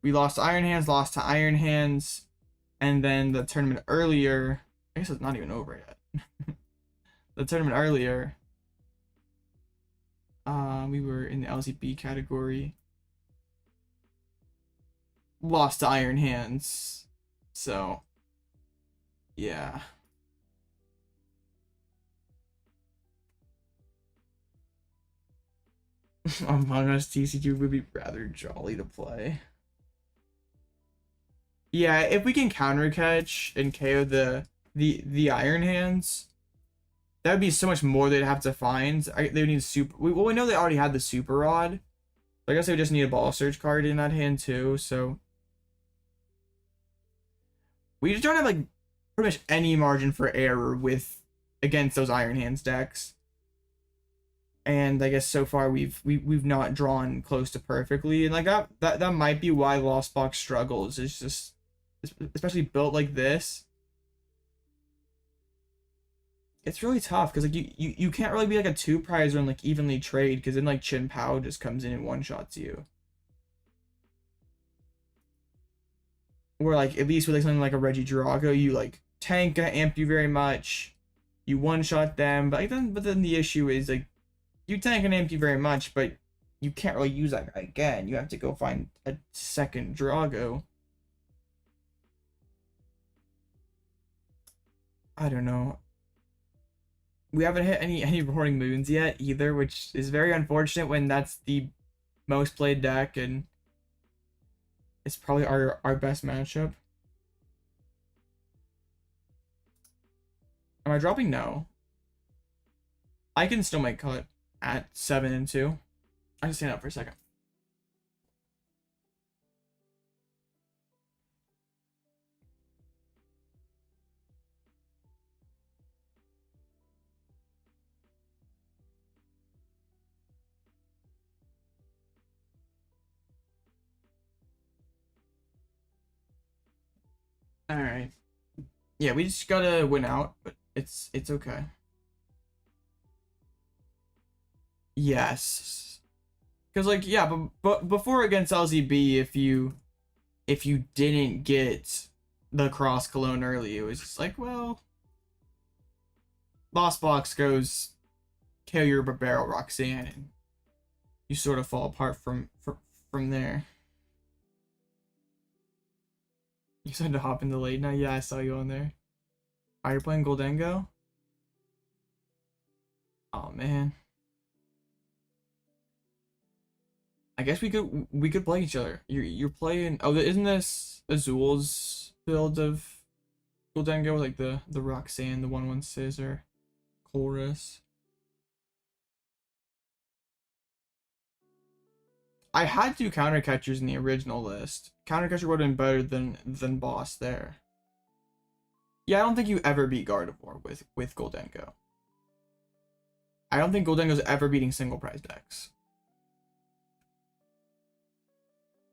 we lost to Iron Hands, lost to Iron Hands, and then the tournament earlier, I guess it's not even over yet. The tournament earlier, we were in the LCB category. Lost to Iron Hands. So, yeah. Among Us TCG would be rather jolly to play. Yeah, if we can counter catch and KO the Iron Hands, that would be so much more they'd have to find. They would need super. Well, we know they already had the Super Rod. I guess they would just need a Ball Surge card in that hand too. So we just don't have like pretty much any margin for error against those Iron Hands decks. And I guess so far we've not drawn close to perfectly, and like that might be why Lost Box struggles. It's just, especially built like this, it's really tough because like you can't really be like a 2-prizer and like evenly trade, because then like Chin Pao just comes in and one-shots you. Or like at least with like something like a Regidrago, you like tank gonna amp you very much, you one-shot them, but then the issue is like you tank and amp you very much, but you can't really use that guy again. You have to go find a second Drago. I don't know. We haven't hit any Roaring Moons yet either, which is very unfortunate when that's the most played deck and it's probably our best matchup. Am I dropping? No. I can still make cut at 7-2. I just stand up for a second. All right. Yeah, we just gotta win out, but it's okay. Yes. Because like yeah, but before against LZB, if you didn't get the cross cologne early, it was just like, well, Lost Box goes KO your Barbaro Roxanne, and you sort of fall apart from there. You decided to hop in the late night? Yeah, I saw you on there. Are you playing Goldengo? Oh man. I guess we could play each other. You're playing. Oh, isn't this Azul's build of Goldengo, like the Roxanne, the 1/1 Scissor, Colress? I had 2 counter catchers in the original list. Counter catcher would have been better than boss there. Yeah, I don't think you ever beat Gardevoir with Goldengo. I don't think Goldengo's ever beating single prize decks.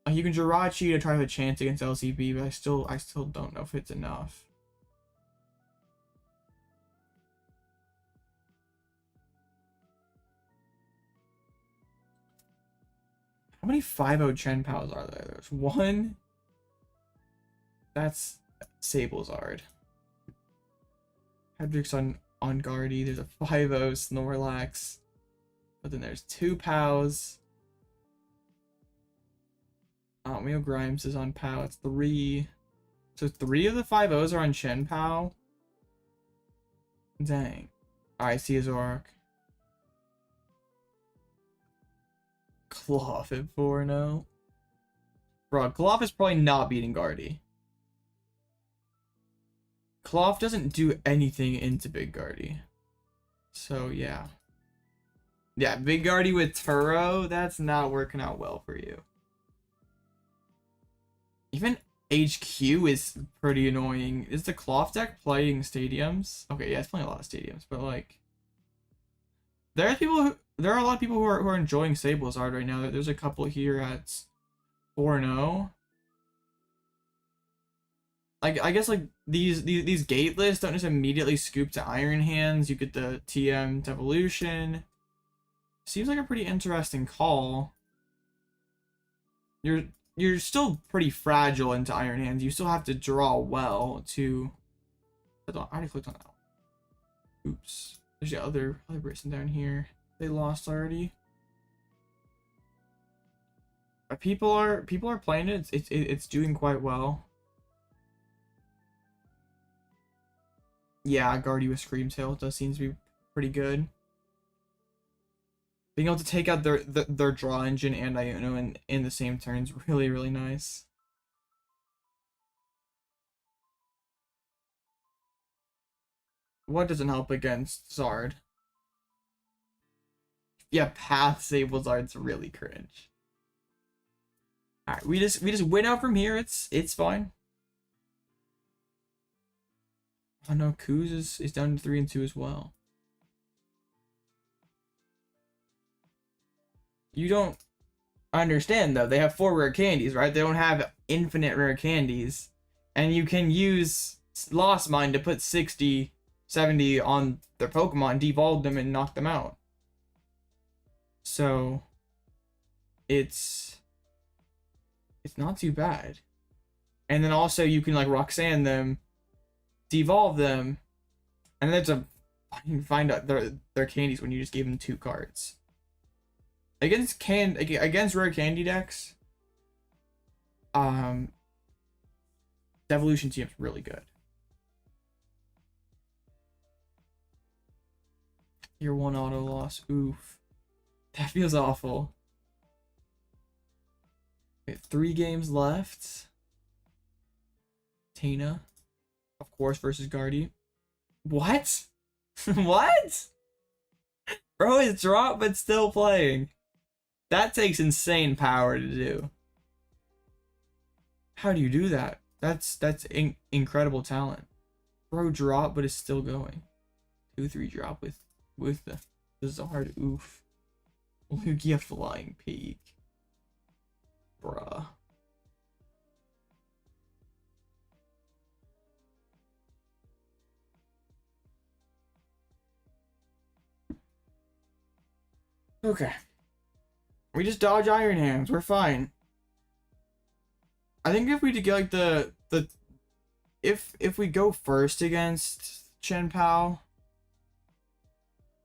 You can Jirachi to try to have a chance against LCB, but I still don't know if it's enough. How many 5-0 Chen Pals are there? There's 1. That's Sablezard. Hedrick's on Guardy. There's a 5-0 Snorlax. But then there's 2 Pals. Mio Grimes is on Pal. It's 3. So 3 of the 5-0s are on Chen Pao. Dang. Alright, see his Zorak. Cloth at 4-0. Bro, Cloth is probably not beating Guardy. Cloth doesn't do anything into Big Guardy. So, yeah. Yeah, Big Guardy with Turo, that's not working out well for you. Even HQ is pretty annoying. Is the Cloth deck playing stadiums? Okay, yeah, it's playing a lot of stadiums, but like, there are people there are a lot of people who are enjoying Sablezard right now. There's a couple here at 4-0. Like, I guess like these gate lists don't just immediately scoop to Iron Hands. You get the TM Devolution. Seems like a pretty interesting call. You're still pretty fragile into Iron Hands. You still have to draw well to. I already clicked on that. Oops. There's the other person down here. They lost already. People are playing it. It's doing quite well. Yeah, Guardy with Scream Tail does seem to be pretty good. Being able to take out their draw engine and Iono in the same turn is really, really nice. What doesn't help against Zard? Yeah, Path Sablezard's really cringe. Alright, we just win out from here. It's fine. Oh no, Kuz is down to 3 and 2 as well. You don't understand though. They have 4 rare candies, right? They don't have infinite rare candies. And you can use Lost Mine to put 60, 70 on their Pokemon, devolve them, and knock them out. So it's not too bad. And then also you can like Roxanne them, devolve them, and then to find out their candies when you just gave them 2 cards. Against rare candy decks, Devolution team's really good. Your 1 auto loss. Oof. That feels awful. Okay, 3 games left. Tina, of course, versus Guardy. What? What? Bro is dropped but still playing. That takes insane power to do. How do you do that? That's incredible talent. Bro drop but is still going. 2-3 drop with the Zard. Oof. Lugia Flying Peak. Bruh. Okay. We just dodge Iron Hands. We're fine. I think if we get like if we go first against Chen Pao,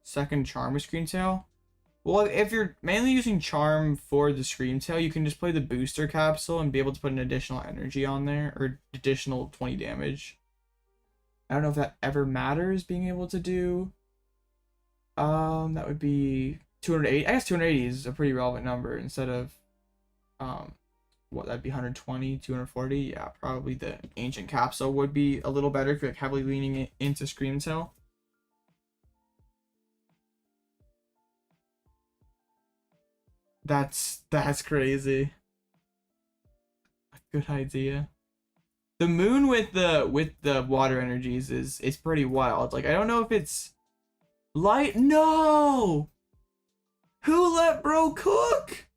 second Charm with Scream Tail. Well, if you're mainly using Charm for the Scream Tail, you can just play the booster capsule and be able to put an additional energy on there, or additional 20 damage. I don't know if that ever matters, being able to do. That would be 280. I guess 280 is a pretty relevant number instead of, what, that'd be 120, 240. Yeah, probably the Ancient Capsule would be a little better if you're heavily leaning it into Scream Tail. That's crazy. A good idea. The moon with the water energies is pretty wild. Like, I don't know if it's light. No! Who let bro cook?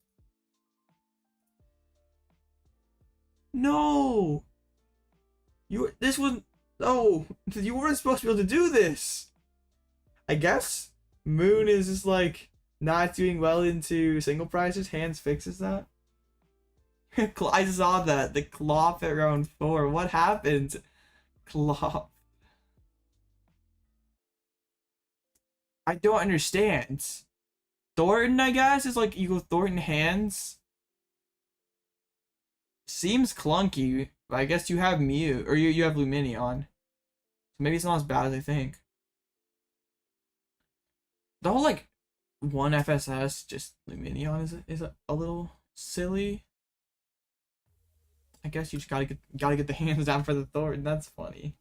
No! This was, no! You weren't supposed to be able to do this! I guess Moon is just like not doing well into single prizes. Hands fixes that. I saw that. The Clop at round 4. What happened? Clop. I don't understand. Thornton, I guess, is like you go Thornton Hands. Seems clunky, but I guess you have Mew, or you have Lumineon. Maybe it's not as bad as I think. The whole like 1 FSS just Lumineon is a little silly. I guess you just gotta get the hands down for the Thornton. That's funny.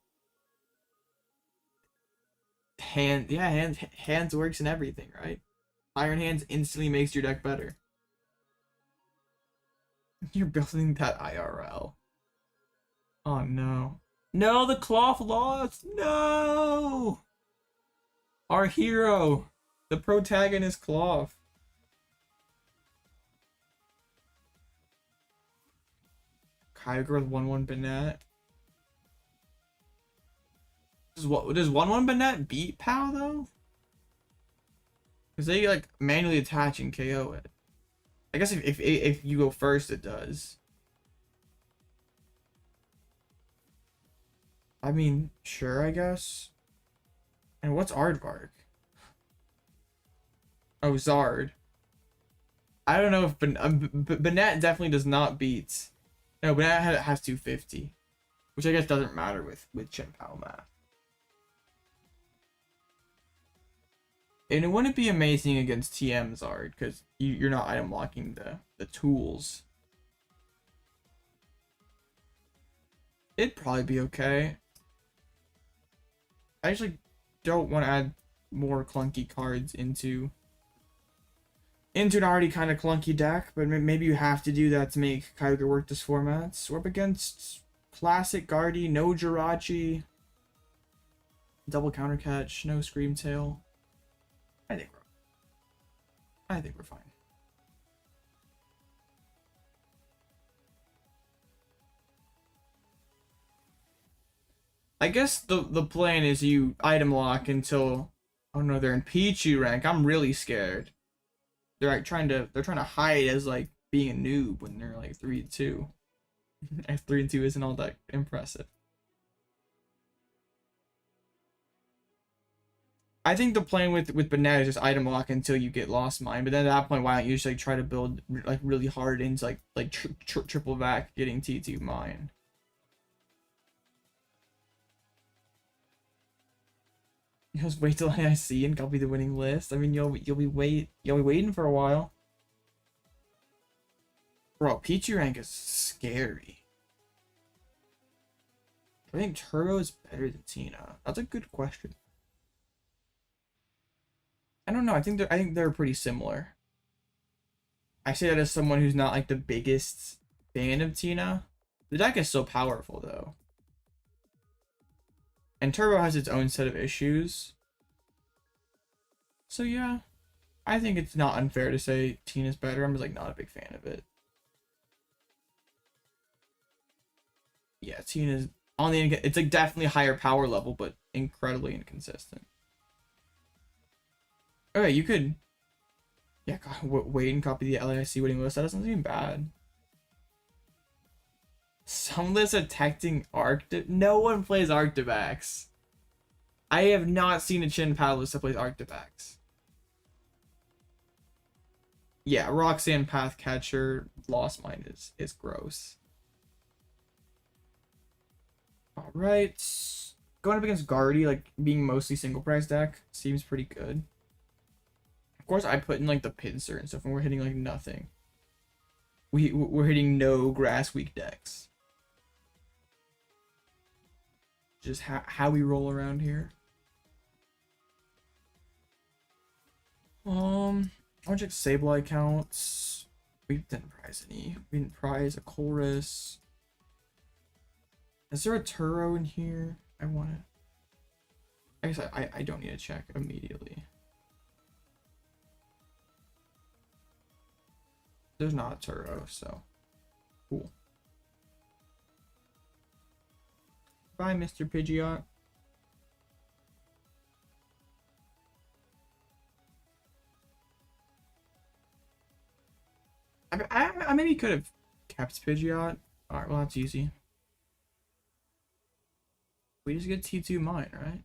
Hands works in everything, right? Iron Hands instantly makes your deck better. You're building that IRL. Oh no. No, the cloth lost. No! Our hero. The protagonist cloth. Kyogre with 1/1 Banette. Does 1/1 Banette beat POW though? Because they like manually attach and KO it. I guess if you go first, it does. I mean, sure, I guess. And what's Aardvark? Oh, Zard. I don't know if Banette definitely does not beat. No, Banette has 250, which I guess doesn't matter with Chin Pao math. And it wouldn't be amazing against TM Zard because you're not item locking the tools. It'd probably be okay. I actually don't want to add more clunky cards into an already kind of clunky deck, but maybe you have to do that to make Kyogre work this format. Swap against Classic Guardy, no Jirachi, double Counter Catch, no Scream Tail. I think we're fine. I guess the plan is you item lock until, oh no, they're in Pichu rank. I'm really scared. They're like trying to hide as like being a noob when they're like 3-2. 3-2 isn't all that impressive. I think the plan with Banette is just item lock until you get Lost Mine, but then at that point, why don't you just like try to build like really hard into like triple vac getting T2 mine. Just wait till IIC and copy the winning list. I mean, you'll be waiting for a while. Bro, Pichu rank is scary. I think Turbo is better than Tina. That's a good question. I don't know. I think they're pretty similar. I say that as someone who's not like the biggest fan of Tina. The deck is so powerful though. And Turbo has its own set of issues. So yeah, I think it's not unfair to say Tina's better. I'm just like not a big fan of it. Yeah, Tina's on the, it's like definitely a higher power level, but incredibly inconsistent. Okay, you could, yeah, wait and copy the LAIC winning list. That doesn't seem bad. Some lists attacking no one plays Arctivax. I have not seen a Chin Pao list that plays Arctivax. Yeah, Roxanne Pathcatcher Lost Mine is gross. Alright. Going up against Guardy, like being mostly single price deck, seems pretty good. Of course, I put in like the Pinsir and stuff, and we're hitting like nothing. We're hitting no grass weak decks. Just how we roll around here. I want to check Sableye counts. We didn't prize any. We didn't prize a Colress. Is there a Turo in here? I want to. I guess I don't need to check immediately. There's not a Turo, so cool. Bye, Mr. Pidgeot. I maybe could have kept Pidgeot. Alright, well that's easy. We just get T2 mine, right?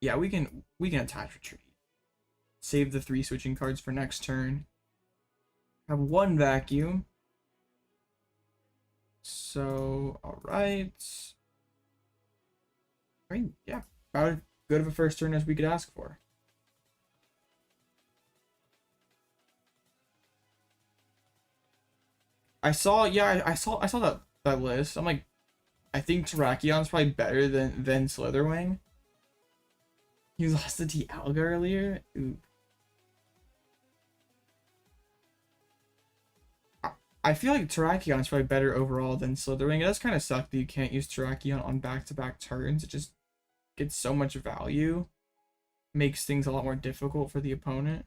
Yeah, we can attach retreat. Save the 3 switching cards for next turn. Have 1 vacuum. So, alright. I mean, yeah, about as good of a first turn as we could ask for. I saw that list. I'm like, I think Terrakion's probably better than Slitherwing. He lost to Dialga earlier. Ooh. I feel like Terrakion's probably better overall than Slitherwing. It does kind of suck that you can't use Terrakion on back-to-back turns. It just gets so much value, makes things a lot more difficult for the opponent.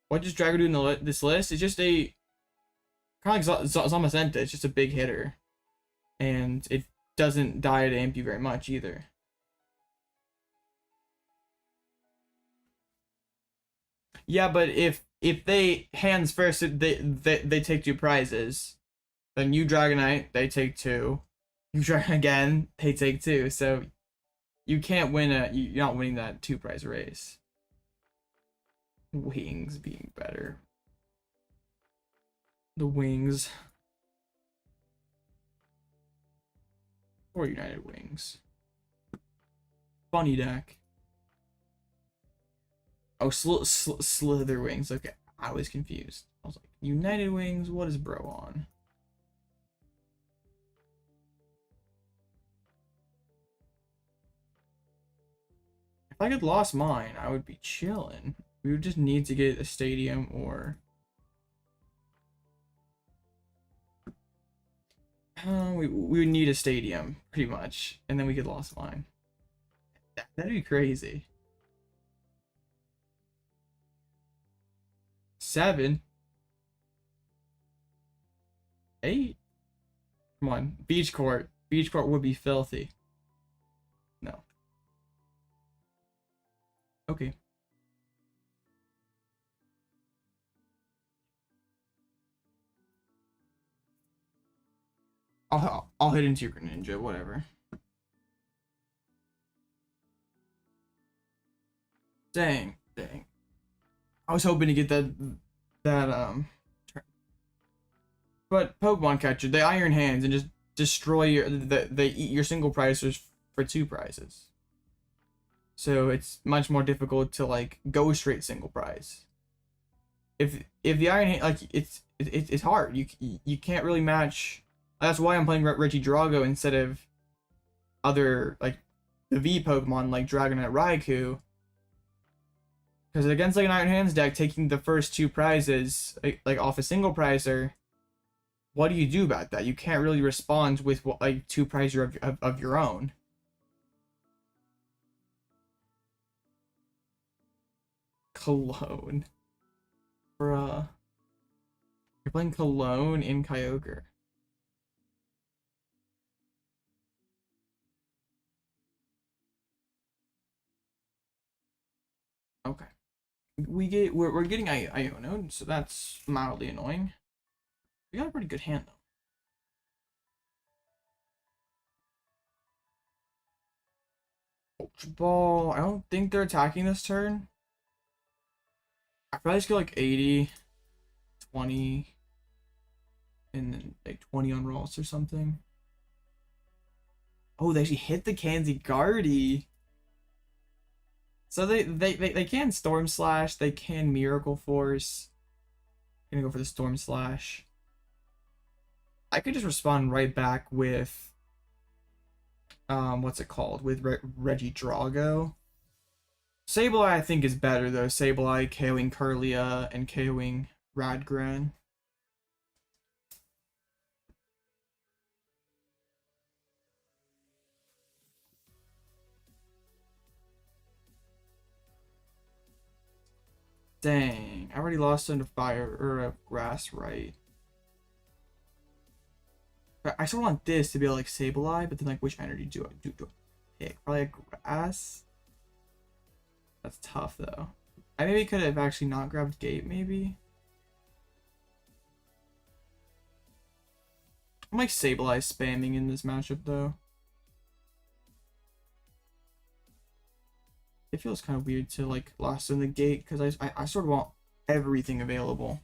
What does Drago do in this list? It's just a kind of like Zamazenta. It's just a big hitter, and it doesn't die to amp you very much either. Yeah, but if they hands first, they take 2 prizes. Then you Dragonite, they take 2. You Dragon again, they take 2. So you can't win you're not winning that 2 prize race. Wings being better. The wings. Or United Wings. Funny deck. Oh, Slither Wings. Okay, I was confused. I was like, United Wings, what is bro on? If I could lost mine, I would be chilling. We would just need to get a stadium or... we would need a stadium, pretty much. And then we could lost mine. That'd be crazy. 7. 8. Come on, beach court. Beach court would be filthy. No. Okay. I'll hit into your Greninja, whatever. Dang. I was hoping to get that but Pokemon Catcher, they Iron Hands and just destroy they eat your single prizes for 2 prizes. So it's much more difficult to like go straight single prize. If the Iron Hand, like it's hard. You can't really match. That's why I'm playing Regidrago instead of other like the V Pokemon like Dragonite Raikou. Because against like an Iron Hands deck, taking the first 2 prizes like off a single prizer, what do you do about that? You can't really respond with like 2 prizes of your own. Cologne, bruh. You're playing Cologne in Kyogre. Okay. We're getting Iono, so that's mildly annoying. We got a pretty good hand though. Ultra Ball. I don't think they're attacking this turn. I probably just get like 80, 20, and then like 20 on Ross or something. Oh, they actually hit the Kanzi-Guardi. So they can Storm Slash, they can Miracle Force. I'm gonna go for the Storm Slash. I could just respond right back with what's it called? With Regidrago. Sableye I think is better though. Sableye KOing Kirlia and KOing Radgren. Dang, I already lost under fire or a grass, right? I still want this to be like Sableye, but then like which energy do I pick? Probably a grass. That's tough though. I maybe could have actually not grabbed Gate maybe. I'm like Sableye spamming in this matchup though. It feels kind of weird to like lost in the Gate because I sort of want everything available.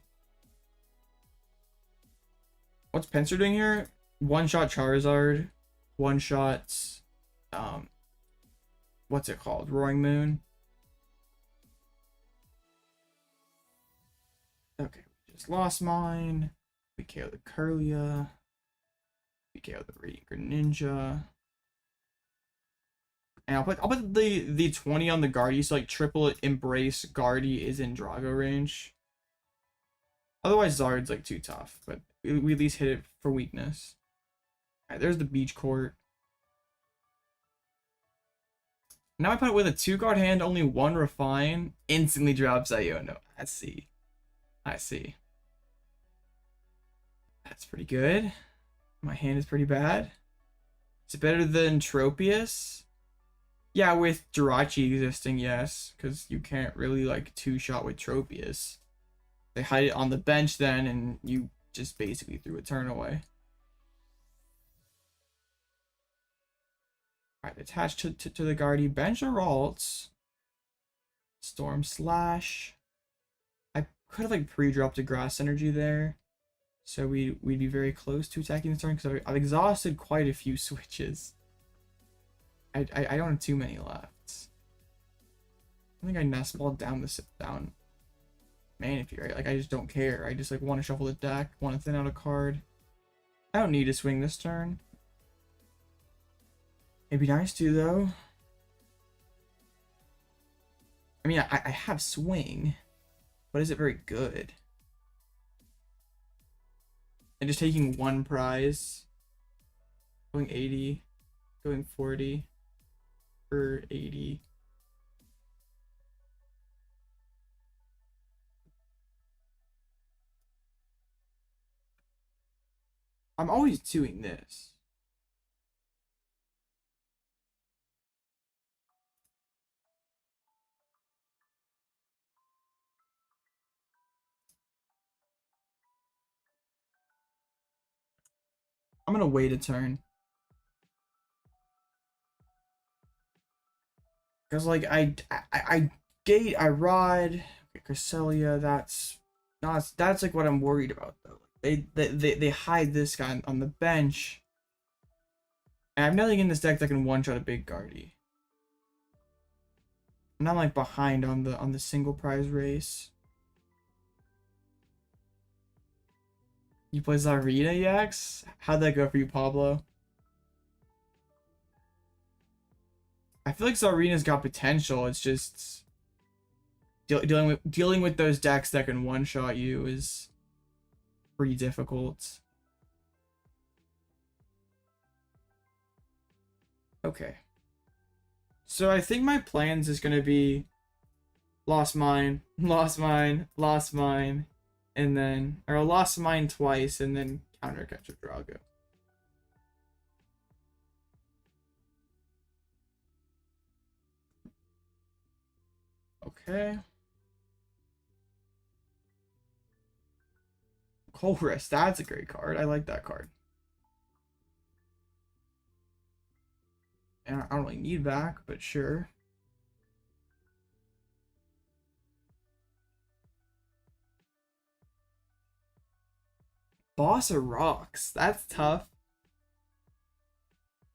What's Pinsir doing here? One shot Charizard, one shot what's it called? Roaring Moon. Okay, we just lost mine. We KO the Kirlia. We KO the Radiant Greninja. And I'll put the 20 on the Guardi, so like triple embrace Guardi is in Drago range. Otherwise Zard's like too tough, but we at least hit it for weakness. Alright, there's the beach court. Now I put it with a 2-card hand, only 1 refine, instantly drops Iono. I see. I see. That's pretty good. My hand is pretty bad. Is it better than Tropius? Yeah, with Jirachi existing, yes. Because you can't really, like, 2-shot with Tropius. They hide it on the bench then, and you just basically threw a turn away. Alright, attached to the Guardy. Bench or alts. Storm Slash. I could have, like, pre-dropped a Grass Energy there. So we'd be very close to attacking this turn, because I've exhausted quite a few switches. I don't have too many left. I think I nest ball down the sit-down Manaphy, right? Like, I just don't care. I just, like, want to shuffle the deck, want to thin out a card. I don't need to swing this turn. It'd be nice to, though. I mean, I have swing, but is it very good? And just taking 1 prize, going 80, going 40, or 80. I'm always doing this. I'm gonna wait a turn. Because, like, I gate, I rod, Cresselia, that's like what I'm worried about, though. They hide this guy on the bench. And I have nothing in this deck that can one-shot a big Guardy. And I'm, like, behind on the single prize race. You play Zarina EX? How'd that go for you, Pablo? I feel like Zarina's got potential. It's just dealing with those decks that can one-shot you is pretty difficult. Okay. So I think my plans is gonna be Lost Mine, Lost Mine, Lost Mine, and then, or Lost Mine twice, and then Counter Catcher Drago. Okay. Colress, that's a great card. I like that card. And I don't really need back, but sure. Boss of Rocks, that's tough.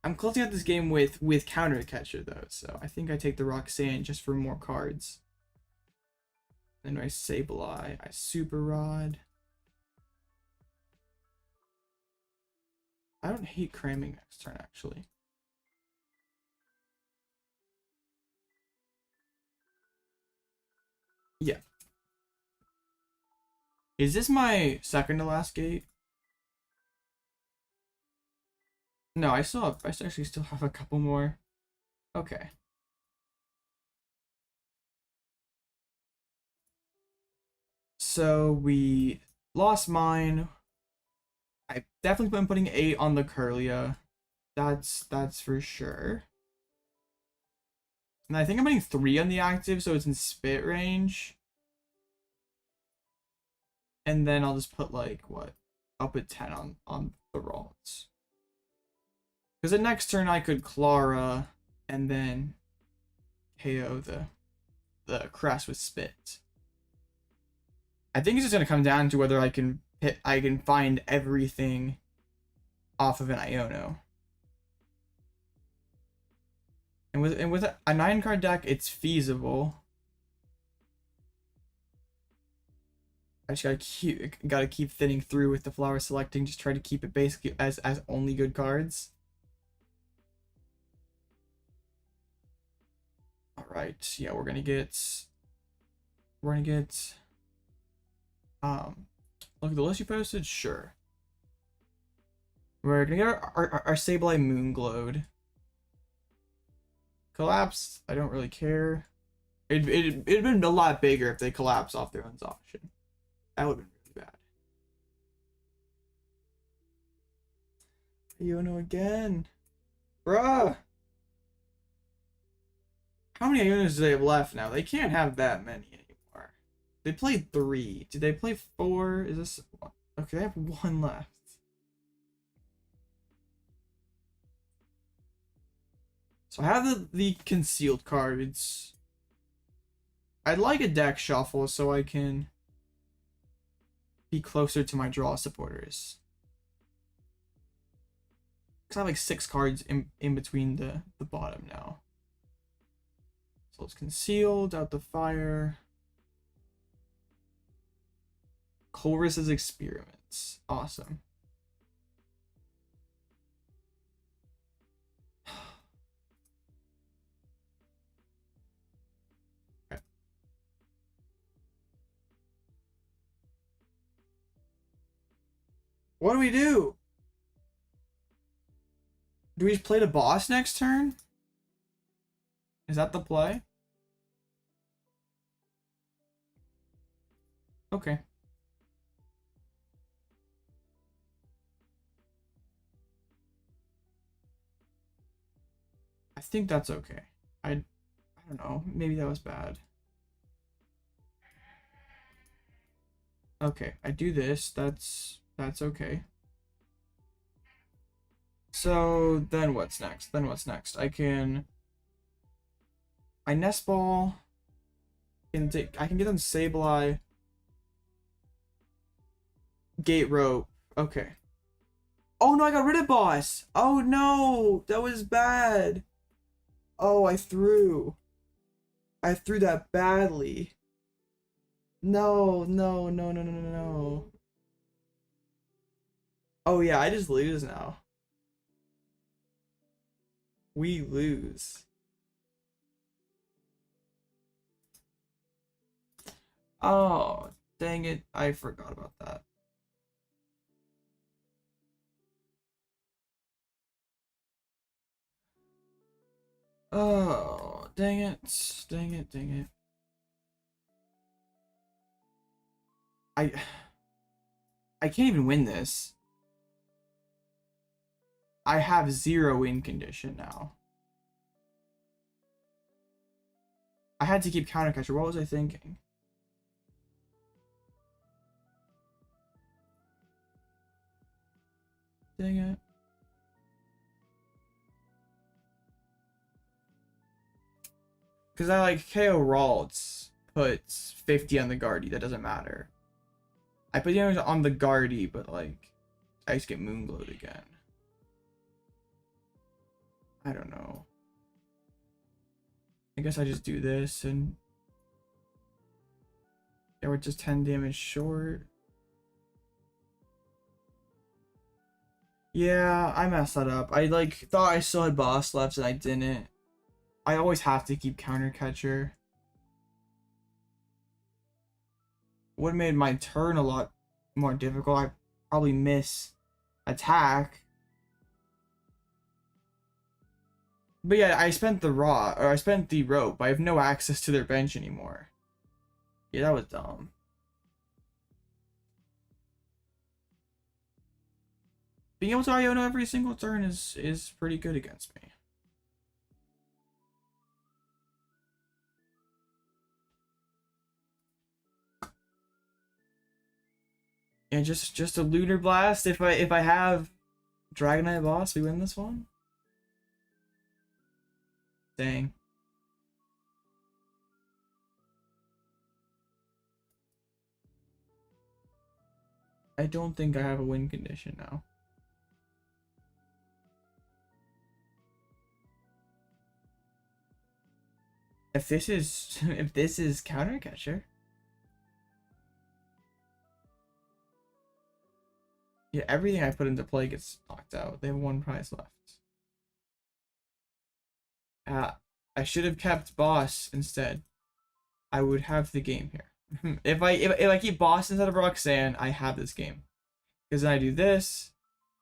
I'm closing out this game with Counter Catcher though, so I think I take the Roxanne just for more cards. Then I Sableye, I Super Rod. I don't hate cramming next turn actually. Yeah. Is this my second to last gate? No, I actually still have a couple more. Okay. So we lost mine. I've definitely been putting 8 on the Curlia. That's for sure. And I think I'm putting 3 on the active, so it's in spit range. And then I'll just put, like, what? I'll put 10 on the rods. Because the next turn I could Klara and then KO the Crest with spit. I think it's just gonna come down to whether I can find everything off of an Iono. And with a 9-card deck, it's feasible. I just gotta keep thinning through with the flower selecting, just try to keep it basically as only good cards. Alright, yeah, we're gonna get look at the list you posted, sure. We're gonna get our Sableye Moonglowed. Collapse, I don't really care. It'd been a lot bigger if they collapsed off their own option. That would have been really bad. Iono again. Bruh! How many Ionos do they have left now? They can't have that many anymore. They played 3. Did they play 4? Is this... Okay, they have 1 left. So I have the concealed cards. I'd like a deck shuffle so I can be closer to my draw supporters. Because I have like 6 cards in between the bottom now. So it's concealed, out the fire. Colress's experiments. Awesome. Okay. What do we do? Do we just play the boss next turn? Is that the play? Okay. I think that's okay. I don't know. Maybe that was bad. Okay, I do this. That's okay. So then what's next? I can nest ball. I can get on Sableye. Gate rope. Okay. Oh no, I got rid of boss. Oh no, that was bad. Oh, I threw that badly. No. Oh yeah, I just lose now. We lose. Oh, dang it. I forgot about that. Oh, dang it. I can't even win this. I have 0 win condition now. I had to keep Counter Catcher. What was I thinking? Dang it. Because I like KO Ralts puts 50 on the Guardy. That doesn't matter. I put the others on the Guardy, but like I just get Moonglowed again. I don't know. I guess I just do this and yeah, we're just 10 damage short. Yeah, I messed that up. I like thought I still had boss left and I didn't. I always have to keep Counter Catcher. Would have made my turn a lot more difficult. I probably miss attack. But yeah, I spent the rope. I have no access to their bench anymore. Yeah, that was dumb. Being able to Iono every single turn is pretty good against me. Yeah, just a Lunar Blast. If I have Dragonite boss, we win this one. Dang. I don't think I have a win condition now. If this is Counter Catcher. Yeah, everything I put into play gets knocked out. They have 1 prize left. I should have kept boss instead. I would have the game here. if I keep boss instead of Roxanne, I have this game. Because then I do this.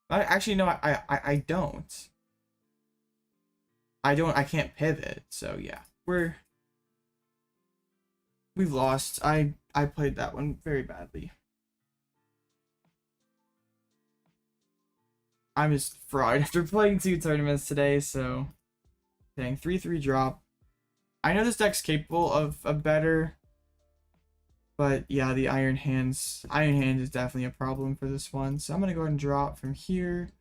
Actually no, I don't. I can't pivot. So yeah, we've lost. I played that one very badly. I'm just fried after playing 2 tournaments today, so dang, 3-3 drop. I know this deck's capable of a better, but yeah, the Iron Hands is definitely a problem for this one. So I'm gonna go ahead and drop from here.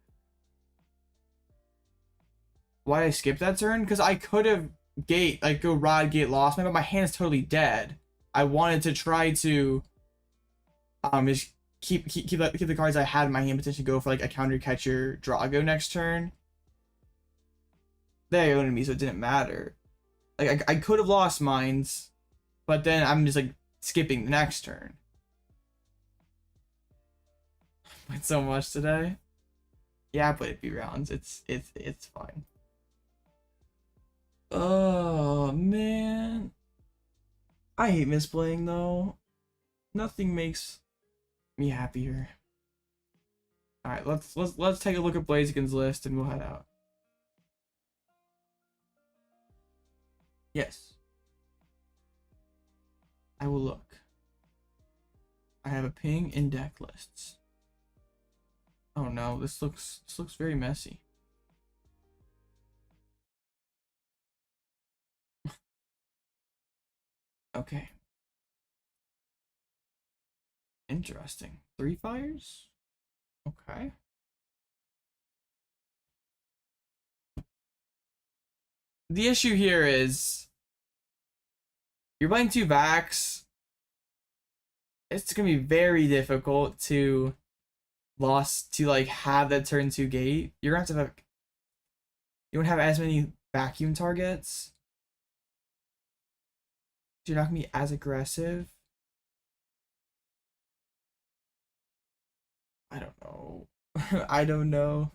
Why did I skip that turn? Because I could have go Rod Gate Lost, but my hand's totally dead. I wanted to try to just keep the cards I had in my hand, potentially go for like a Counter Catcher Drago next turn. They owned me, so it didn't matter. Like I could have lost mines, but then I'm just like skipping the next turn. I played so much today. Yeah, I played a few rounds. It's fine. Oh man, I hate misplaying though. Nothing makes me happier. All right, let's take a look at Blaziken's list and we'll head out. Yes, I will look. I have a ping in deck lists. Oh no, this looks very messy. Okay. Interesting. 3 fires? Okay. The issue here is you're playing 2 backs. It's gonna be very difficult to like have that turn 2 gate. You're gonna have to you don't have as many vacuum targets. You're not gonna be as aggressive. I don't know. I don't know.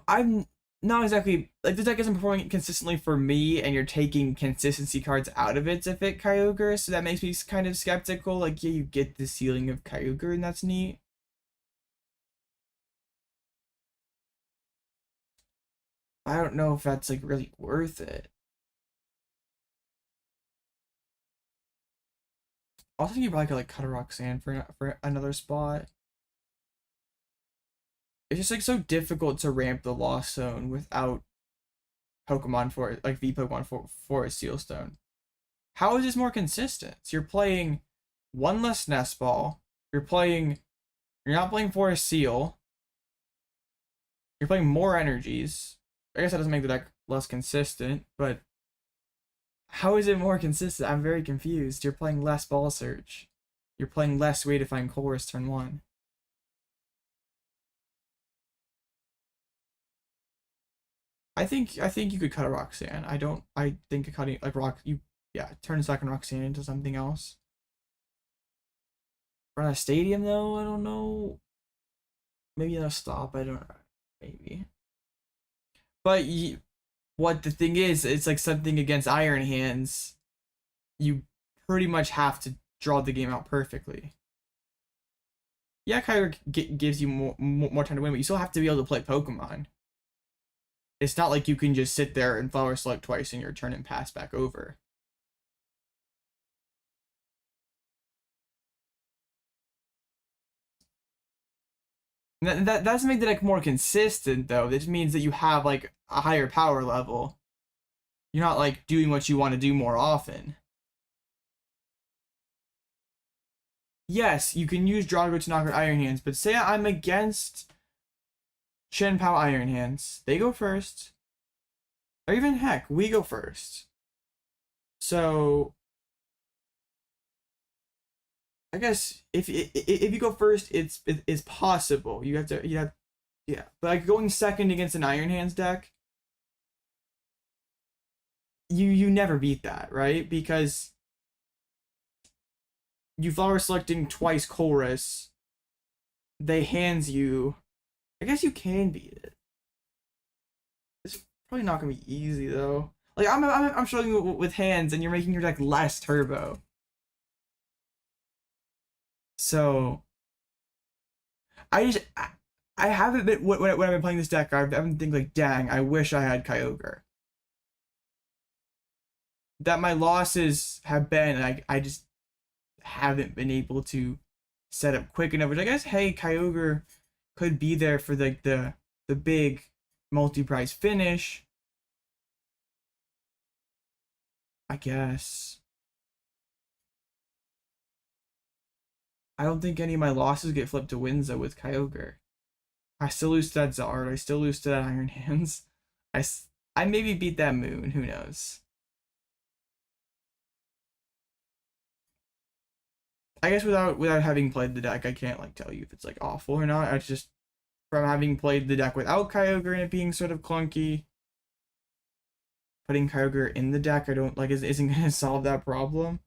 I'm not exactly like the deck isn't performing consistently for me, and you're taking consistency cards out of it to fit Kyogre, so that makes me kind of skeptical. Like, yeah, you get the ceiling of Kyogre, and that's neat. I don't know if that's like really worth it. Also, you probably could like cut a Roxanne for another spot. It's just like so difficult to ramp the Lost Zone without Pokemon for like V Pokemon for a Sealstone. How is this more consistent? So you're playing one less Nest Ball. You're not playing for a Seal. You're playing more energies. I guess that doesn't make the deck less consistent, but how is it more consistent? I'm very confused. You're playing less Ball Search. You're playing less Way to find Colress turn 1. I think you could cut a Roxanne. I think cutting like turn a second Roxanne into something else. Run a stadium though, I don't know. Maybe a stop, I don't know. Maybe. But what the thing is, it's like something against Iron Hands. You pretty much have to draw the game out perfectly. Yeah, Kyogre gives you more time to win, but you still have to be able to play Pokemon. It's not like you can just sit there and Flower Select twice in your turn and pass back over. That doesn't make the deck more consistent, though. This means that you have, like, a higher power level. You're not, like, doing what you want to do more often. Yes, you can use Drago to knock out Iron Hands, but say I'm against Shenpao Iron Hands. They go first. Or even, heck, we go first. So I guess if you go first, it's possible. You have yeah. But like going second against an Iron Hands deck, you never beat that, right? Because you flower selecting twice Colress, they hands you. I guess you can beat it. It's probably not gonna be easy though. Like I'm struggling with hands, and you're making your deck less turbo. So I I haven't been when I've been playing this deck. I've been thinking like, dang, I wish I had Kyogre. That my losses have been like I just haven't been able to set up quick enough. Which I guess, hey, Kyogre could be there for like the big multi-prize finish. I guess. I don't think any of my losses get flipped to wins though with Kyogre. I still lose to that Zard. I still lose to that Iron Hands. I maybe beat that Moon. Who knows? I guess without having played the deck, I can't like tell you if it's like awful or not. I just from having played the deck without Kyogre and it being sort of clunky, putting Kyogre in the deck I don't like isn't gonna solve that problem.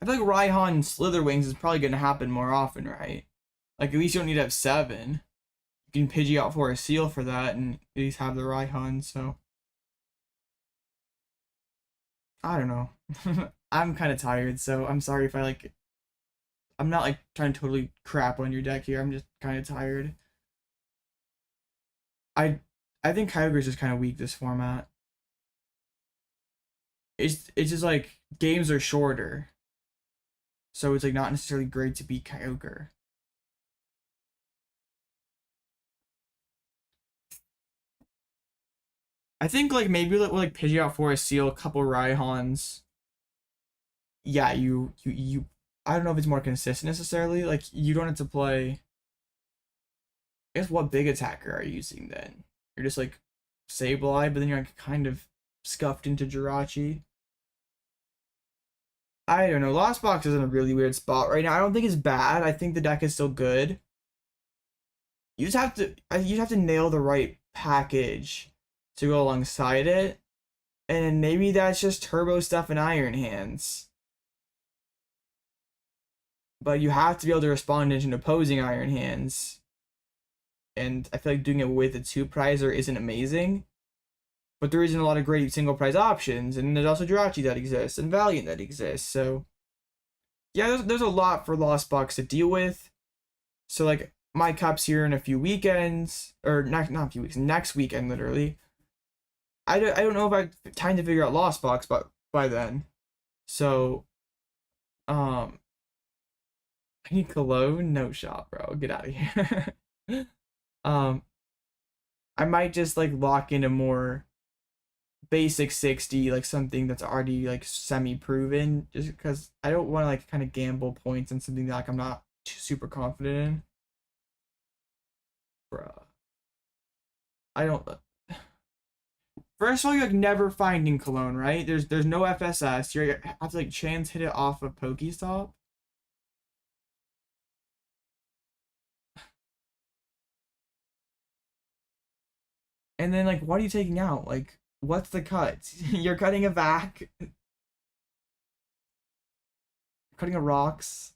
I feel like Raihan Slitherwings is probably gonna happen more often, right? Like at least you don't need to have 7. You can Pidgey out for a seal for that and at least have the Raihan, so I don't know. I'm kind of tired, so I'm sorry if I'm not like trying to totally crap on your deck here. I'm just kind of tired. I think Kyogre is just kind of weak this format. It's just like games are shorter, so it's like not necessarily great to beat Kyogre. I think like maybe like Pidgey out for a seal, a couple Raihans. Yeah, you I don't know if it's more consistent necessarily. Like you don't have to play. I guess what big attacker are you using then? You're just like Sableye, but then you're like kind of scuffed into Jirachi. I don't know. Lost Box is in a really weird spot right now. I don't think it's bad. I think the deck is still good. You just have to nail the right package to go alongside it. And maybe that's just turbo stuff and Iron Hands. But you have to be able to respond into opposing Iron Hands. And I feel like doing it with a 2-prizer isn't amazing. But there isn't a lot of great single prize options. And there's also Jirachi that exists and Valiant that exists. So yeah, there's a lot for Lost Box to deal with. So like my cup's here in a few weekends. Or not a few weeks, next weekend literally. I don't know if I have time to figure out Lost Box by then. So I need cologne? No shot, bro. Get out of here. I might just like lock in a more basic 60, like something that's already like semi-proven, just because I don't want to like kind of gamble points on something that like I'm not super confident in. Bruh. I don't. First of all, you're like never finding cologne, right? There's no FSS. You have to like chance hit it off of Pokestop. And then like, what are you taking out? Like, what's the cut? You're cutting a vac. Cutting a rocks.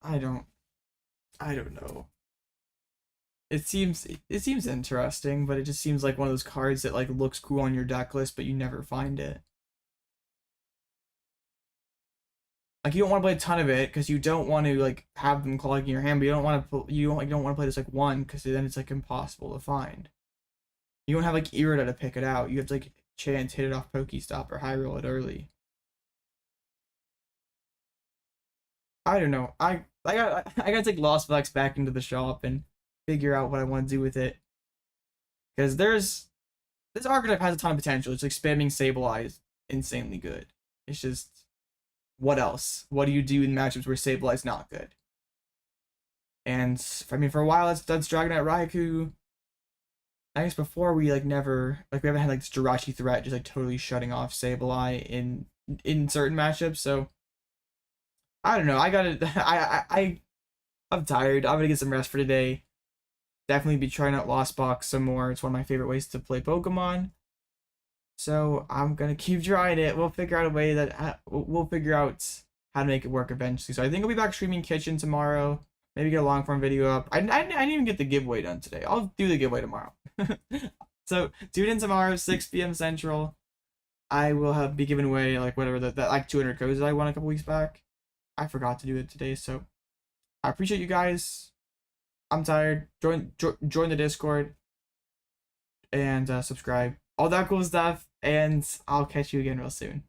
I don't know. It seems interesting, but it just seems like one of those cards that like looks cool on your deck list, but you never find it. Like you don't want to play a ton of it because you don't want to like have them clogging your hand, but you don't want to play this like one because then it's like impossible to find. You don't have like Irida to pick it out. You have to like chance hit it off Pokestop or high roll it early. I don't know. I gotta take Lost Flex back into the shop and figure out what I want to do with it. Because this archetype has a ton of potential. It's like spamming Sableye is insanely good. It's just what else? What do you do in matchups where Sableye is not good? And I mean, for a while that's Dragonite Raikou. I guess before we like never like we haven't had like this Jirachi threat just like totally shutting off Sableye in certain matchups. So I don't know. I'm tired. I'm gonna get some rest for today. Definitely be trying out Lost Box some more. It's one of my favorite ways to play Pokemon. So I'm gonna keep trying it. We'll figure out a way that we'll figure out how to make it work eventually. So I think I'll be back streaming Kitchen tomorrow. Maybe get a long form video up. I didn't even get the giveaway done today. I'll do the giveaway tomorrow. So tune in tomorrow, 6 p.m. Central. I will be giving away like whatever that like 200 codes that I won a couple weeks back. I forgot to do it today, so I appreciate you guys. I'm tired. Join the Discord and subscribe. All that cool stuff, and I'll catch you again real soon.